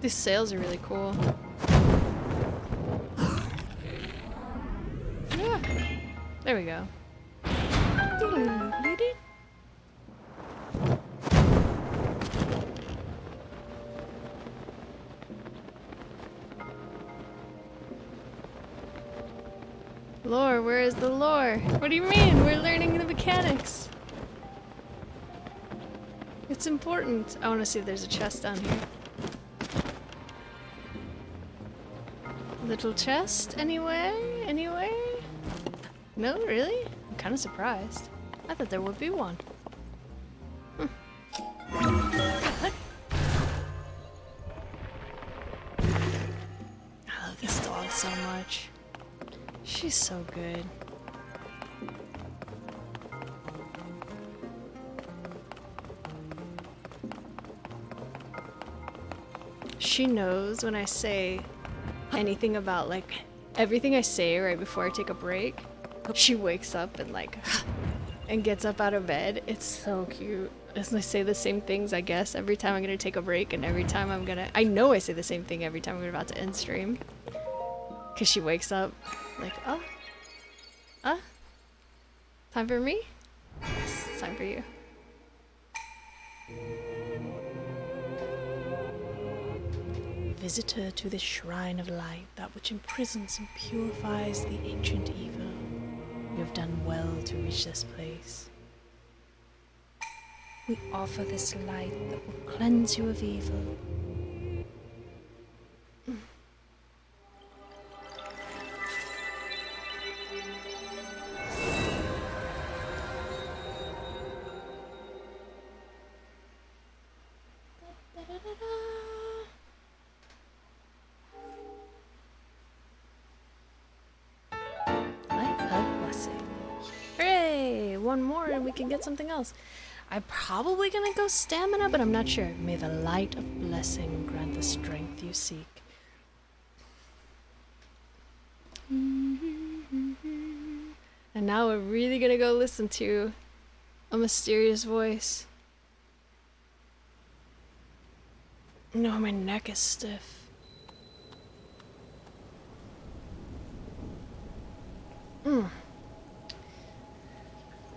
These sails are really cool. Yeah. There we go. Lore, where is the lore? What do you mean? We're learning the mechanics. It's important. I want to see if there's a chest down here. Little chest? Anyway? Anyway? No, really? I'm kind of surprised. I thought there would be one. I love this dog so much. She's so good. She knows when I say anything about like everything I say right before I take a break. She wakes up and like and gets up out of bed. It's so cute. As I say the same things, I guess, every time I'm gonna take a break and every time I know I say the same thing every time we're about to end stream. Cause she wakes up like, time for me? Yes, it's time for you. Visitor to this shrine of light, that which imprisons and purifies the ancient evil. You have done well to reach this place. We offer this light that will cleanse you of evil. One more and we can get something else. I'm probably gonna go stamina, but I'm not sure. May the light of blessing grant the strength you seek. And now we're really gonna go listen to a mysterious voice. No, my neck is stiff.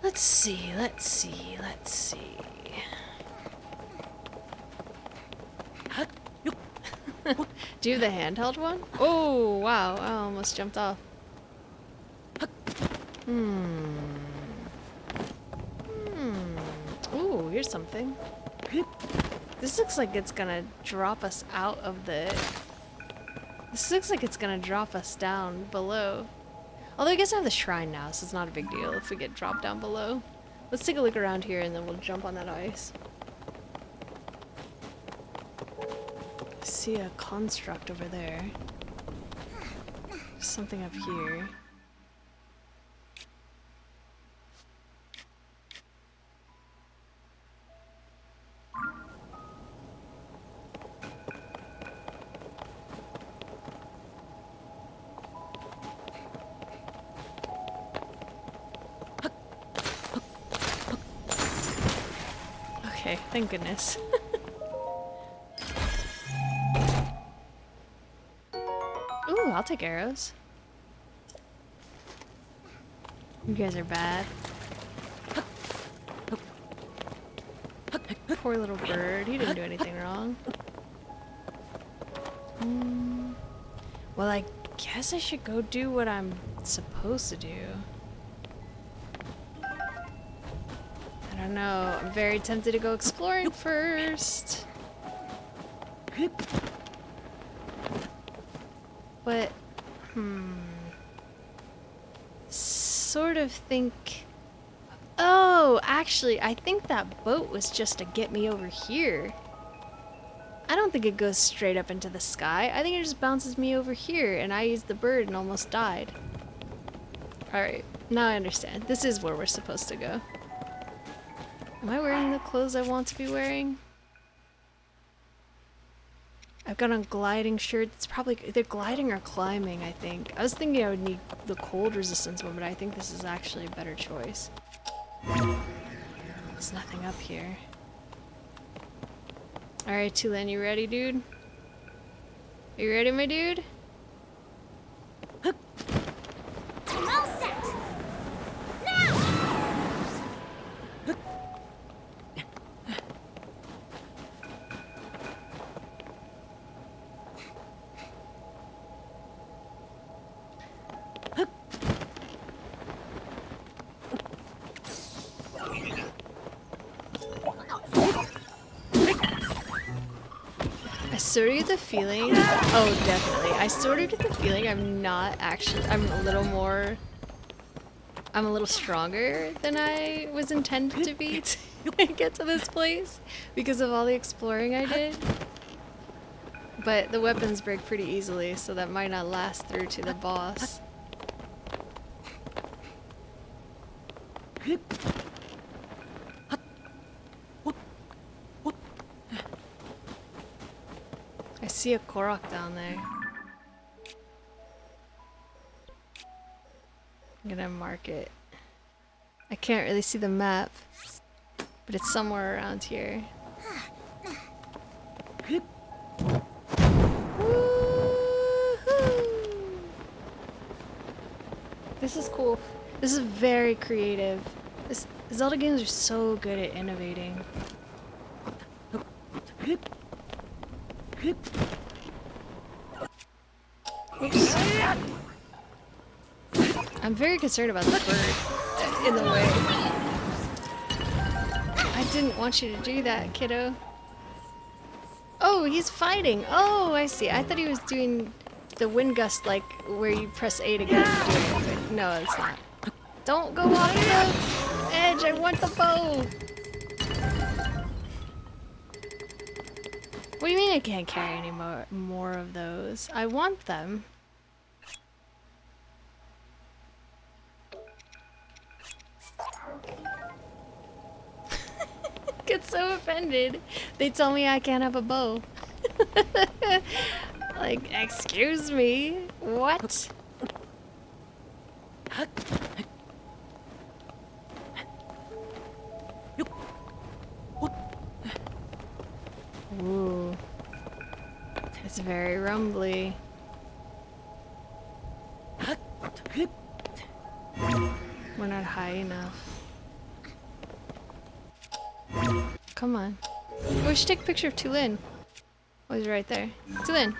Let's see. Do you have the handheld one? Oh, wow, I almost jumped off. Ooh, here's something. This looks like it's gonna drop us out of the... This looks like it's gonna drop us down below. Although I guess I have the shrine now, so it's not a big deal if we get dropped down below. Let's take a look around here and then we'll jump on that ice. See a construct over there. Something up here. Okay, thank goodness. Ooh, I'll take arrows. You guys are bad. Poor little bird, he didn't do anything wrong. Well, I guess I should go do what I'm supposed to do. I don't know, I'm very tempted to go exploring first. But, sort of think... Oh, actually, I think that boat was just to get me over here. I don't think it goes straight up into the sky. I think it just bounces me over here, and I used the bird and almost died. Alright, now I understand. This is where we're supposed to go. Am I wearing the clothes I want to be wearing? I've got a gliding shirt. It's probably either gliding or climbing, I think. I was thinking I would need the cold resistance one, but I think this is actually a better choice. There's nothing up here. Alright, Tulin, you ready, dude? You ready, my dude? I'm all set. Now! I sort of get the feeling, oh definitely, I sort of get the feeling I'm a little stronger than I was intended to be to get to this place because of all the exploring I did. But the weapons break pretty easily, so that might not last through to the boss. I see a Korok down there. I'm gonna mark it. I can't really see the map, but it's somewhere around here. Woohoo! This is cool. This is very creative. Zelda games are so good at innovating. Oops. I'm very concerned about the bird in the way. I didn't want you to do that, kiddo. Oh, he's fighting. Oh, I see. I thought he was doing the wind gust, like where you press A to get him to do it. But no, it's not. Don't go off the edge. I want the bow. What do you mean I can't carry any more of those? I want them. Get so offended. They tell me I can't have a bow. Like, excuse me? What? Ooh. It's very rumbly. We're not high enough. Come on. We should take a picture of Tulin. Oh, he's right there. Tulin.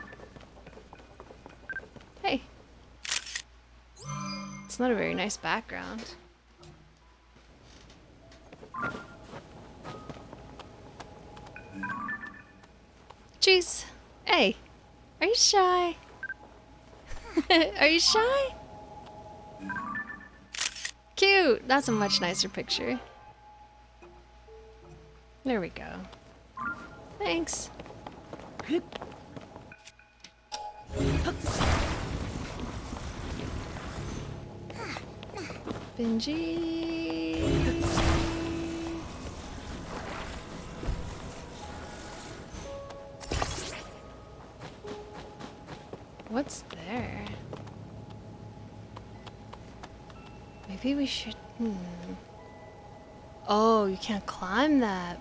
Hey. It's not a very nice background. Jeez. Hey, are you shy? Are you shy? Cute! That's a much nicer picture. There we go. Thanks. Benji. What's there? Maybe we should. Oh, you can't climb that.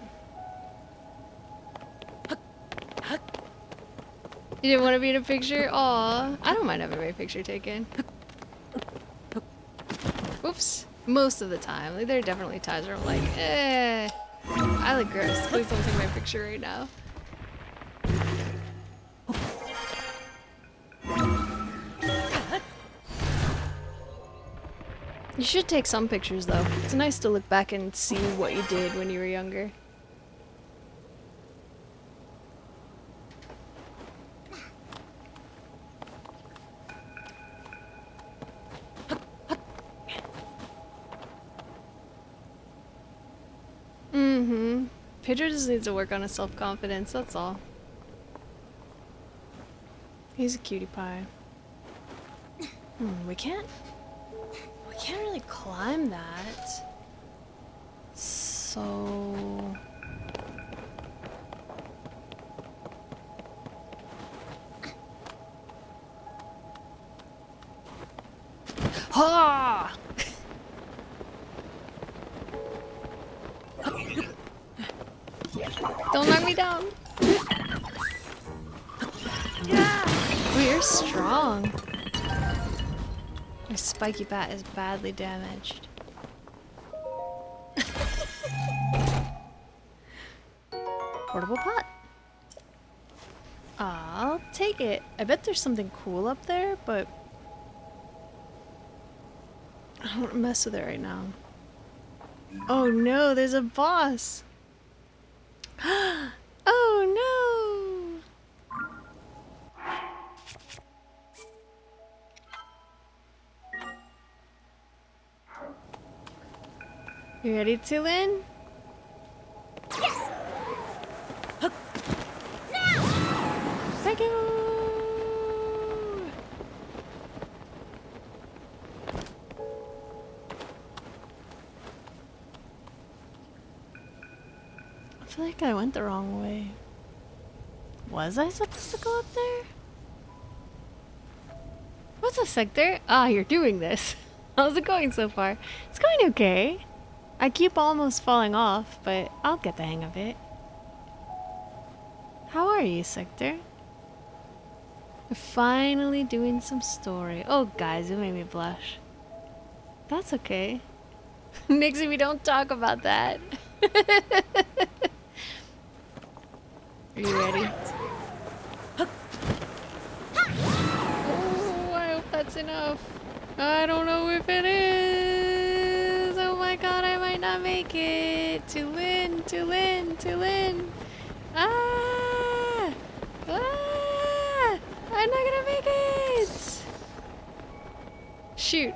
You didn't want to be in a picture? Aw, I don't mind having my picture taken. Oops. Most of the time. Like, there are definitely times where I'm like, I look gross. Please don't take my picture right now. You should take some pictures though. It's nice to look back and see what you did when you were younger. Pedro just needs to work on his self-confidence, that's all. He's a cutie pie. We can't really climb that. So... Ha! Don't knock me down. Yeah. Oh, you're strong. My spiky bat is badly damaged. Portable pot. I'll take it. I bet there's something cool up there, but I don't want to mess with it right now. Oh no, there's a boss. Oh no! You ready to win? Yes! Thank you! I feel like I went the wrong way. Was I supposed to go up there? What's up, Sector? Ah, you're doing this. How's it going so far? It's going okay. I keep almost falling off, but I'll get the hang of it. How are you, Sector? We're finally doing some story. Oh, guys, it made me blush. That's okay. Nixie, we don't talk about that. Are you ready? Oh, I hope that's enough. I don't know if it is. Oh my god, I might not make it. Tulin. Ah! Ah! I'm not gonna make it! Shoot.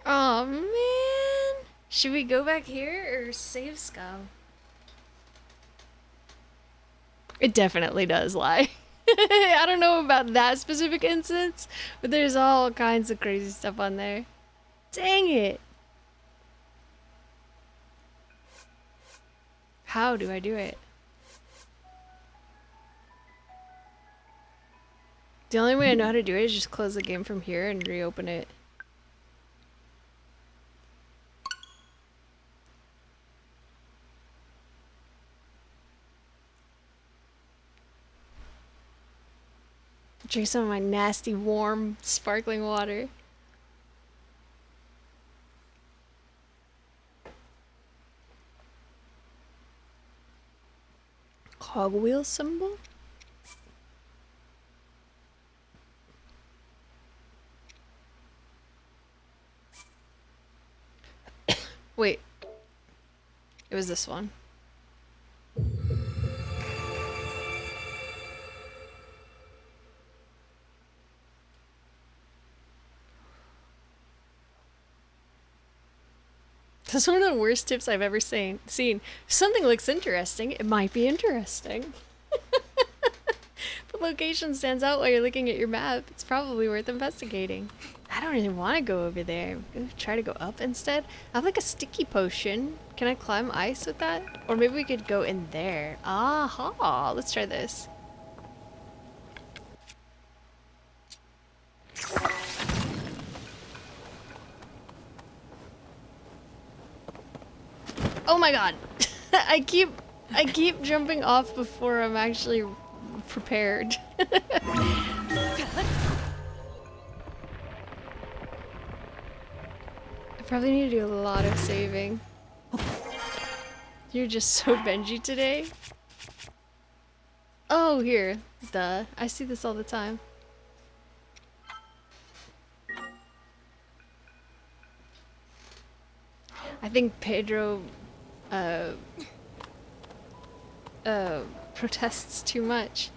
Oh man! Should we go back here or save Skull? It definitely does lie. I don't know about that specific instance, but there's all kinds of crazy stuff on there. Dang it! How do I do it? The only way I know how to do it is just close the game from here and reopen it. Drink some of my nasty, warm, sparkling water. Cogwheel symbol? Wait. It was this one. This is one of the worst tips I've ever seen. If something looks interesting, it might be interesting. If a location stands out while you're looking at your map, it's probably worth investigating. I don't really want to go over there. I'm gonna try to go up instead. I have like a sticky potion. Can I climb ice with that? Or maybe we could go in there. Aha! Let's try this. Oh my god! I keep jumping off before I'm actually prepared. I probably need to do a lot of saving. You're just so Benji today. Oh, here. Duh. I see this all the time. I think Pedro protests too much.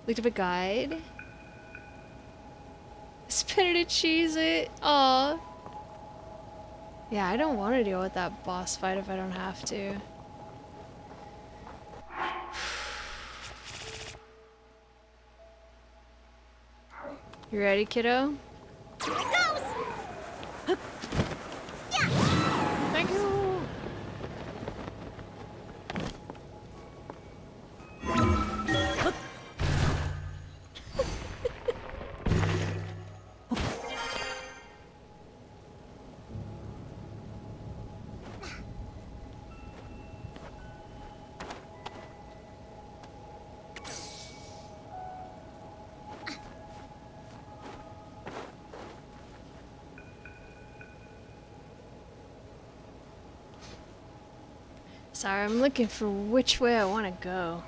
Looked up a guide. Spin it and cheese it. Aw. Yeah, I don't want to deal with that boss fight if I don't have to. You ready, kiddo? Here it goes! Thank you! Sorry, I'm looking for which way I want to go.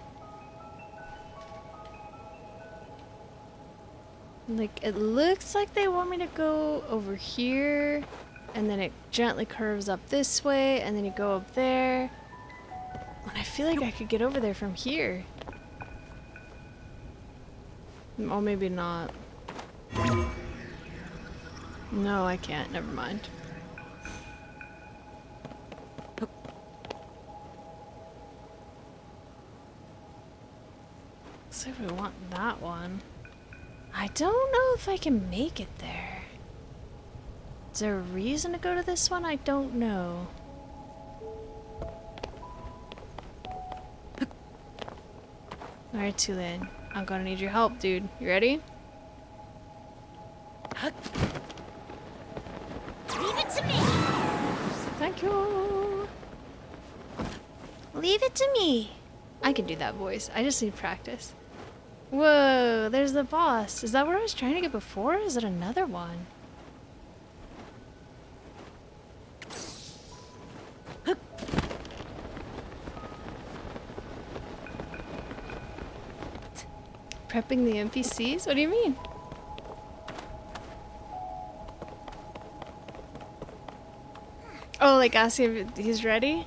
Like, it looks like they want me to go over here, and then it gently curves up this way, and then you go up there. And I feel like I could get over there from here. Oh, maybe not. No, I can't. Never mind. Looks like we want that one. I don't know if I can make it there. Is there a reason to go to this one? I don't know. Alright, Tulane. I'm gonna need your help, dude. You ready? Leave it to me! Thank you! Leave it to me! I can do that voice. I just need practice. Whoa, there's the boss. Is that what I was trying to get before? Or is it another one? Prepping the NPCs? What do you mean? Oh, like asking if he's ready?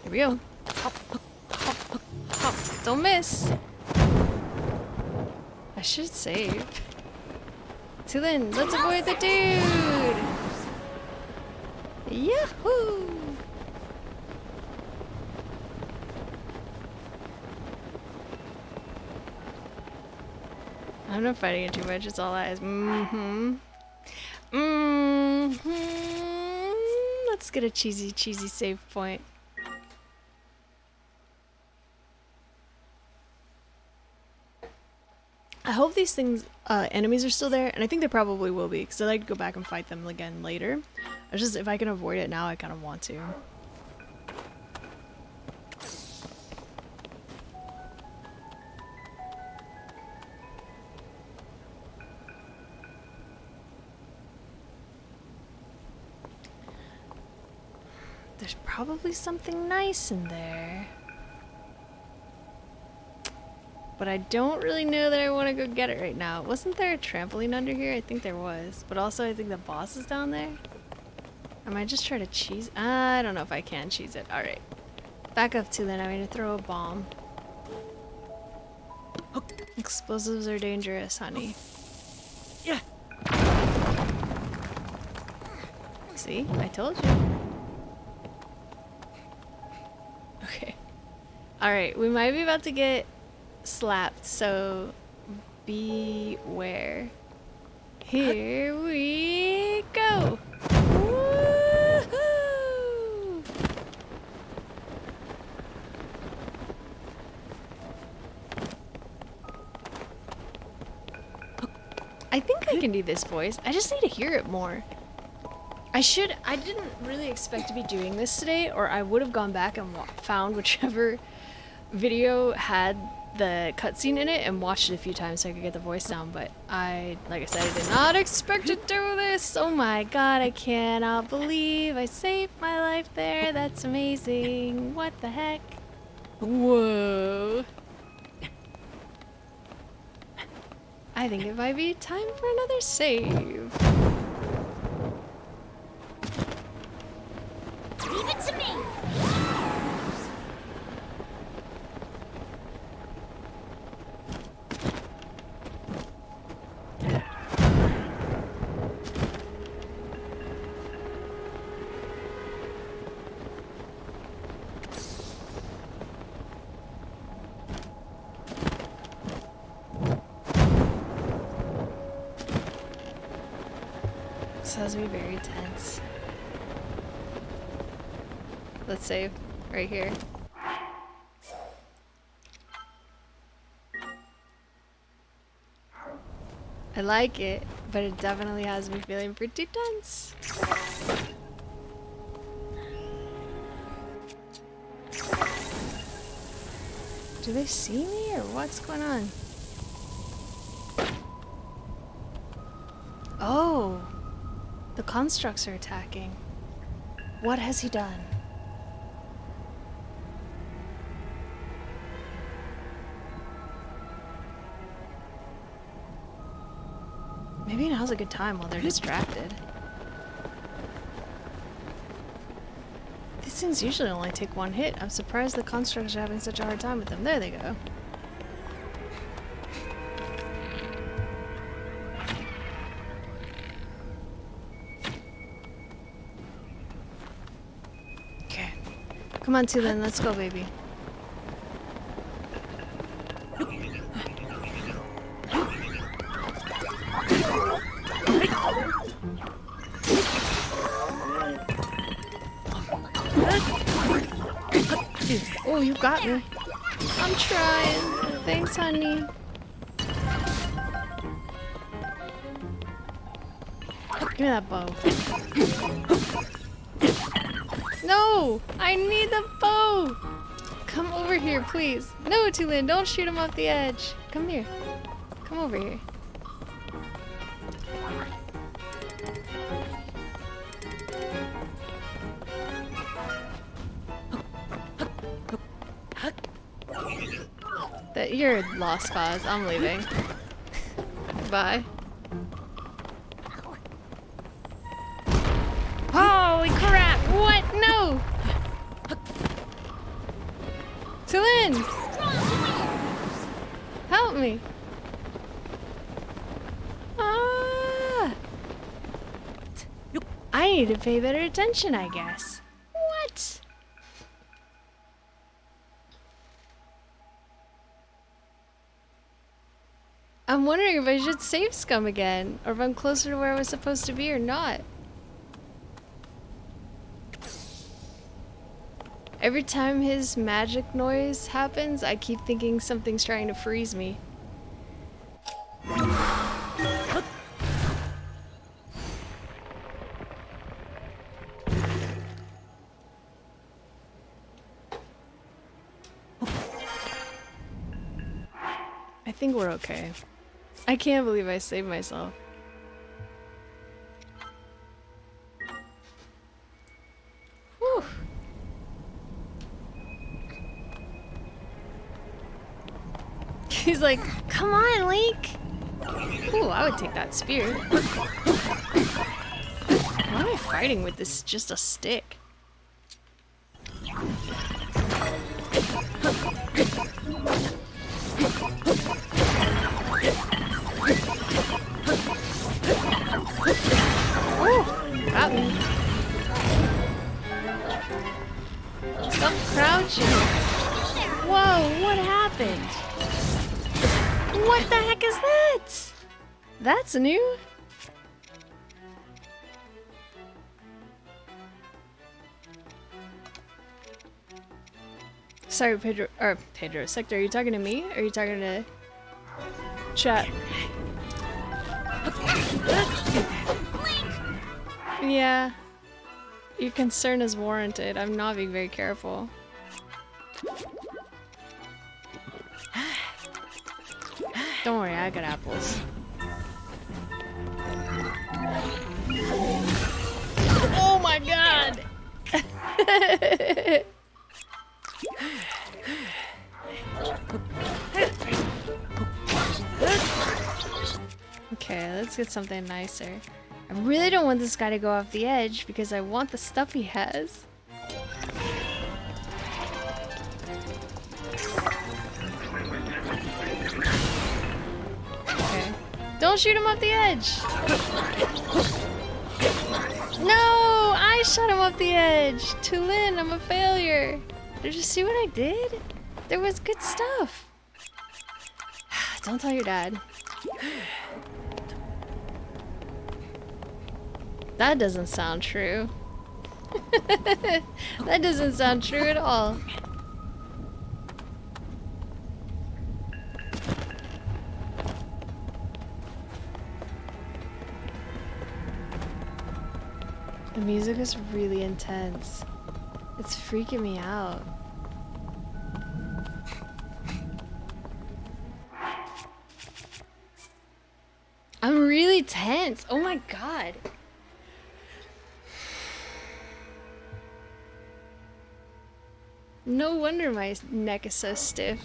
Here we go. Hop, hop, hop, hop, hop. Don't miss. I should save. Tulin, let's avoid the dude! Yahoo! I'm not fighting it too much, it's all eyes. Let's get a cheesy save point. I hope these things, enemies are still there, and I think they probably will be, because I'd like to go back and fight them again later. I just, if I can avoid it now, I kind of want to. There's probably something nice in there. But I don't really know that I want to go get it right now. Wasn't there a trampoline under here? I think there was. But also I think the boss is down there. I might just try to cheese. I don't know if I can cheese it. Alright. Back up to then. I'm going to throw a bomb. Explosives are dangerous, honey. Yeah. See? I told you. Okay. Alright, we might be about to get slapped, so beware. Here we go! Woohoo! I think I can do this voice. I just need to hear it more. I didn't really expect to be doing this today, or I would have gone back and found whichever video had the cutscene in it and watched it a few times so I could get the voice down, but like I said, I did not expect to do this. Oh my god, I cannot believe I saved my life there. That's amazing. What the heck? Whoa. I think it might be time for another save. Leave it to me. This has me very tense. Let's save right here. I like it, but it definitely has me feeling pretty tense. Do they see me or what's going on? Oh, the constructs are attacking. What has he done? Maybe now's a good time while they're distracted. These things usually only take one hit. I'm surprised the constructs are having such a hard time with them. There they go. Okay. Come on, Tulin, let's go, baby. Oh, you got me. I'm trying. Thanks, honey. Give me that bow. No! I need the bow! Come over here, please. No, Tulin, don't shoot him off the edge. Come here. Come over here. You're a lost cause. I'm leaving. Bye. Holy crap! What? No! Tulin! Help me! Ah! I need to pay better attention, I guess. What? I'm wondering if I should save Scum again, or if I'm closer to where I was supposed to be or not. Every time his magic noise happens, I keep thinking something's trying to freeze me. I think we're okay. I can't believe I saved myself. Whew. He's like, come on, Link! Ooh, I would take that spear. Why am I fighting with this just a stick? Ooh, got me. Stop crouching. Whoa, what happened? What the heck is that? That's new. Sorry, Pedro. Or Pedro, Sector, are you talking to me? Or are you talking to chat? Yeah. Your concern is warranted. I'm not being very careful. Don't worry, I got apples. Oh my god! Okay, let's get something nicer. I really don't want this guy to go off the edge because I want the stuff he has. Okay. Don't shoot him off the edge! No! I shot him off the edge! Tulin, I'm a failure! Did you see what I did? There was good stuff! Don't tell your dad. That doesn't sound true. That doesn't sound true at all. The music is really intense. It's freaking me out. I'm really tense. Oh my god. No wonder my neck is so stiff.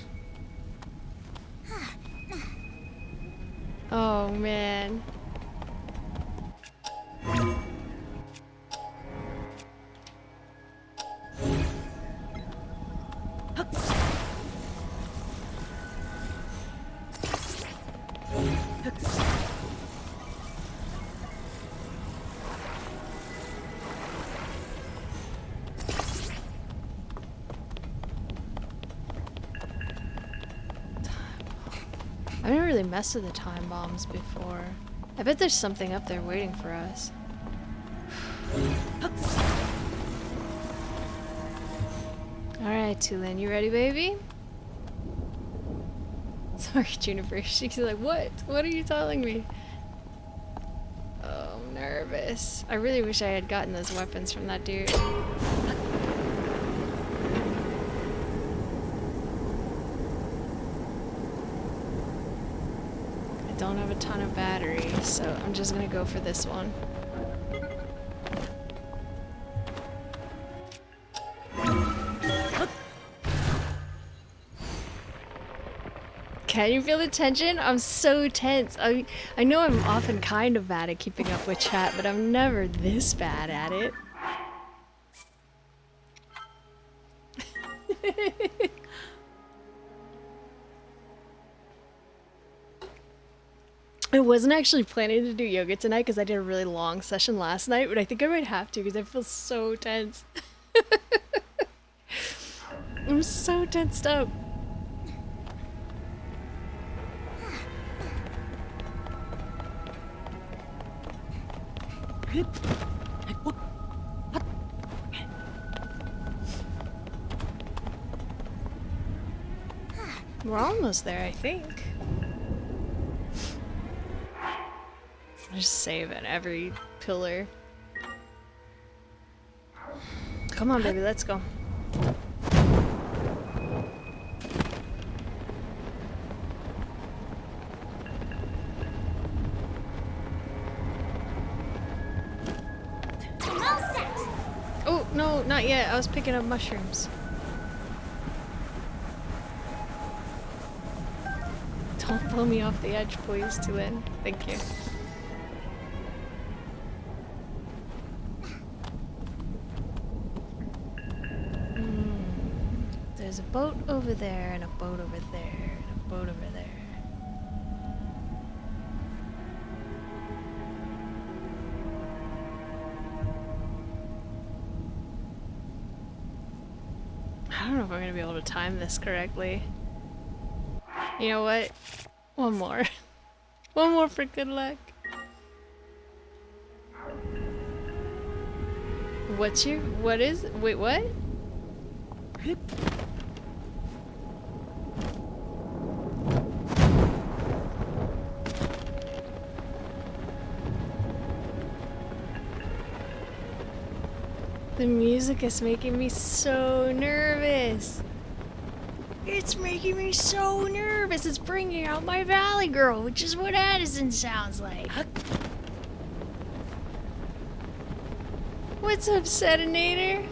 Oh man. I've never really messed with the time bombs before. I bet there's something up there waiting for us. Alright, Tulin, you ready, baby? Sorry, Juniper. She's like, what? What are you telling me? Oh, I'm nervous. I really wish I had gotten those weapons from that dude. Don't have a ton of battery, so I'm just gonna go for this one. Can you feel the tension? I'm so tense. I know I'm often kind of bad at keeping up with chat, but I'm never this bad at it. I wasn't actually planning to do yoga tonight because I did a really long session last night, but I think I might have to because I feel so tense. I'm so tensed up. We're almost there, I think. Just saving every pillar. Come on, baby, let's go. Oh, no, not yet. I was picking up mushrooms. Don't blow me off the edge, please, Tulin. Thank you. There's a boat over there, and a boat over there, and a boat over there. I don't know if I'm gonna be able to time this correctly. You know what? One more. One more for good luck. Wait, what? The music is making me so nervous. It's making me so nervous. It's bringing out my Valley Girl, which is what Addison sounds like. What's up, Sedinator?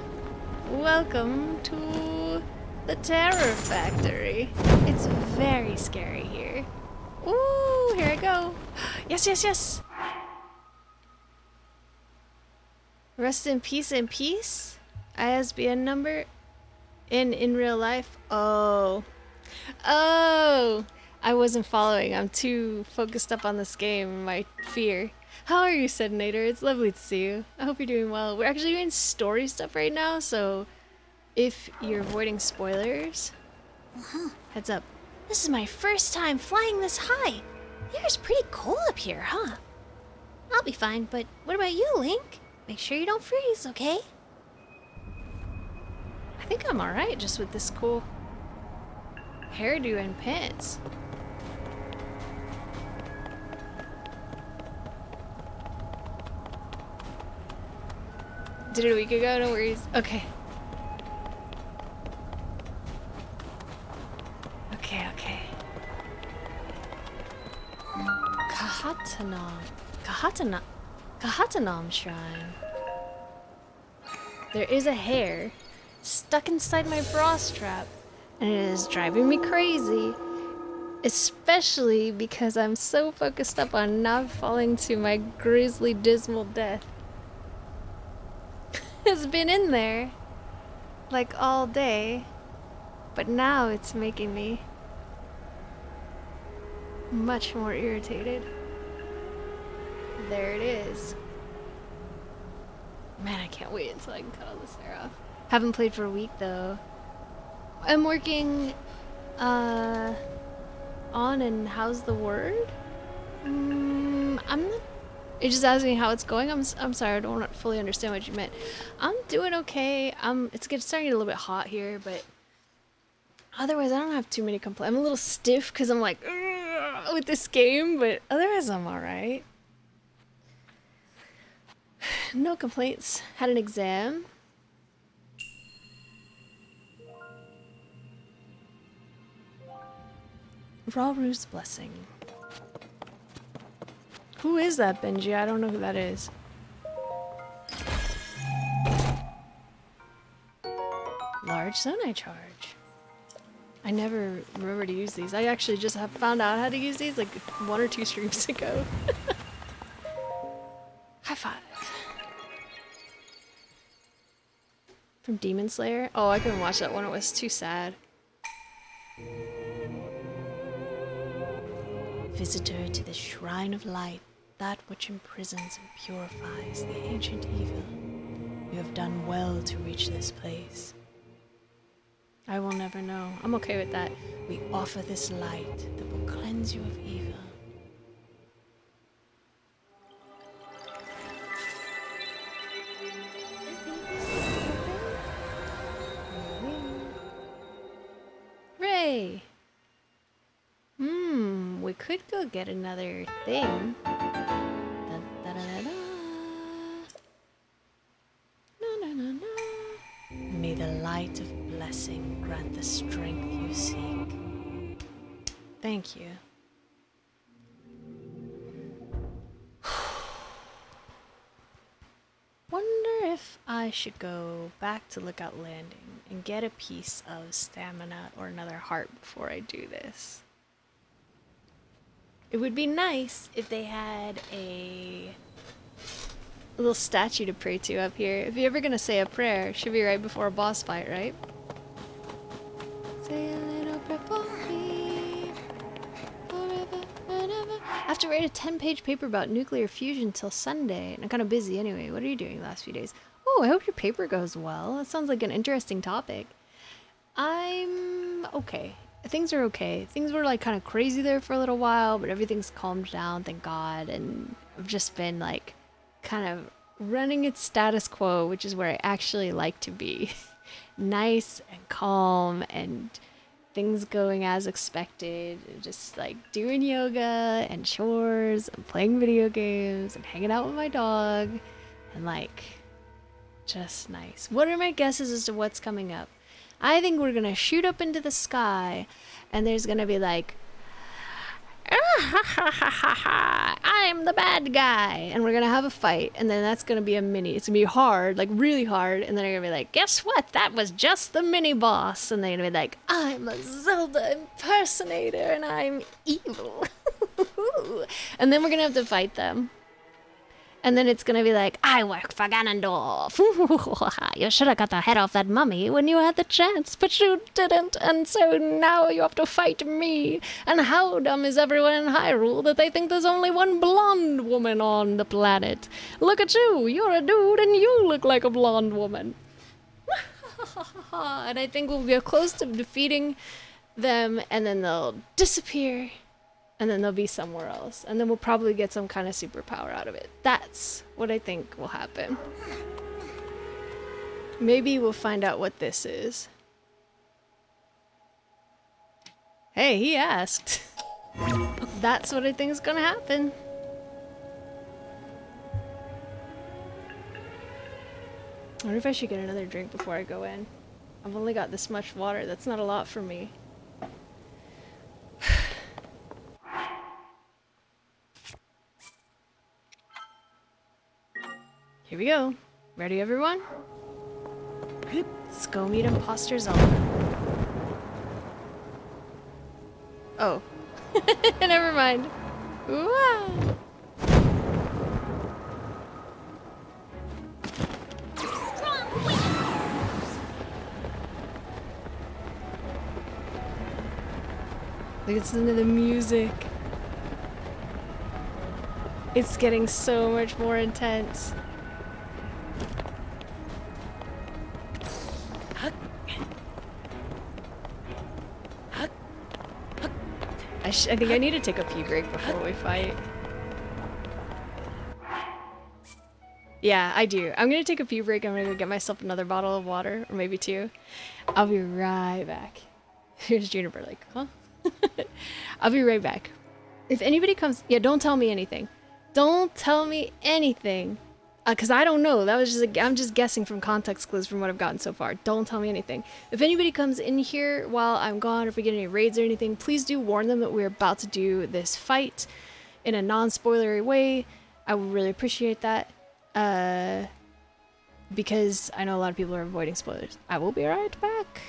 Welcome to the Terror Factory. It's very scary here. Ooh, here I go. Yes, yes, yes. Rest in peace and peace. ISBN number in real life. Oh. Oh. I wasn't following. I'm too focused up on this game and my fear. How are you, Sedinator? It's lovely to see you. I hope you're doing well. We're actually doing story stuff right now, so if you're avoiding spoilers, heads up. This is my first time flying this high. The air's pretty cold up here, huh? I'll be fine, but what about you, Link? Make sure you don't freeze, okay? I think I'm alright just with this cool hairdo and pants. Did it a week ago, no worries. Okay. Okay. Kahatanam Shrine. There is a hair stuck inside my bra strap, and it is driving me crazy. Especially because I'm so focused up on not falling to my grisly, dismal death. It's been in there, like all day, but now it's making me much more irritated. There it is. Man, I can't wait until I can cut all this hair off. Haven't played for a week though. I'm working on and how's the word? I'm not. You're just asking how it's going. I'm sorry, I don't fully understand what you meant. I'm doing okay. It's starting to get a little bit hot here, but otherwise I don't have too many complaints. I'm a little stiff because I'm like with this game, but otherwise I'm all right. No complaints. Had an exam. Raru's blessing. Who is that, Benji? I don't know who that is. Large Sonai charge. I never remember to use these. I actually just have found out how to use these like 1 or 2 streams ago. High five. From Demon Slayer? Oh, I couldn't watch that one. It was too sad. Visitor to the Shrine of Light, that which imprisons and purifies the ancient evil. You have done well to reach this place. I will never know. I'm okay with that. We offer this light that will cleanse you of evil. Ray! We could go get another thing. Dun, da, da, da, da. Na, na, na, na. May the light of blessing grant the strength you seek. Thank you. Wonder if I should go back to Lookout Landing and get a piece of stamina or another heart before I do this. It would be nice if they had a little statue to pray to up here. If you're ever gonna say a prayer, it should be right before a boss fight, right? Say a little prayer for me, forever and ever. I have to write a 10-page paper about nuclear fusion till Sunday, and I'm kind of busy anyway. What are you doing the last few days? Oh, I hope your paper goes well. That sounds like an interesting topic. I'm okay. Things are okay. Things were like kind of crazy there for a little while, but everything's calmed down, thank God. And I've just been like kind of running its status quo, which is where I actually like to be. Nice and calm and things going as expected. Just like doing yoga and chores and playing video games and hanging out with my dog and like just nice. What are my guesses as to what's coming up? I think we're gonna shoot up into the sky and there's gonna be like, I'm the bad guy, and we're gonna have a fight, and then that's gonna be a mini. It's gonna be hard, like really hard, and then they're gonna be like, guess what? That was just the mini boss, and they're gonna be like, I'm a Zelda impersonator, and I'm evil, and then we're gonna have to fight them. And then it's gonna be like, I work for Ganondorf. You should have got the head off that mummy when you had the chance, but you didn't, and so now you have to fight me. And how dumb is everyone in Hyrule that they think there's only one blonde woman on the planet? Look at you, you're a dude and you look like a blonde woman. And I think we'll get close to defeating them, and then they'll disappear. And then they'll be somewhere else. And then we'll probably get some kind of superpower out of it. That's what I think will happen. Maybe we'll find out what this is. Hey, he asked. That's what I think is gonna happen. I wonder if I should get another drink before I go in. I've only got this much water. That's not a lot for me. Here we go. Ready, everyone? Let's go meet Imposter Zelda. Oh. Never mind. Ooh-ah. Listen to the music. It's getting so much more intense. I think I need to take a pee break before we fight. Yeah, I do. I'm gonna take a pee break. I'm gonna go get myself another bottle of water, or maybe two. I'll be right back. Here's Juniper like, huh? I'll be right back. If anybody comes, yeah, don't tell me anything. Don't tell me anything. Because I don't know. That was just I'm just guessing from context clues from what I've gotten so far. Don't tell me anything. If anybody comes in here while I'm gone, or if we get any raids or anything, please do warn them that we're about to do this fight in a non-spoilery way. I would really appreciate that. Because I know a lot of people are avoiding spoilers. I will be right back.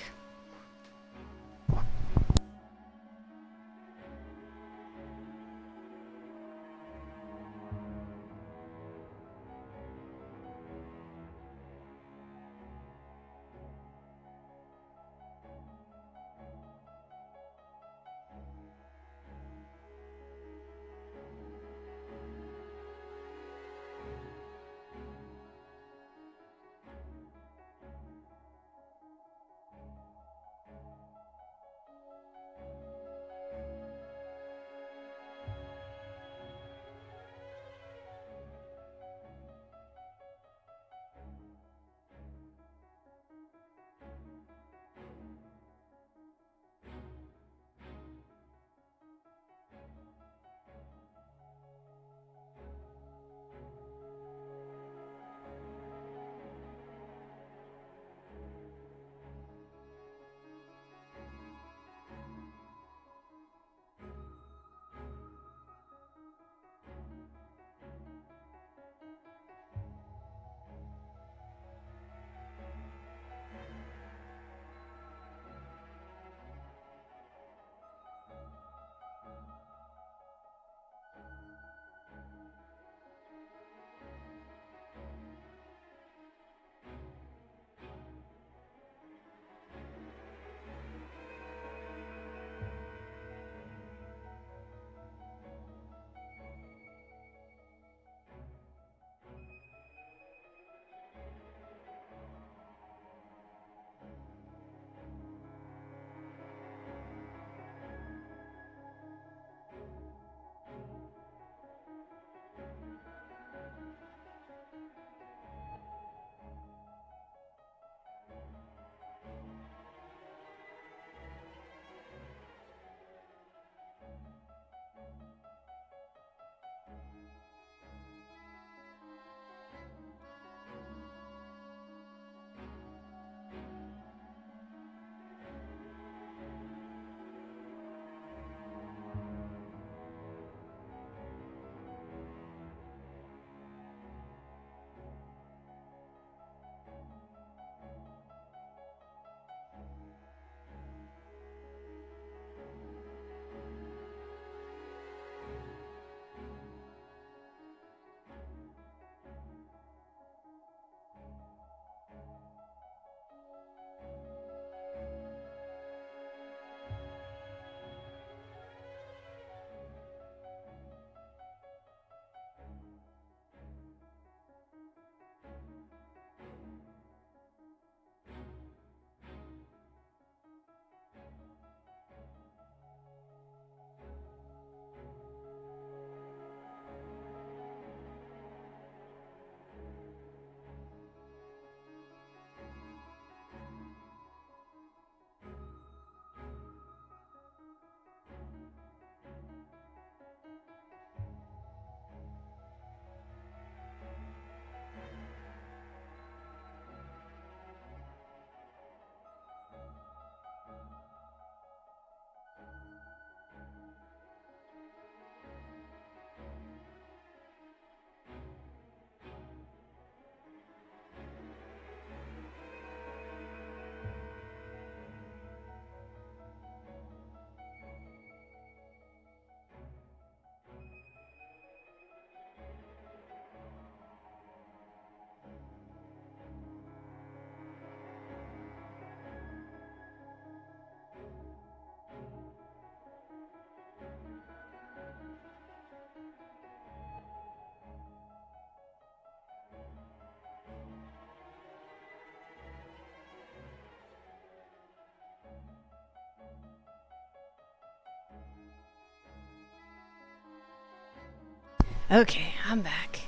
Okay, I'm back.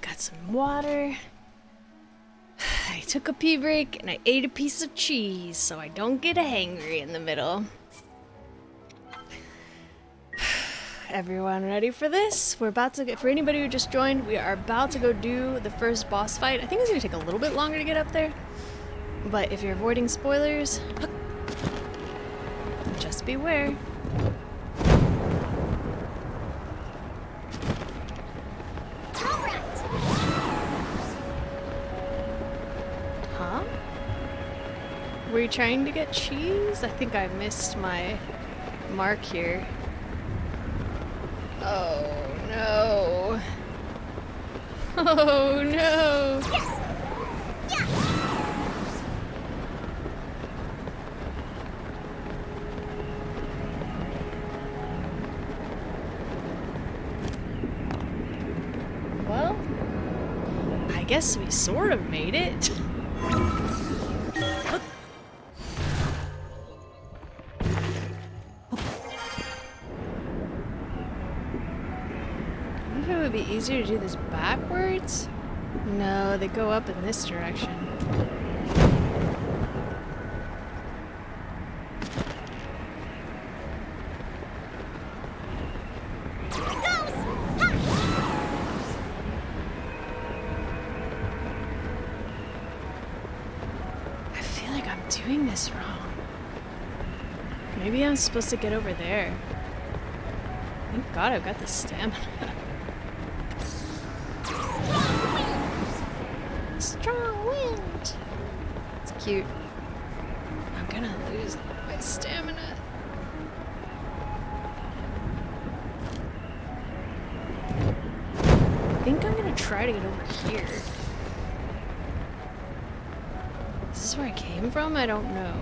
Got some water. I took a pee break and I ate a piece of cheese so I don't get hangry in the middle. Everyone ready for this? We're about to get, for anybody who just joined, we are about to go do the first boss fight. I think it's gonna take a little bit longer to get up there, but if you're avoiding spoilers, just beware. Huh? Were you trying to get cheese? I think I missed my mark here. Oh no. Oh no. Yes! Yeah! Well, I guess we sort of made it. I wonder if it would be easier to do this backwards? No, they go up in this direction. Here it goes! Ha! I feel like I'm doing this wrong. Maybe I'm supposed to get over there. Thank God I've got the stamina. Strong wind! It's cute. I'm gonna lose my stamina. I think I'm gonna try to get over here. Is this where I came from? I don't know.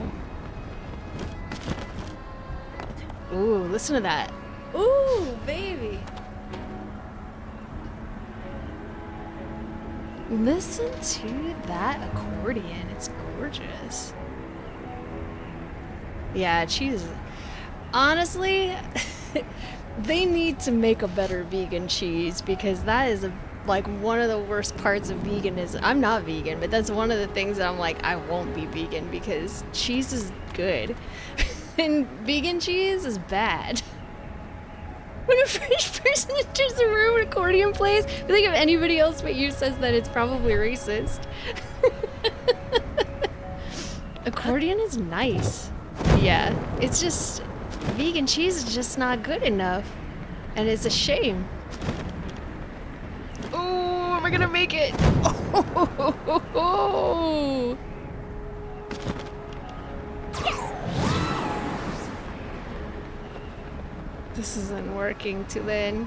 Ooh, listen to that. Ooh, baby. Listen to that accordion. It's gorgeous. Yeah, cheese. Honestly, they need to make a better vegan cheese because that is like one of the worst parts of veganism. I'm not vegan, but that's one of the things that I'm like, I won't be vegan because cheese is good and vegan cheese is bad. When a French person enters the room and accordion plays, I think if anybody else but you says that, it's probably racist. Accordion is nice. Yeah, it's just vegan cheese is just not good enough, and it's a shame. Oh, am I gonna make it? Oh, this isn't working, Tulin.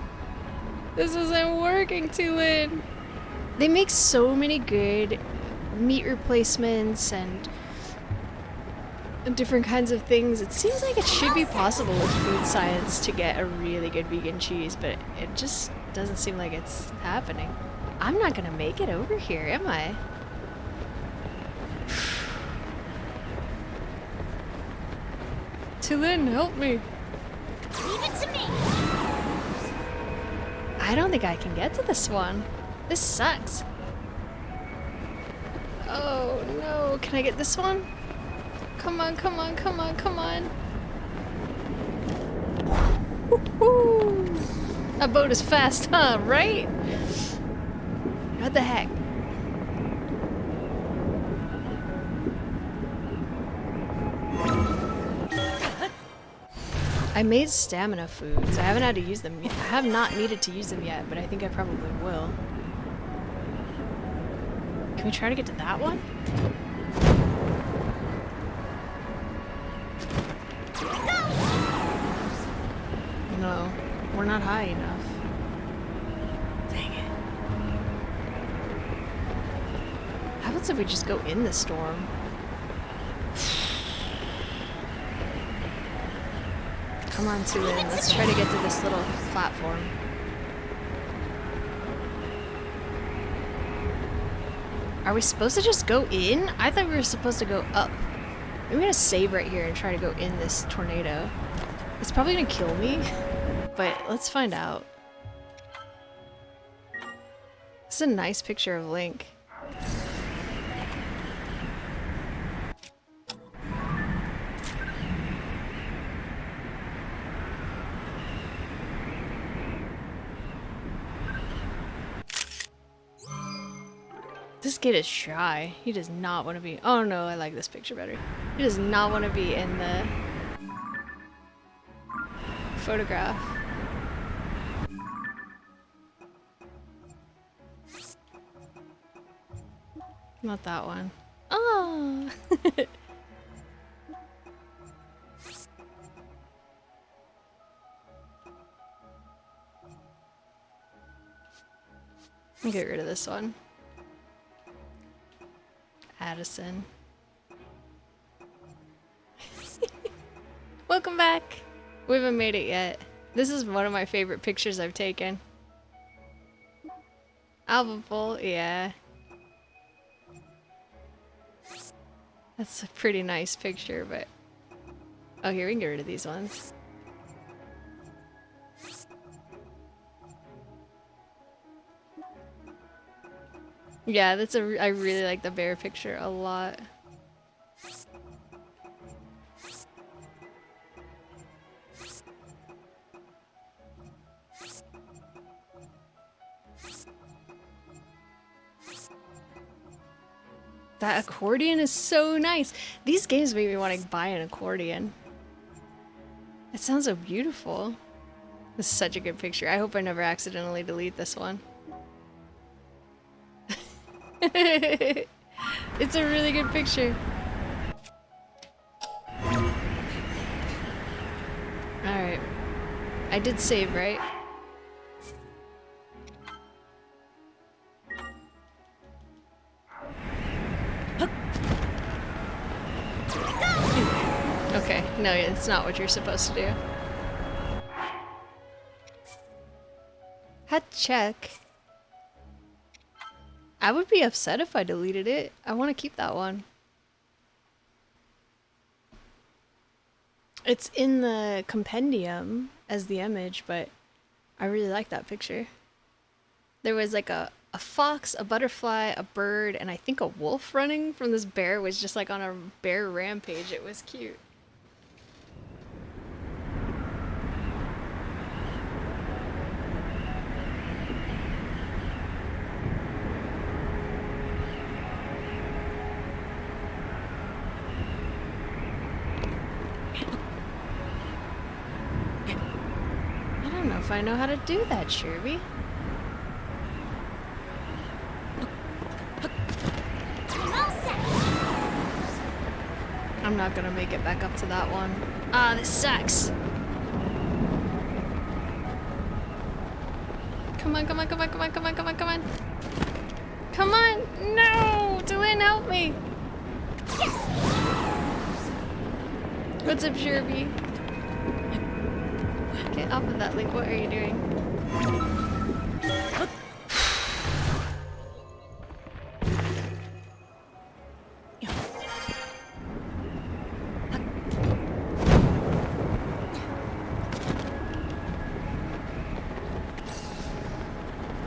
This isn't working, Tulin. They make so many good meat replacements and different kinds of things. It seems like it should be possible with food science to get a really good vegan cheese, but it just doesn't seem like it's happening. I'm not gonna make it over here, am I? Tulin, help me. Leave it to me! I don't think I can get to this one. This sucks. Oh no, can I get this one? Come on, come on, come on, come on. Woo-hoo. That boat is fast, huh? Right? What the heck? I made stamina foods. I haven't had to use them yet. I have not needed to use them yet, but I think I probably will. Can we try to get to that one? No, we're not high enough. Dang it. How about if we just go in the storm? Come on, Tulin. Let's try to get to this little platform. Are we supposed to just go in? I thought we were supposed to go up. I'm gonna save right here and try to go in this tornado. It's probably gonna kill me, but let's find out. This is a nice picture of Link. This kid is shy. He does not want to be. Oh no, I like this picture better. He does not want to be in the photograph. Not that one. Oh! I'll get rid of this one. Addison. Welcome back! We haven't made it yet. This is one of my favorite pictures I've taken. Album full, yeah. That's a pretty nice picture, but... Oh, here, we can get rid of these ones. Yeah, that's a. I really like the bear picture a lot. That accordion is so nice. These games make me want to buy an accordion. It sounds so beautiful. This is such a good picture. I hope I never accidentally delete this one. It's a really good picture. Alright. I did save, right? Okay, no, it's not what you're supposed to do. Had check. I would be upset if I deleted it. I want to keep that one. It's in the compendium as the image, but I really like that picture. There was like a fox, a butterfly, a bird, and I think a wolf running from this bear. Was just like on a bear rampage. It was cute. I don't know if I know how to do that, Sherby. All set. I'm not gonna make it back up to that one. Ah, this sucks. Come on, come on, come on, come on, come on, come on, come on. Come on! No! Delane, help me! Yes. What's up, Sherby? Get off of that, Link. What are you doing?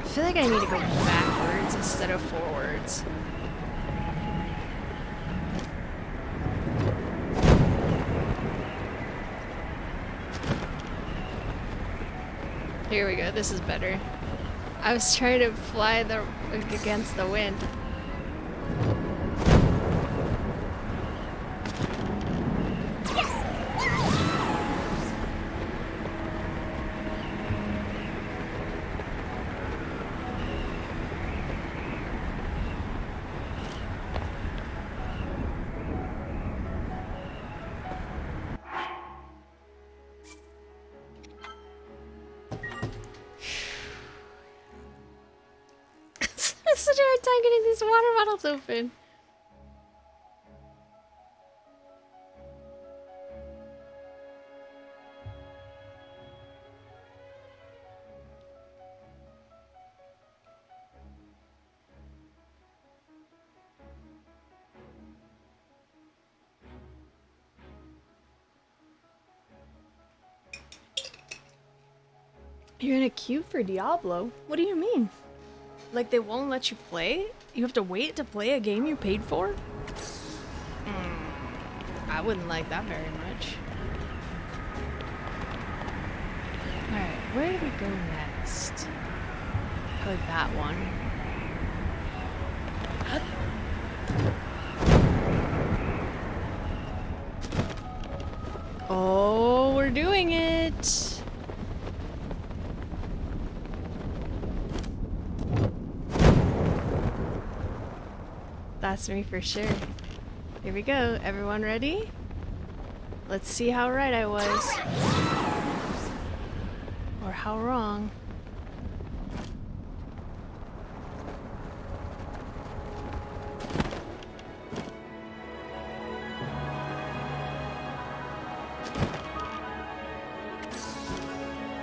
I feel like I need to go backwards instead of forwards. Here we go, this is better. I was trying to fly against the wind. It's such a hard time getting these water bottles open. You're in a queue for Diablo? What do you mean? Like they won't let you play? You have to wait to play a game you paid for? I wouldn't like that very much. Alright, where do we go next? Probably that one. Oh, we're doing it! That's me for sure. Here we go. Everyone ready? Let's see how right I was. Or how wrong.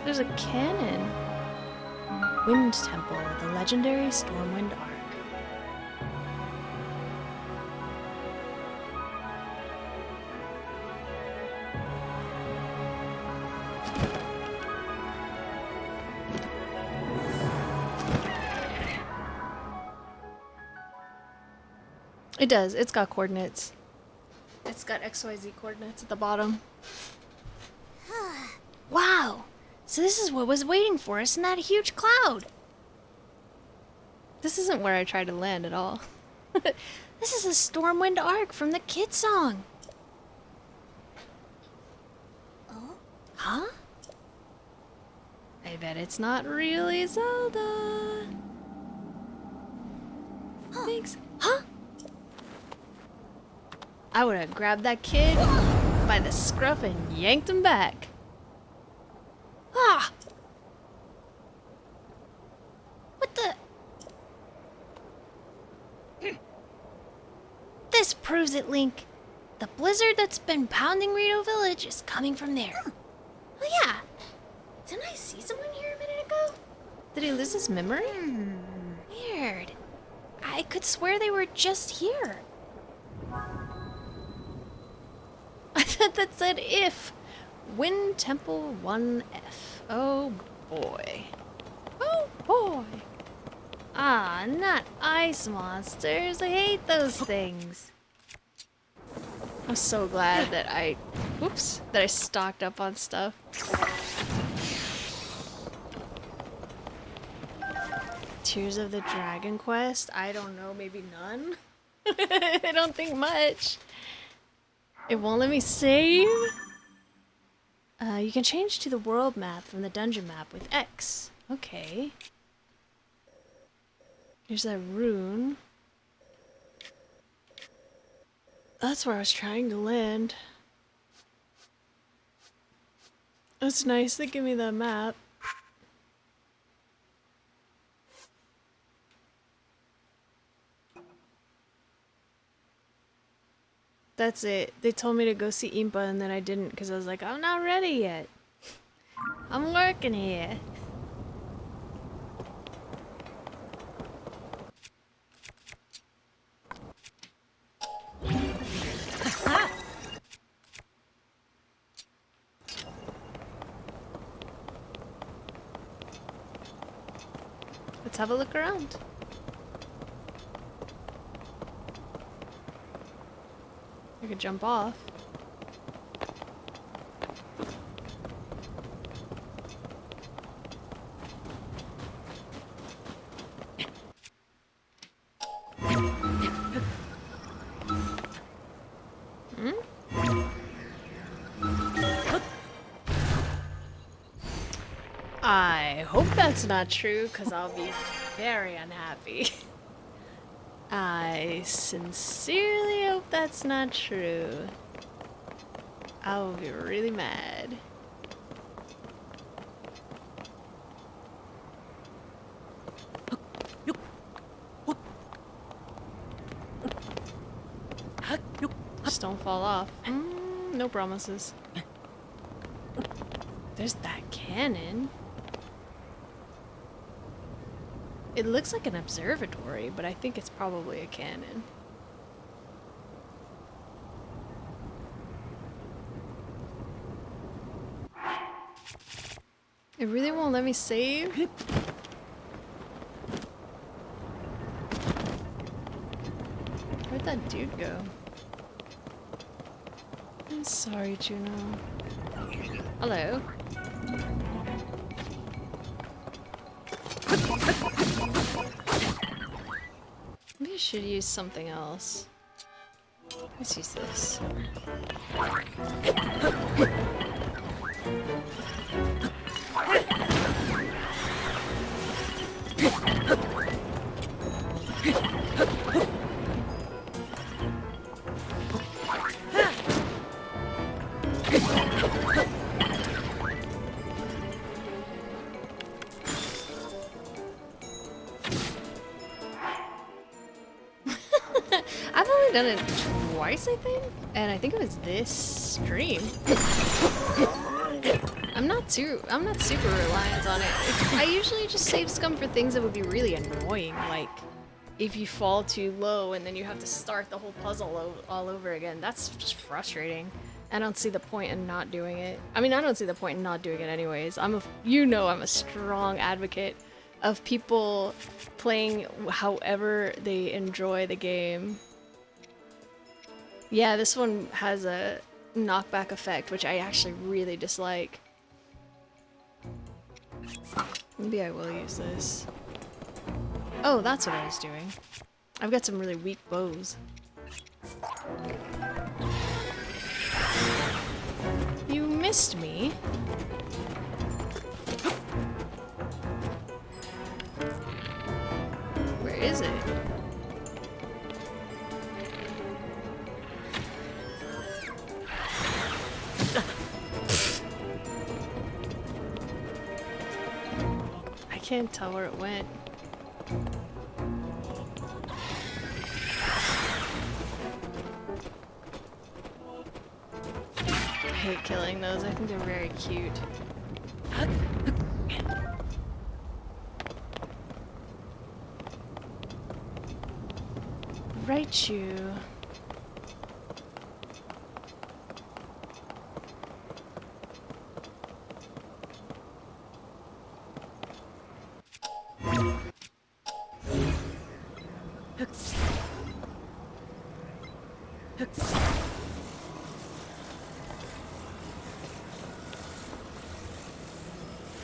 There's a cannon. Wind Temple, the legendary Stormwind Ark. It does. It's got coordinates. It's got XYZ coordinates at the bottom. Wow! So this is what was waiting for us in that huge cloud. This isn't where I tried to land at all. This is the Stormwind Arc from the kid song. Oh? Huh? I bet it's not really Zelda. Thanks. Huh? I would have grabbed that kid by the scruff and yanked him back. Ah! What the? This proves it, Link. The blizzard that's been pounding Rito Village is coming from there. Oh yeah. Didn't I see someone here a minute ago? Did he lose his memory? Weird. I could swear they were just here. I thought that said if. Wind Temple 1F. Oh boy. Oh boy. Ah, not ice monsters. I hate those things. I'm so glad that I stocked up on stuff. Tears of the Dragon Quest? I don't know, maybe none? I don't think much. It won't let me save? You can change to the world map from the dungeon map with X. Okay. Here's that rune. That's where I was trying to land. That's nice, they give me that map. That's it. They told me to go see Impa and then I didn't because I was like, I'm not ready yet. I'm working here. Let's have a look around. I could jump off. I hope that's not true, because I'll be very unhappy. I sincerely hope that's not true. I will be really mad. Just don't fall off. No promises. There's that cannon. It looks like an observatory, but I think it's probably a cannon. It really won't let me save? dude go? I'm sorry, Juno. Hello. Maybe I should use something else. Let's use this. I've only done it twice, I think, and I think it was this stream. I'm not super reliant on it. I usually just save scum for things that would be really annoying, like if you fall too low and then you have to start the whole puzzle all over again. That's just frustrating. I don't see the point in not doing it. I mean, I don't see the point in not doing it anyways. I'm a strong advocate of people playing however they enjoy the game. Yeah, this one has a knockback effect, which I actually really dislike. Maybe I will use this. Oh, that's what I was doing. I've got some really weak bows. You missed me. Where is it? I can't tell where it went. I hate killing those. I think they're very cute. Right, you.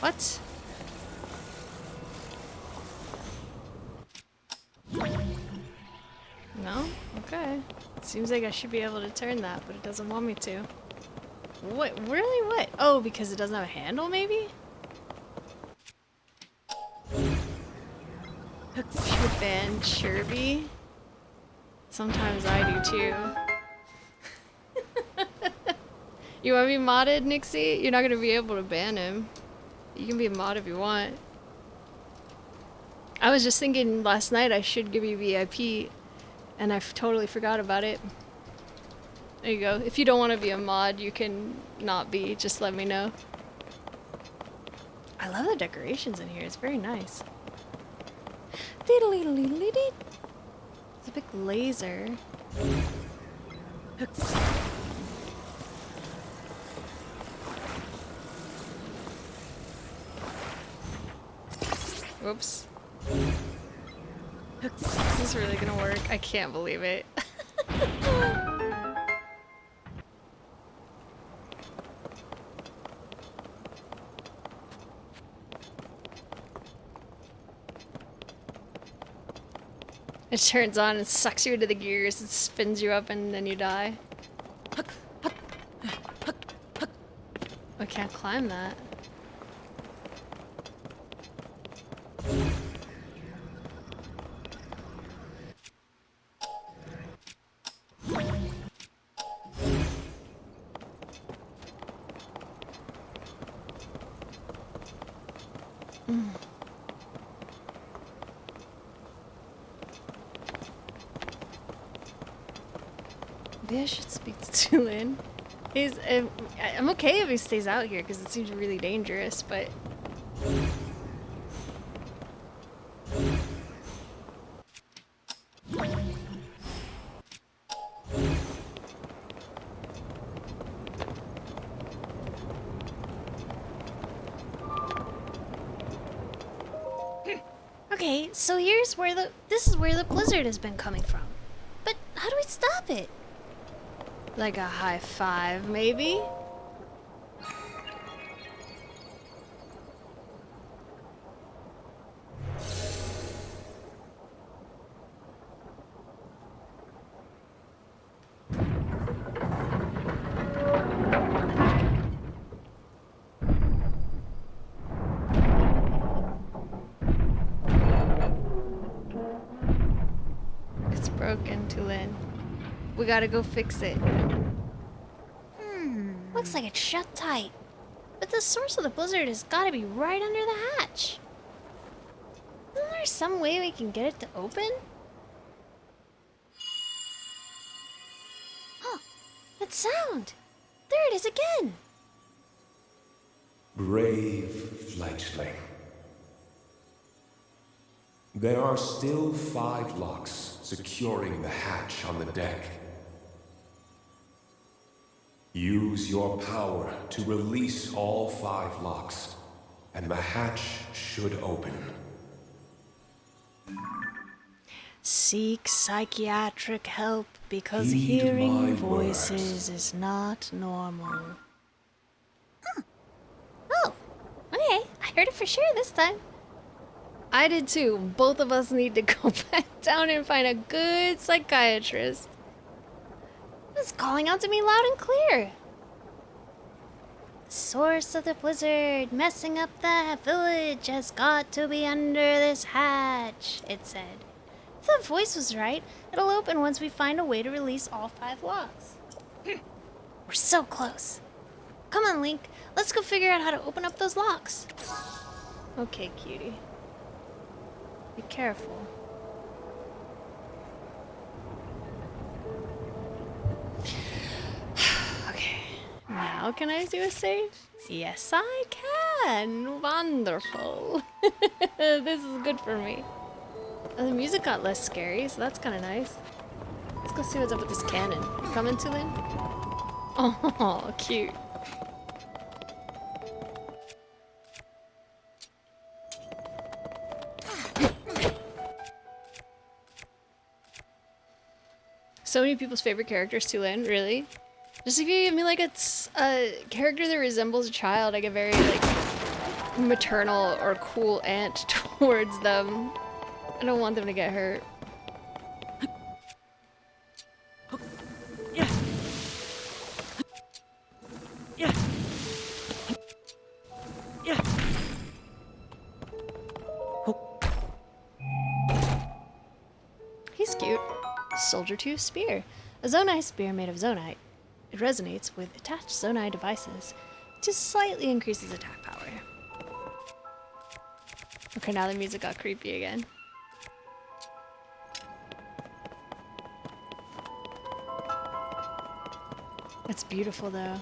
What? No? Okay. Seems like I should be able to turn that, but it doesn't want me to. What? Really? What? Oh, because it doesn't have a handle, maybe? Should ban Shirby? Sometimes I do too. You want to be modded, Nixie? You're not going to be able to ban him. You can be a mod if you want. I was just thinking last night I should give you VIP, and I totally forgot about it. There you go. If you don't want to be a mod, you can not be. Just let me know. I love the decorations in here. It's very nice. It's a big laser. Whoops. Is this really gonna work? I can't believe it. It turns on and sucks you into the gears, it spins you up and then you die. I can't climb that. Maybe I should speak to Tulin. I'm okay if he stays out here because it seems really dangerous, but... Okay, so this is where the blizzard has been coming from. But how do we stop it. Like a high five, maybe? It's broken, Tulin. We gotta go fix it. Looks like it's shut tight. But the source of the blizzard has got to be right under the hatch. Isn't there some way we can get it to open? Huh, that sound! There it is again! Brave fledgling. There are still 5 locks securing the hatch on the deck. Use your power to release all 5 locks, and the hatch should open. Seek psychiatric help because Heed hearing my voices words. is not normal. Oh, okay, I heard it for sure this time. I did too. Both of us need to go back down and find a good psychiatrist. It's calling out to me loud and clear. The source of the blizzard messing up the village has got to be under this hatch, it said. If that voice was right, it'll open once we find a way to release all 5 locks. We're so close. Come on, Link. Let's go figure out how to open up those locks. Okay, cutie. Be careful. Okay. Now can I do a save? Yes, I can. Wonderful. This is good for me. Oh, the music got less scary, so that's kind of nice. Let's go see what's up with this cannon. You coming, Tulin? Oh, cute. So many people's favorite characters, Tulin, really? Just if you give me like a character that resembles a child, I get very like maternal or cool aunt towards them. I don't want them to get hurt. He's cute. Soldier 2 spear. A zonai spear made of zonite. It resonates with attached zonai devices. It just slightly increases attack power. Okay, now the music got creepy again. That's beautiful though.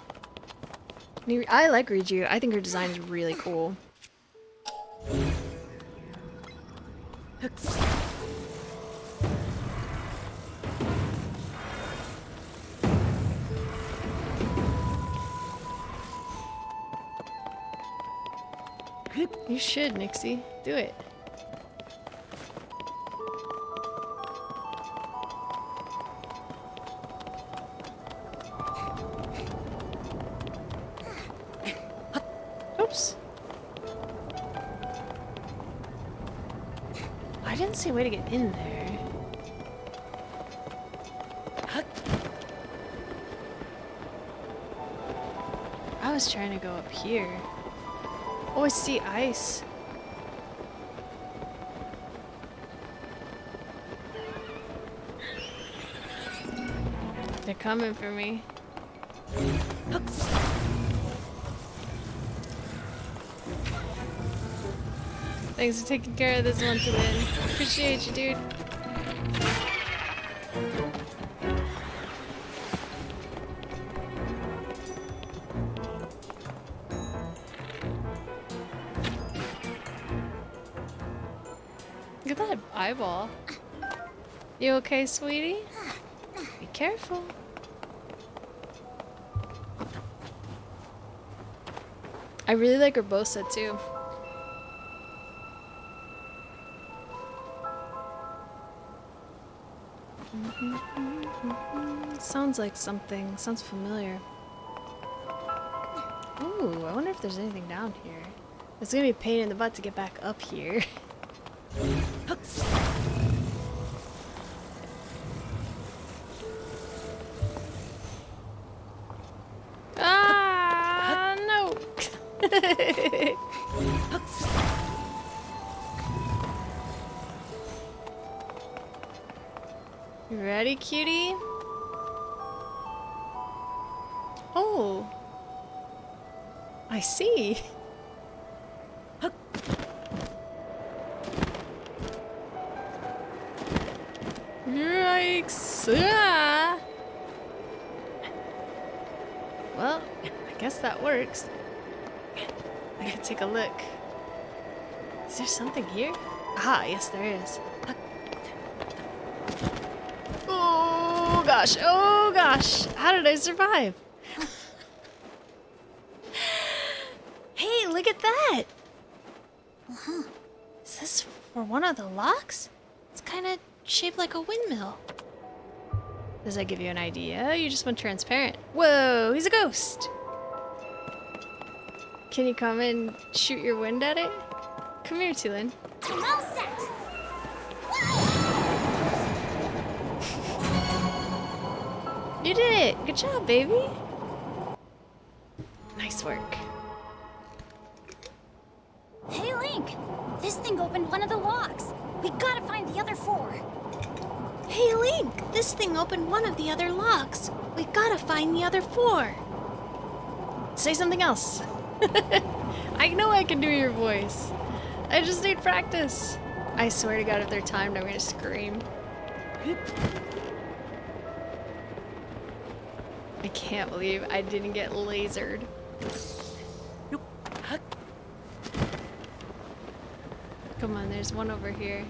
I like Riju. I think her design is really cool. You should, Nixie. Do it. Oops. I didn't see a way to get in there. I was trying to go up here. Oh, I see ice. They're coming for me. Thanks for taking care of this one, Tulin. Appreciate you, dude. Look at that eyeball. You okay, sweetie? Be careful. I really like Urbosa too. Sounds like something. Sounds familiar. Ooh, I wonder if there's anything down here. It's gonna be a pain in the butt to get back up here. Ah, no! You ready, cutie? Oh! I see. Yikes! Ah! Well, I guess that works. I gotta take a look. Is there something here? Ah, yes there is. Oh gosh, oh gosh! How did I survive? Hey, look at that! Is this for one of the locks? It's kind of shaped like a windmill. Does that give you an idea? You just went transparent. Whoa, he's a ghost! Can you come and shoot your wind at it? Come here, Tulin. I'm all set. You did it! Good job, baby! Nice work. Hey, Link. This thing opened one of the locks. We gotta find the other 4. Hey, Link! This thing opened one of the other locks. We gotta find the other 4. Say something else. I know I can do your voice. I just need practice. I swear to God, if they're timed, I'm gonna scream. I can't believe I didn't get lasered. Come on, there's one over here.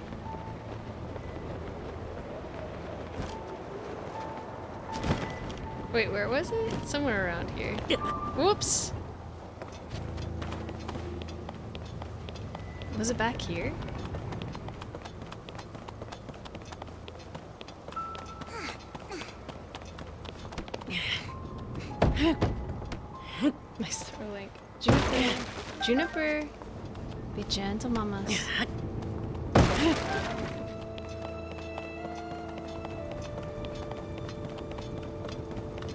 Wait, where was it? Somewhere around here. Whoops! Was it back here? Nice throw, Link. Juniper. Juniper. Be gentle, mamas.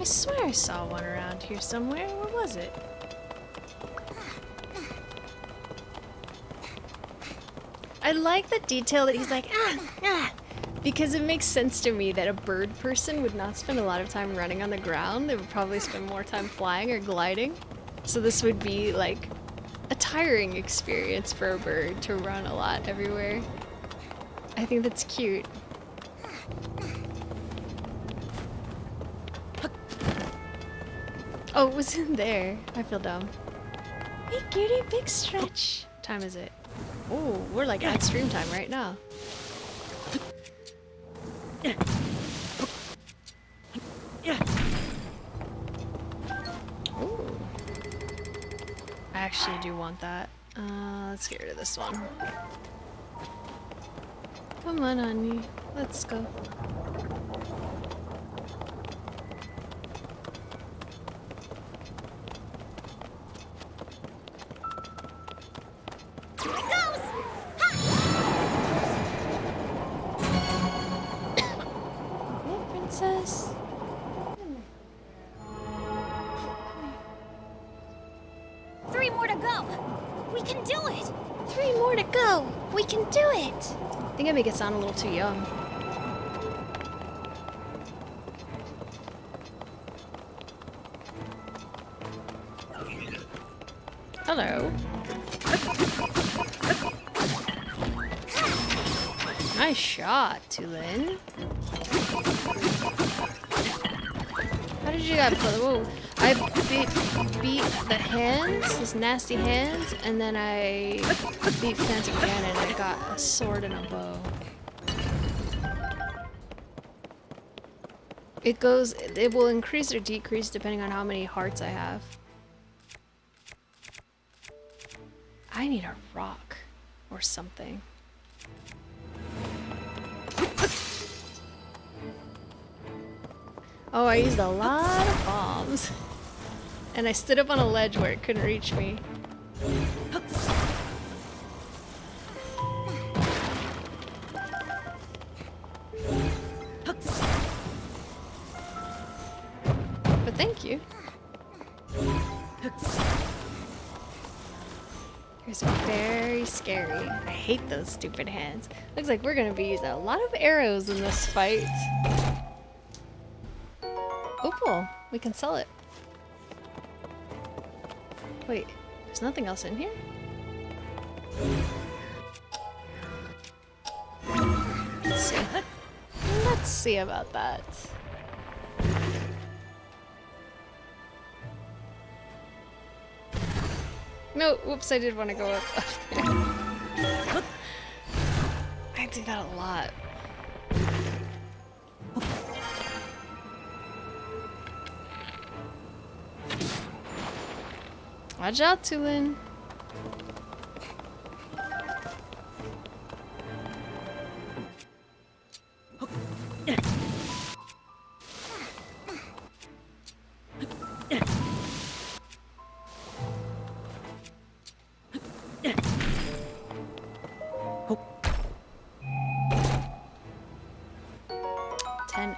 I swear I saw one around here somewhere. Where was it? I like the detail that he's like, because it makes sense to me that a bird person would not spend a lot of time running on the ground. They would probably spend more time flying or gliding. So this would be like a tiring experience for a bird to run a lot everywhere. I think that's cute. Oh, it was in there. I feel dumb. Hey, cutie, big stretch. What time is it? Oh, we're like at stream time right now. Ooh. I actually do want that. Let's get rid of this one. Come on, honey. Let's go. Here it goes. Hey, princess. 3 more to go. We can do it. 3 more to go. We can do it. I think I make it sound a little too young. Hello. Nice shot, Tulin. How did you guys play? Whoa. I beat the hands, those nasty hands, and then I beat Phantom again and I got a sword and a bow. It will increase or decrease depending on how many hearts I have. I need a rock or something. Oh, I used a lot of bombs. And I stood up on a ledge where it couldn't reach me. But thank you. It's very scary. I hate those stupid hands. Looks like we're gonna be using a lot of arrows in this fight. Opal, we can sell it. Wait, there's nothing else in here? Let's see. Let's see about that. No, whoops, I did want to go up there. I do that a lot. Watch out, Tulin.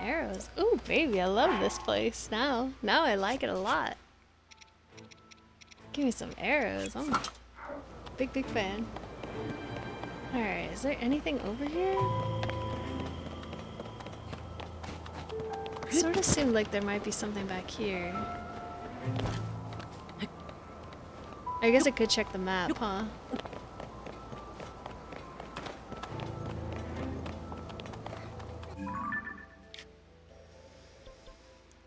Arrows. Ooh, baby, I love this place now. Now I like it a lot. Give me some arrows. I'm a big, big fan. Alright, is there anything over here? It sort of seemed like there might be something back here. I guess I could check the map, huh?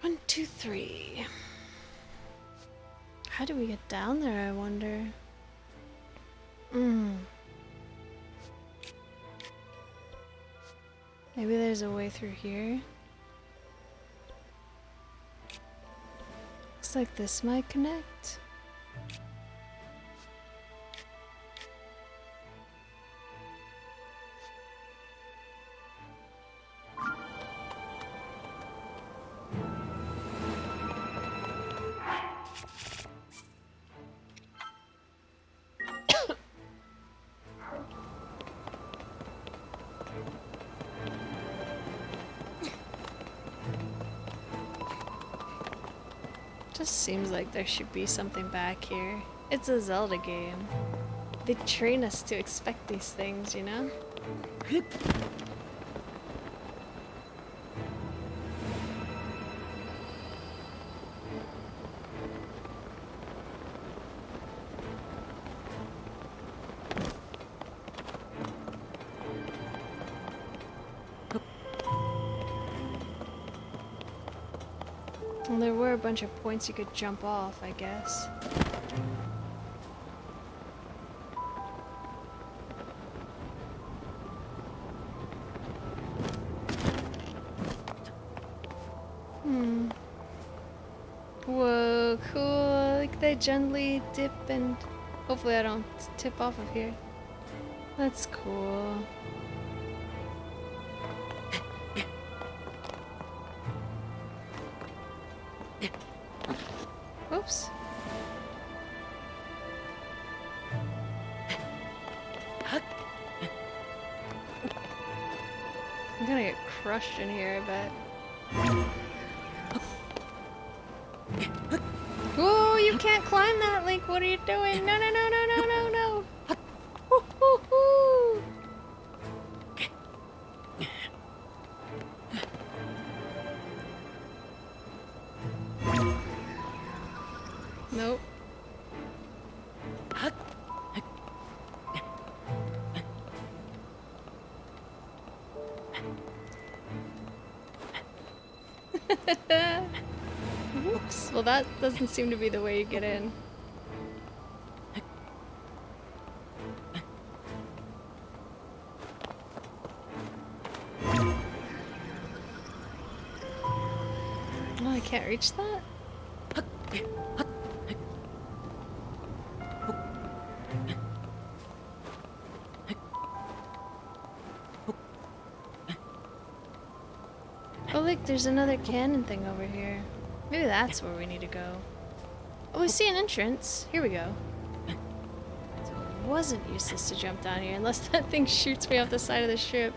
One, two, three. How do we get down there, I wonder? Maybe there's a way through here. Looks like this might connect. Just seems like there should be something back here. It's a Zelda game. They train us to expect these things, you know? Well, there were a bunch of points you could jump off, I guess. Whoa, cool. Like they gently dip and hopefully I don't tip off of here. That's cool. Oops. I'm gonna get crushed in here, I bet. Whoa, you can't climb that, Link. What are you doing? No, no, no, no, no, no, no. Woo-hoo-hoo. Nope. Oops. Well, that doesn't seem to be the way you get in. Oh, I can't reach that? Oh, look, like there's another cannon thing over here. Maybe that's where we need to go. Oh, we see an entrance. Here we go. So it wasn't useless to jump down here unless that thing shoots me off the side of the ship.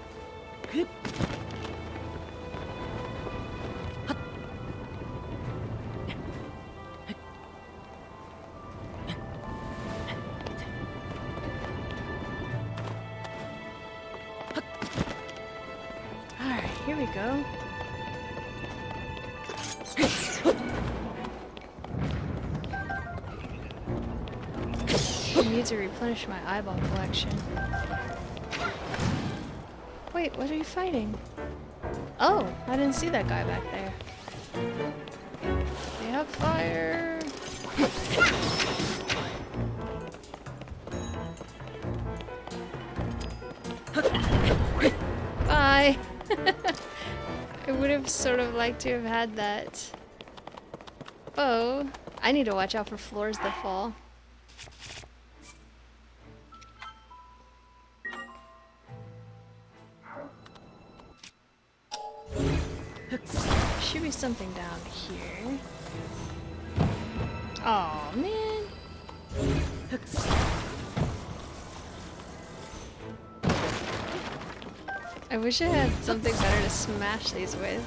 Alright, here we go. I need to replenish my eyeball collection. Wait, what are you fighting? Oh, I didn't see that guy back there. They have fire! Bye! I would have sort of liked to have had that. Oh, I need to watch out for floors that fall. Should be something down here. Oh man. I wish I had something better to smash these with.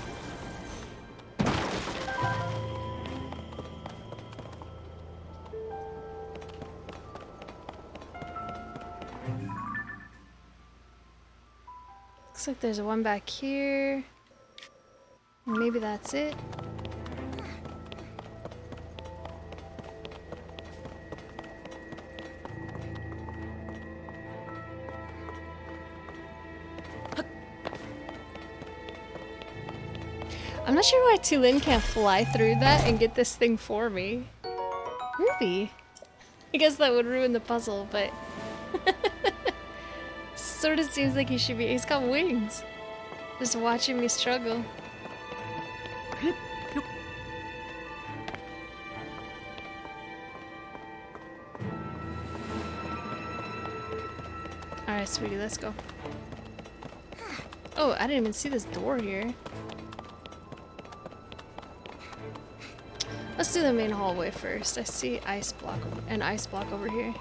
Looks like there's one back here. Maybe that's it. I'm not sure why Tulin can't fly through that and get this thing for me. Ruby. I guess that would ruin the puzzle, but sort of seems like he should be. He's got wings. Just watching me struggle. Alright, sweetie, let's go. Oh, I didn't even see this door here. Let's do the main hallway first. I see an ice block over here.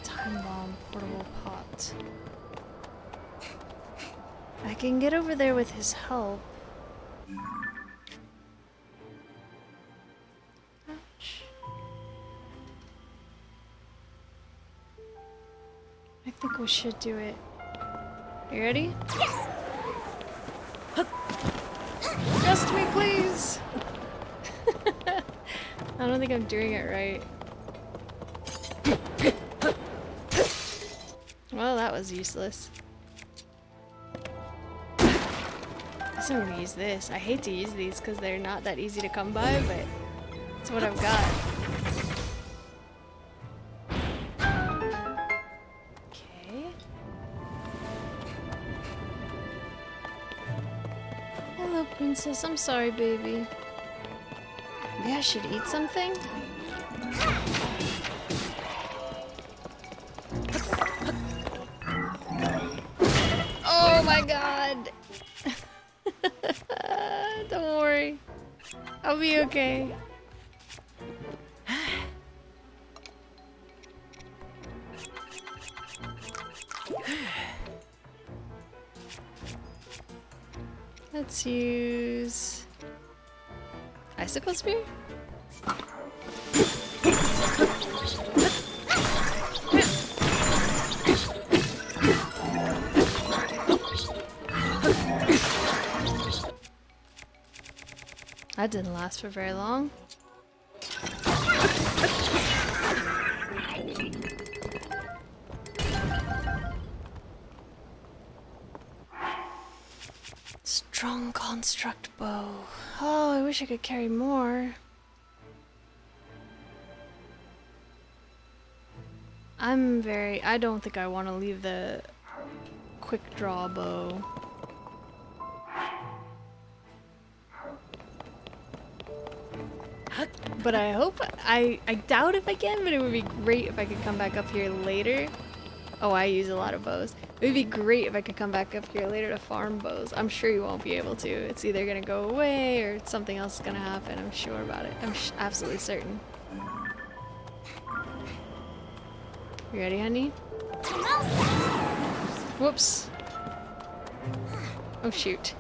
Time bomb portable pot. I can get over there with his help. I think we should do it. You ready? Yes! Trust me, please! I don't think I'm doing it right. Well, that was useless. I guess I'm gonna use this. I hate to use these because they're not that easy to come by, but it's what I've got. Okay. Hello, princess. I'm sorry, baby. Maybe I should eat something? Oh my god! Don't worry. I'll be okay. Let's use icicle spear? That didn't last for very long. Strong construct bow. Oh, I wish I could carry more. I don't think I want to leave the quick draw bow. But I hope, I doubt if I can, but it would be great if I could come back up here later. Oh, I use a lot of bows. It would be great if I could come back up here later to farm bows. I'm sure you won't be able to. It's either gonna go away or something else is gonna happen. I'm sure about it. I'm absolutely certain. You ready, honey? Whoops. Oh, shoot.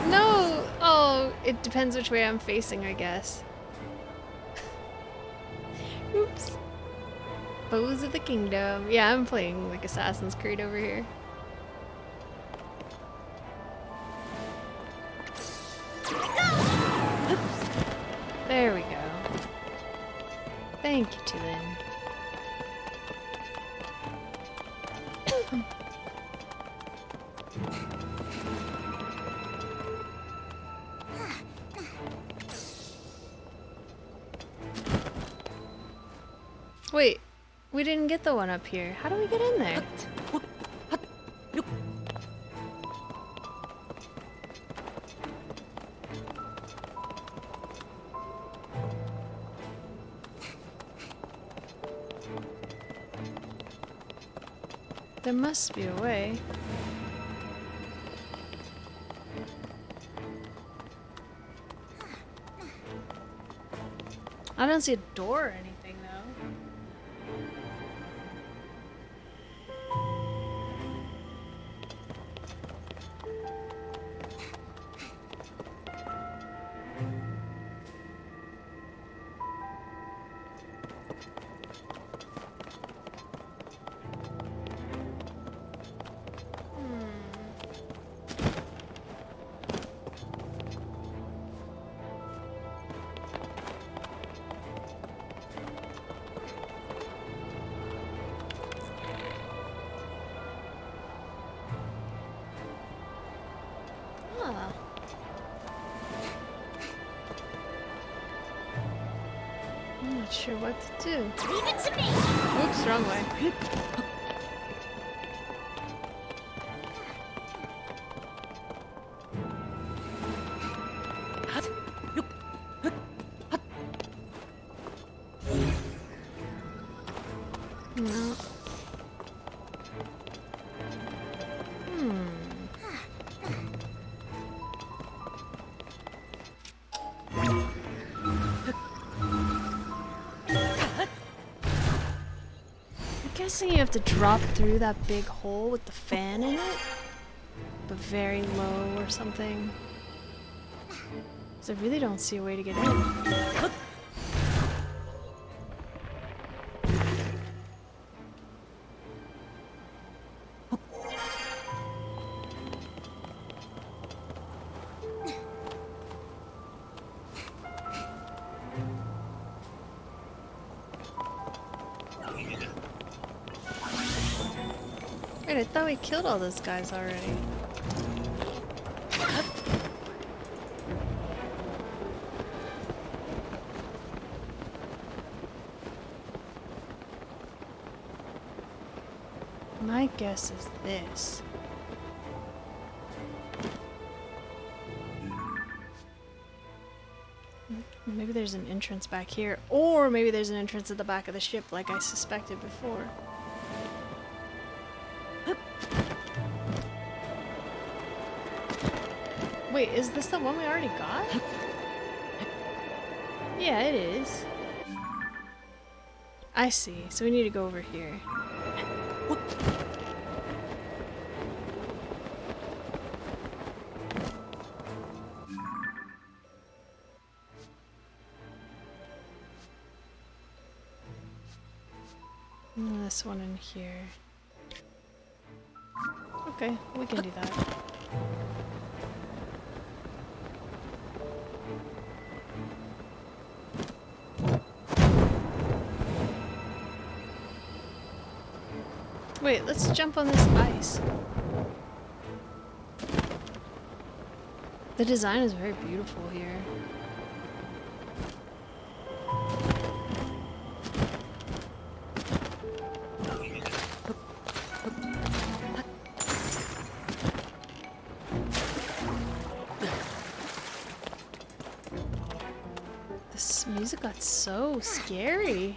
No! Oh, it depends which way I'm facing, I guess. Oops. Bows of the Kingdom. Yeah, I'm playing like Assassin's Creed over here. There we go. Thank you, Tillin. Wait, we didn't get the one up here. How do we get in there? There must be a way. I don't see a door or anything though. Ah. I'm not sure what to do. Leave it to me. Oops, wrong way. No. I'm guessing you have to drop through that big hole with the fan in it, but very low or something. 'Cause I really don't see a way to get in. Wait, I thought we killed all those guys already. My guess is this. Maybe there's an entrance back here, or maybe there's an entrance at the back of the ship like I suspected before. Wait, is this the one we already got? Yeah, it is. I see, so we need to go over here. And this one in here. Okay, we can do that. Wait, let's jump on this ice. The design is very beautiful here. Music got so scary.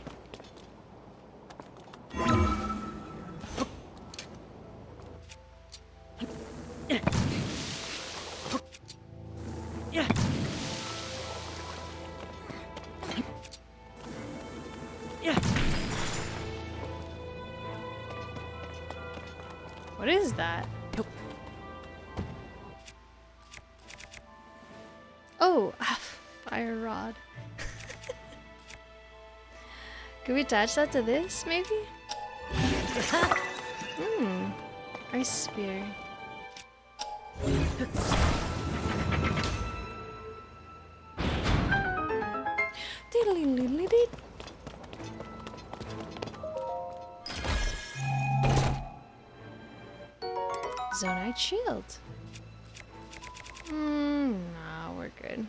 What is that? Oh, fire rod. Can we attach that to this, maybe? Ice spear. Diddly-diddly-dee. Zonite shield. No, we're good.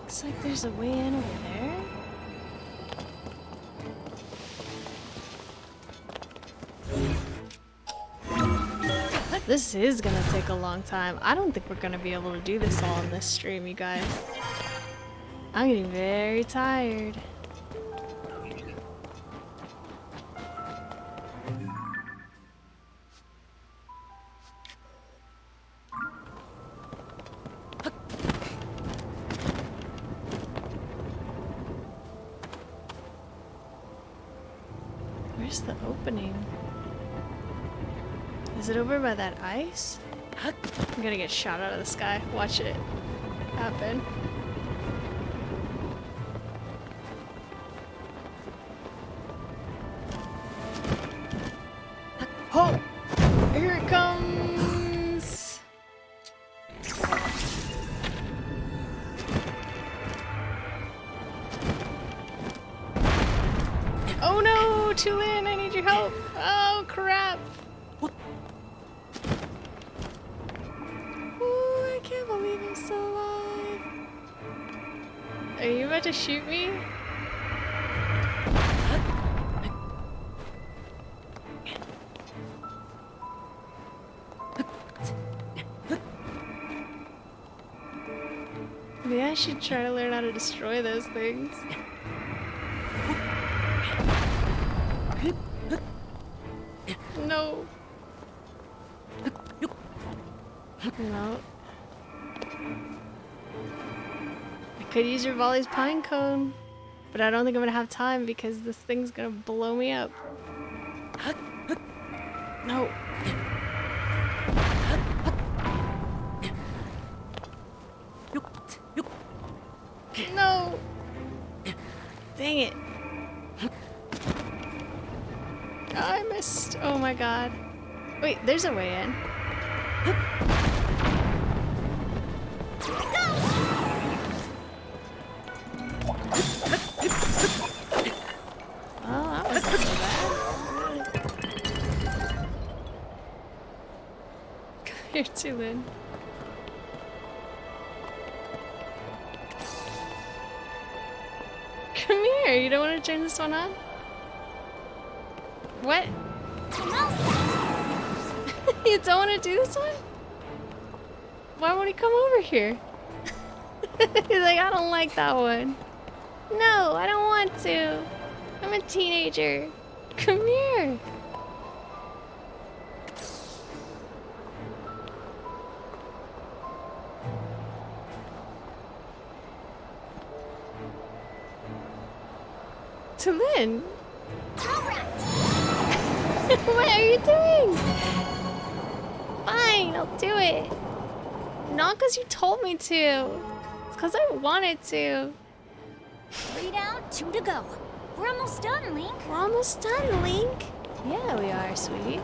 Looks like there's a way in over there. This is gonna take a long time. I don't think we're gonna be able to do this all in this stream, you guys. I'm getting very tired. Where's the opening? Is it over by that ice? I'm gonna get shot out of the sky. Watch it happen. Oh! Here it comes! Oh no! Tulin, I need your help! Oh crap! Oh, I can't believe I'm still alive! Are you about to shoot me? Maybe I should try to learn how to destroy those things. No. No. I could use your Volley's pine cone, but I don't think I'm gonna have time because this thing's gonna blow me up. No. No. Dang it. Oh, I missed. Oh my god. Wait, there's a way in. Oh, that wasn't so bad. Come here, Tulin. Come here, you don't want to turn this one on? What? You don't want to do this one? Why won't he come over here? He's like, I don't like that one. No, I don't want to. I'm a teenager. Come here. Tulin. What are you doing? Fine, I'll do it. Not because you told me to. It's because I wanted to. 3 down, 2 to go. We're almost done, Link. We're almost done, Link. Yeah, we are, sweetie.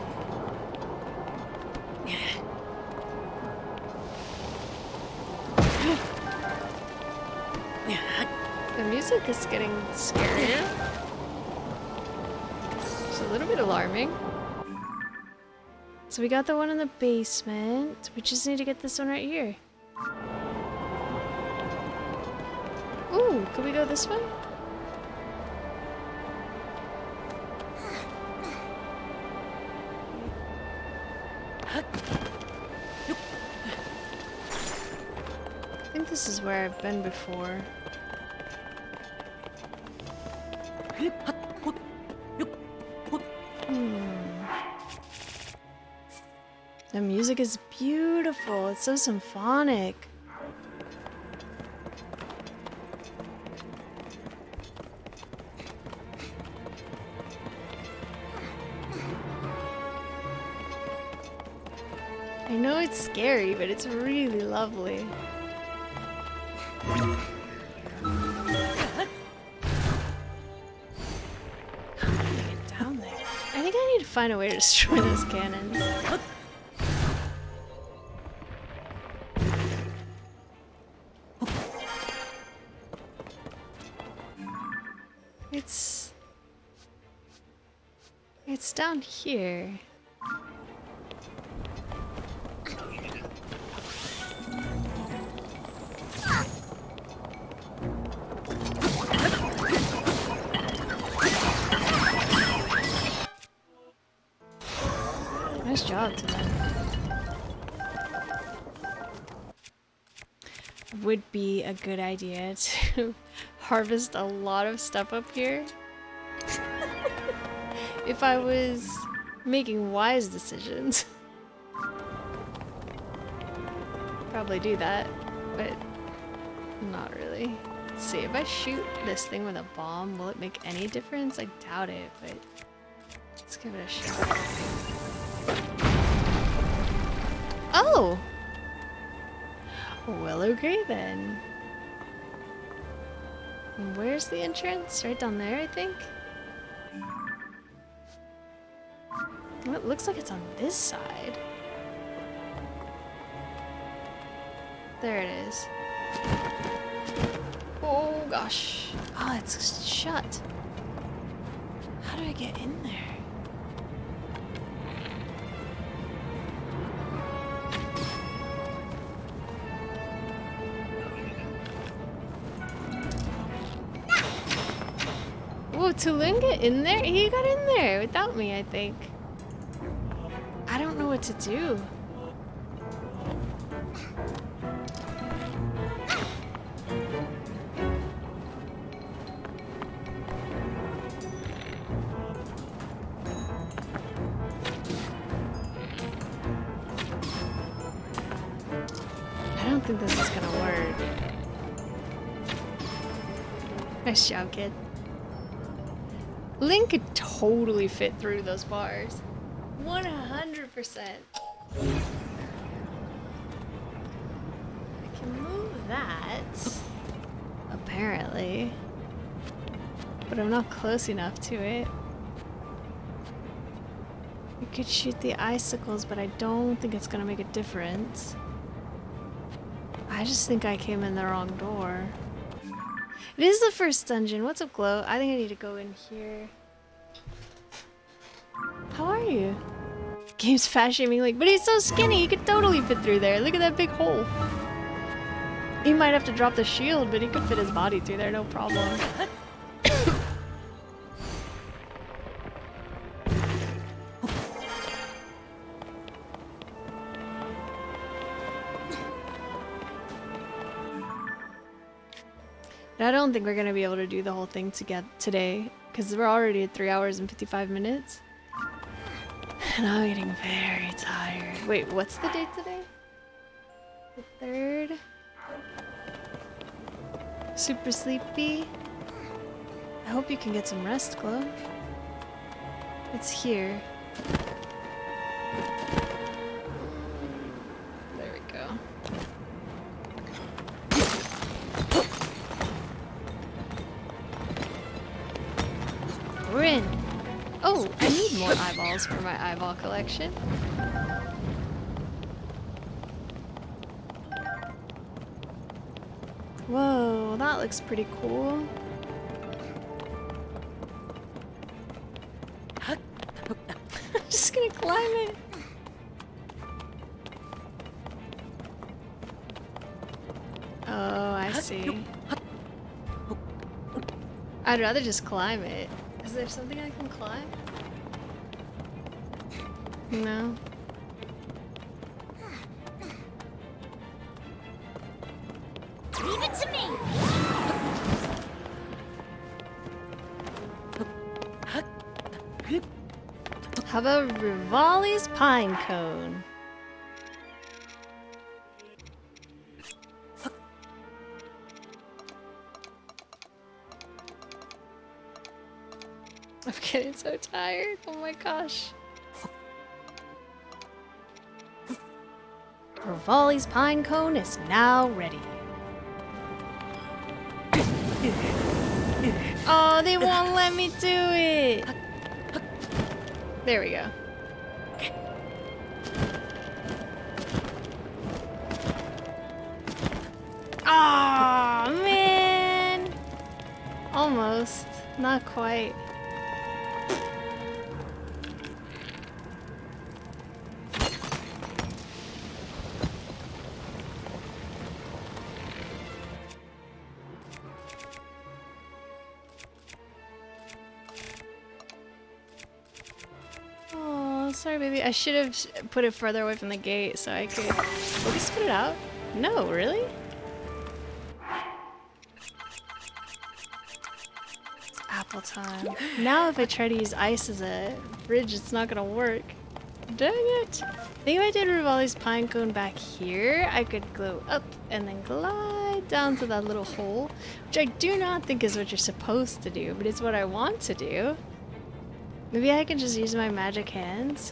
The music is getting scarier. It's a little bit alarming. So we got the one in the basement. We just need to get this one right here. Ooh, could we go this way? this is where I've been before. The music is beautiful. It's so symphonic. I know it's scary, but it's really lovely. How do I get down there? I think I need to find a way to destroy those cannons. It's down here. Nice job to them. Would be a good idea to harvest a lot of stuff up here. If I was making wise decisions. Probably do that, but not really. Let's see, if I shoot this thing with a bomb, will it make any difference? I doubt it, but let's give it a shot. Oh! Well, okay then. Where's the entrance? Right down there, I think? Well, it looks like it's on this side. There it is. Oh gosh. Oh, it's shut. How do I get in there? Whoa, Tulun get in there? He got in there without me, I think. I don't know what to do. I don't think this is gonna work. Nice job, kid. Link could totally fit through those bars. 100%. I can move that, apparently, but I'm not close enough to it. You could shoot the icicles, but I don't think it's gonna make a difference. I just think I came in the wrong door. It is the first dungeon. What's up, Glow? I think I need to go in here. How are you? Game's fat shaming Link, but he's so skinny, he could totally fit through there. Look at that big hole. He might have to drop the shield, but he could fit his body through there, no problem. I don't think we're gonna be able to do the whole thing today, because we're already at 3 hours and 55 minutes. And I'm getting very tired. Wait, what's the date today? The 3rd? Super sleepy? I hope you can get some rest, Glow. It's here. There we go. We're in. Oh, I need more eyeballs for my eyeball collection. Whoa, that looks pretty cool. I'm just gonna climb it. Oh, I see. I'd rather just climb it. Is there something I can climb? No. Give it to me! How about Rivali's Pine Cone? I'm getting so tired. Oh my gosh. Rivali's Pine Cone is now ready. Oh, they won't let me do it. There we go. Aw, man. Almost. Not quite. Oh, sorry, baby. I should have put it further away from the gate so I could. Will we spit it out? No, really? It's apple time. Now, if I try to use ice as a bridge, it's not gonna work. Dang it! I think if I did Rivali's Pine Cone back here, I could go up and then glide down to that little hole, which I do not think is what you're supposed to do, but it's what I want to do. Maybe I can just use my magic hands.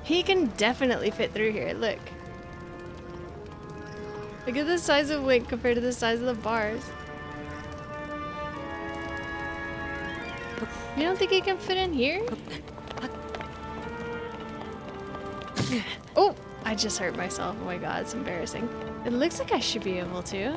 He can definitely fit through here, look. Look at the size of Link compared to the size of the bars. You don't think he can fit in here? Oh! I just hurt myself. Oh my god, it's embarrassing. It looks like I should be able to.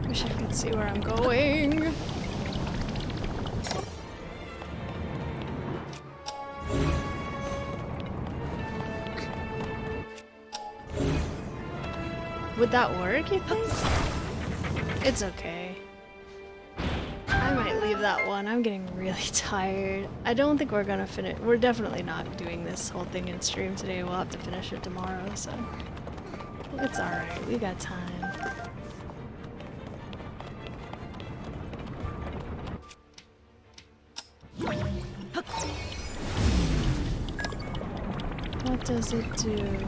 Wish I could see where I'm going. Would that work, you think? It's okay. I might leave that one. I'm getting really tired. I don't think we're gonna finish. We're definitely not doing this whole thing in stream today. We'll have to finish it tomorrow, so it's alright. We got time. What does it do?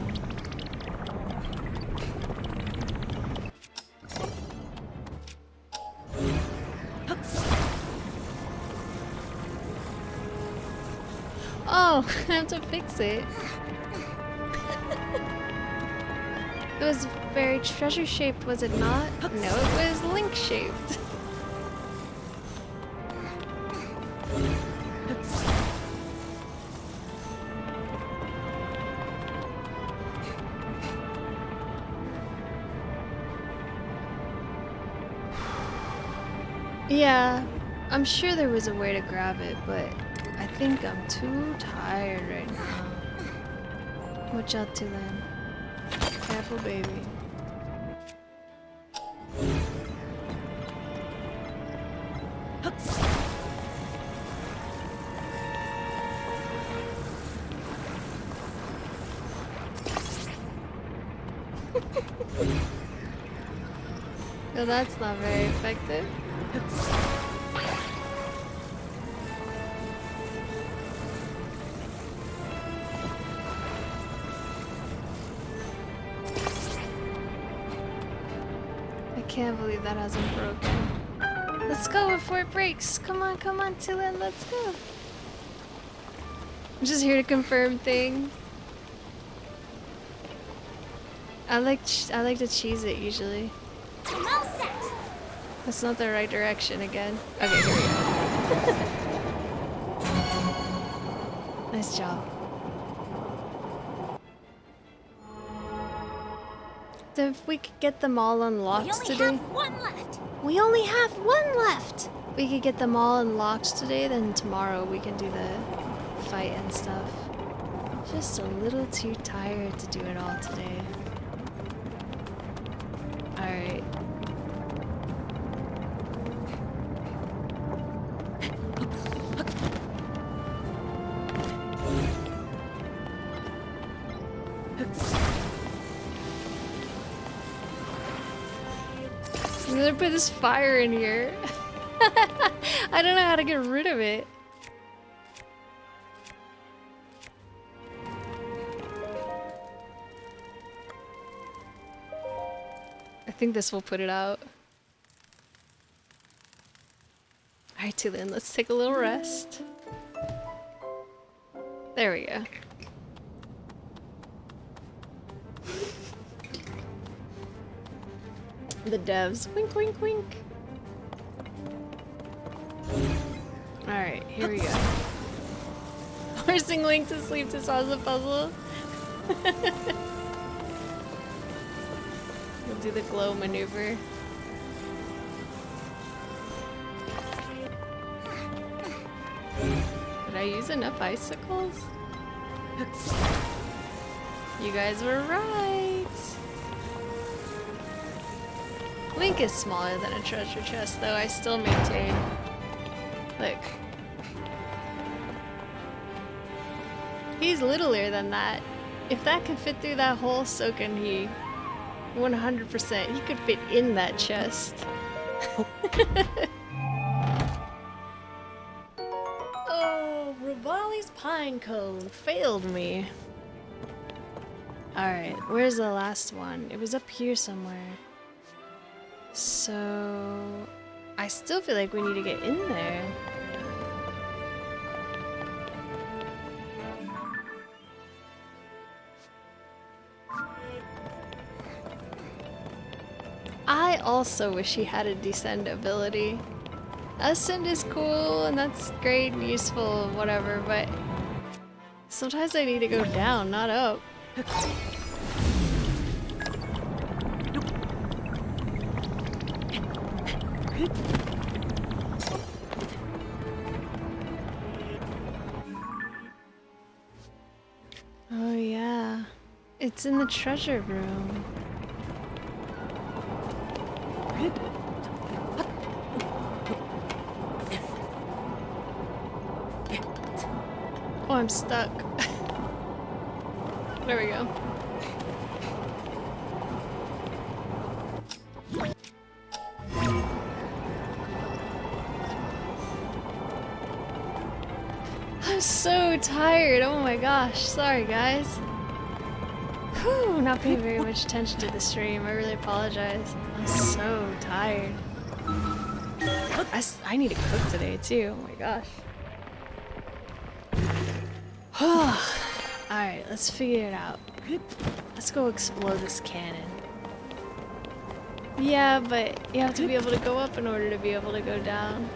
Oh, I have to fix it. It was very treasure shaped, was it not? No, it was Link shaped. Yeah, I'm sure there was a way to grab it, but I think I'm too tired right now. Watch out, Tulane. Careful, baby. No, that's not very effective. I can't believe that hasn't broken. Let's go before it breaks. Come on, Tulin, let's go. I'm just here to confirm things. I like to cheese it usually. I'm all set. That's not the right direction again. Okay, here we go. Nice job. If we could get them all We unlocked only today. have one left. We only have one left! We could get them all unlocked today, then tomorrow we can do the fight and stuff. Just a little too tired to do it all today. Alright. I'm gonna put this fire in here. I don't know how to get rid of it. I think this will put it out. Alright, Tulin, let's take a little rest. There we go. The devs. Wink, wink, wink. Alright, here we go. Forcing Link to sleep to solve the puzzle. We'll do the glow maneuver. Did I use enough icicles? You guys were right. Link is smaller than a treasure chest, though. I still maintain. Look. He's littler than that. If that could fit through that hole, so can he. 100%. He could fit in that chest. Oh, Rivali's pine cone failed me. Alright, where's the last one? It was up here somewhere. So... I still feel like we need to get in there. I also wish he had a descend ability. Ascend is cool and that's great and useful and whatever, but sometimes I need to go down, not up. Oh yeah, it's in the treasure room. Oh, I'm stuck. There we go. I'm so tired. Oh my gosh. Sorry, guys. Whew, not paying very much attention to the stream. I really apologize. I'm so tired. I need to cook today, too. Oh my gosh. Alright, let's figure it out. Let's go explode this cannon. Yeah, but you have to be able to go up in order to be able to go down.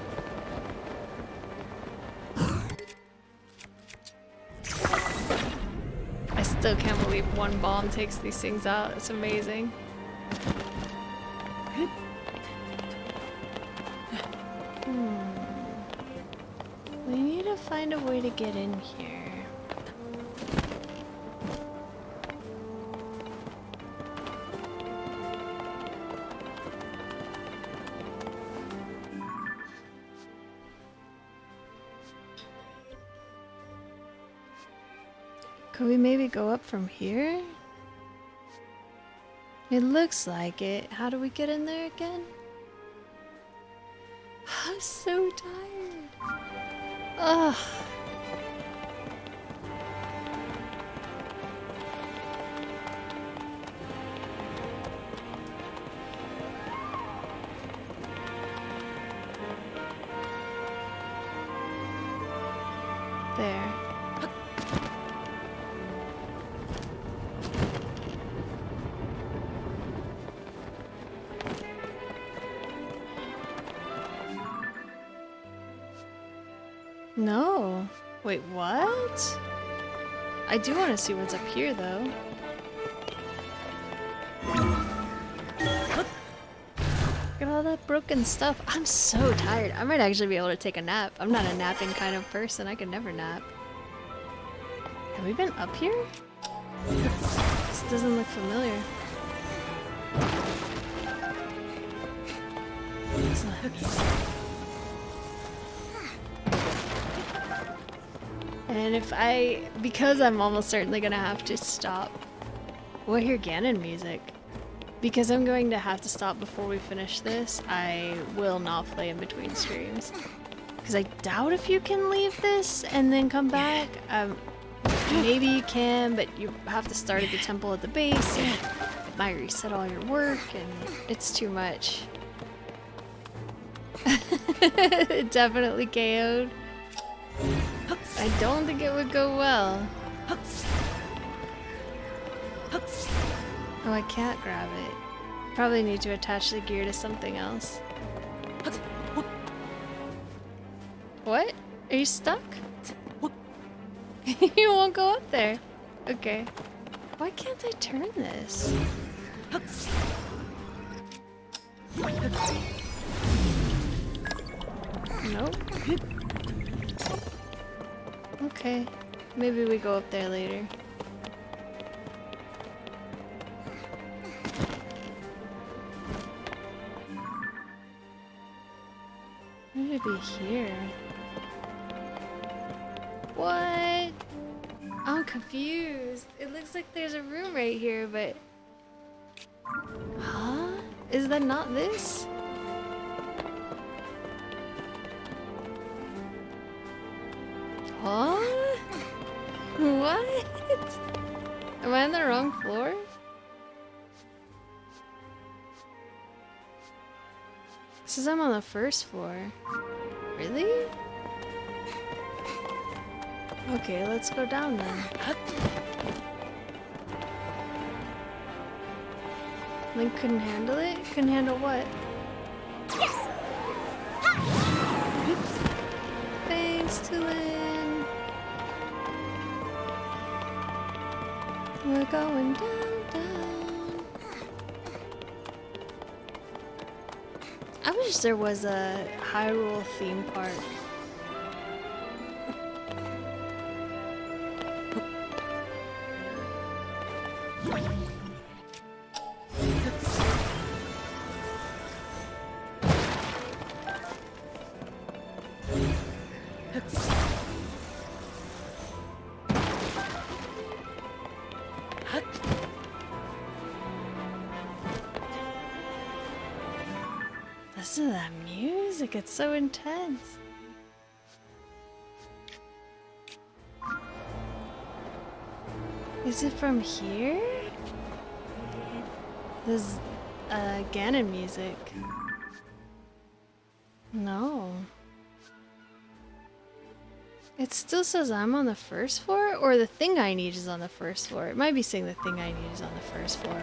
I still can't believe one bomb takes these things out. It's amazing. We need to find a way to get in here. Could we maybe go up from here? It looks like it. How do we get in there again? I'm so tired. Ugh. There. No. Wait, what? I do want to see what's up here, though. that broken stuff. I'm so tired. I might actually be able to take a nap. I'm not a napping kind of person. I could never nap. Have we been up here? This doesn't look familiar. It's not music. And because I'm almost certainly gonna have to stop. We'll hear Ganon music. Because I'm going to have to stop before we finish this, I will not play in between streams. Because I doubt if you can leave this and then come back. Maybe you can, but you have to start at the temple at the base, and it might reset all your work, and it's too much. It definitely KO'd. I don't think it would go well. Oh, I can't grab it. Probably need to attach the gear to something else. What? Are you stuck? You won't go up there. Okay. Why can't I turn this? Nope. Okay. Maybe we go up there later. Would it be here? What? I'm confused. It looks like there's a room right here, but... Huh? Is that not this? Huh? What? Am I on the wrong floor? It says I'm on the first floor. Really? Okay, let's go down then. Link couldn't handle it? Couldn't handle what? Yes! Thanks, Tulin. We're going down, down. I wish there was a Hyrule theme park. Listen to that music, it's so intense. Is it from here? This Ganon music. No. It still says I'm on the first floor, or the thing I need is on the first floor. It might be saying the thing I need is on the first floor.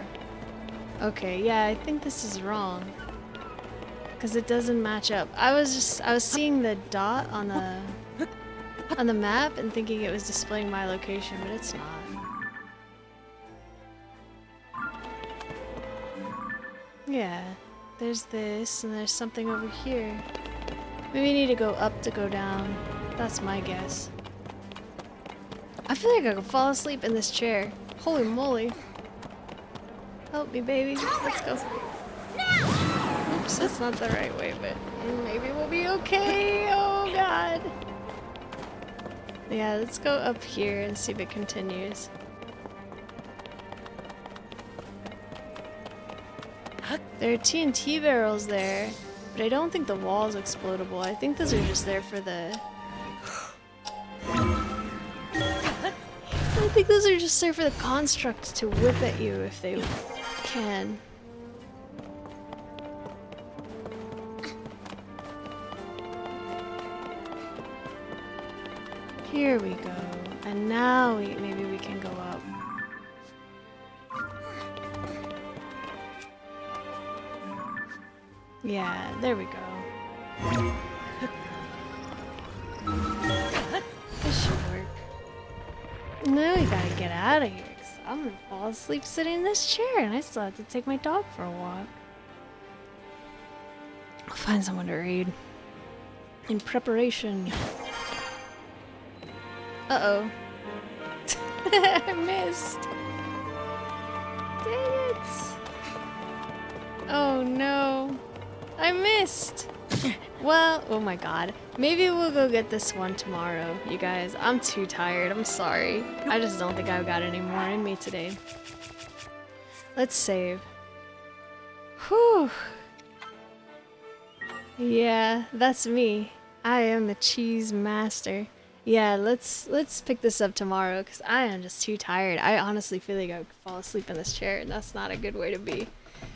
Okay, yeah, I think this is wrong. Because it doesn't match up. I was seeing the dot on the map and thinking it was displaying my location, but it's not. Yeah, there's this, and there's something over here. Maybe we need to go up to go down. That's my guess. I feel like I could fall asleep in this chair. Holy moly. Help me, baby. Let's go. Oops, that's not the right way, but maybe we'll be okay. Oh god. Yeah, let's go up here and see if it continues. There are TNT barrels there, but I don't think the wall's explodable. I think those are just there for the... I think those are just there for the construct to whip at you if they can. Here we go. And now maybe we can go up. Yeah, there we go. This should work. Now we gotta get out of here, because I'm gonna fall asleep sitting in this chair, and I still have to take my dog for a walk. I'll find someone to raid. In preparation. Uh-oh. I missed. Dang it. Oh no. I missed. Well, oh my god. Maybe we'll go get this one tomorrow, you guys. I'm too tired. I'm sorry. I just don't think I've got any more in me today. Let's save. Whew. Yeah, that's me. I am the cheese master. Yeah, let's pick this up tomorrow because I am just too tired. I honestly feel like I would fall asleep in this chair, and that's not a good way to be.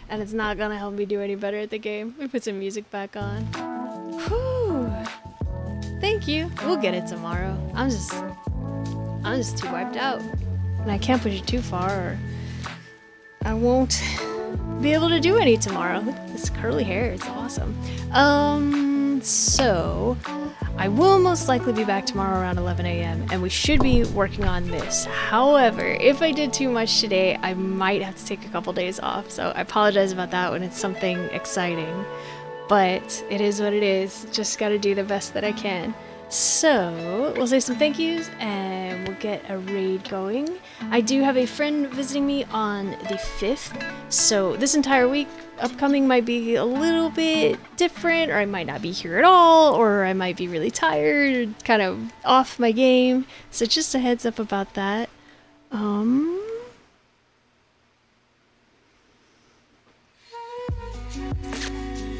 And it's not gonna help me do any better at the game. Let me put some music back on. Whew. Thank you. We'll get it tomorrow. I'm just too wiped out. And I can't push it too far or I won't be able to do any tomorrow. Look at this curly hair. It's awesome. So I will most likely be back tomorrow around 11 a.m. and we should be working on this. However, if I did too much today, I might have to take a couple days off. So I apologize about that when it's something exciting. But it is what it is. Just gotta do the best that I can. So we'll say some thank yous and we'll get a raid going. I do have a friend visiting me on the 5th. So this entire week upcoming might be a little bit different, or I might not be here at all, or I might be really tired, kind of off my game. So just a heads up about that.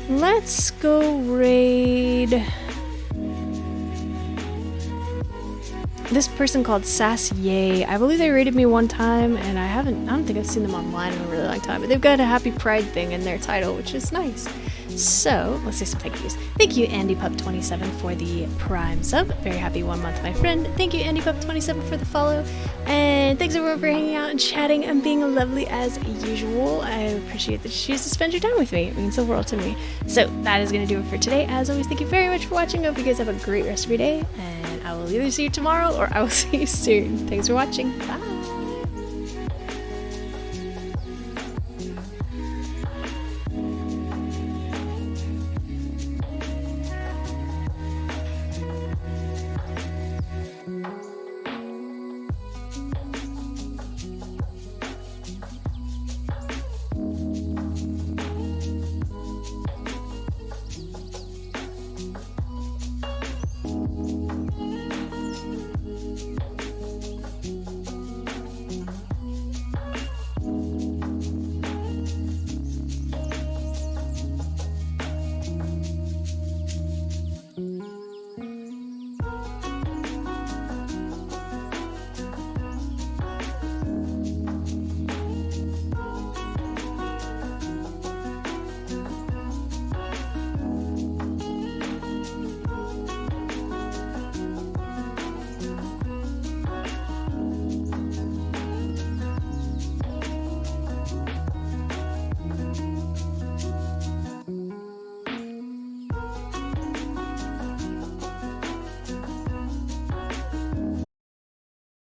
Let's go raid this person called Sass Yay. I believe they raided me one time, and I don't think I've seen them online in a really long time, but they've got a happy pride thing in their title, which is nice. So let's say some thank yous. Thank you AndyPup27 for the Prime sub. Very happy 1 month, my friend. Thank you AndyPup27 for the follow, and thanks everyone for hanging out and chatting and being lovely as usual. I appreciate that you choose to spend your time with me. It means the world to me. So that is going to do it for today. As always, thank you very much for watching. I hope you guys have a great rest of your day, and I will either see you tomorrow or I will see you soon. Thanks for watching. Bye.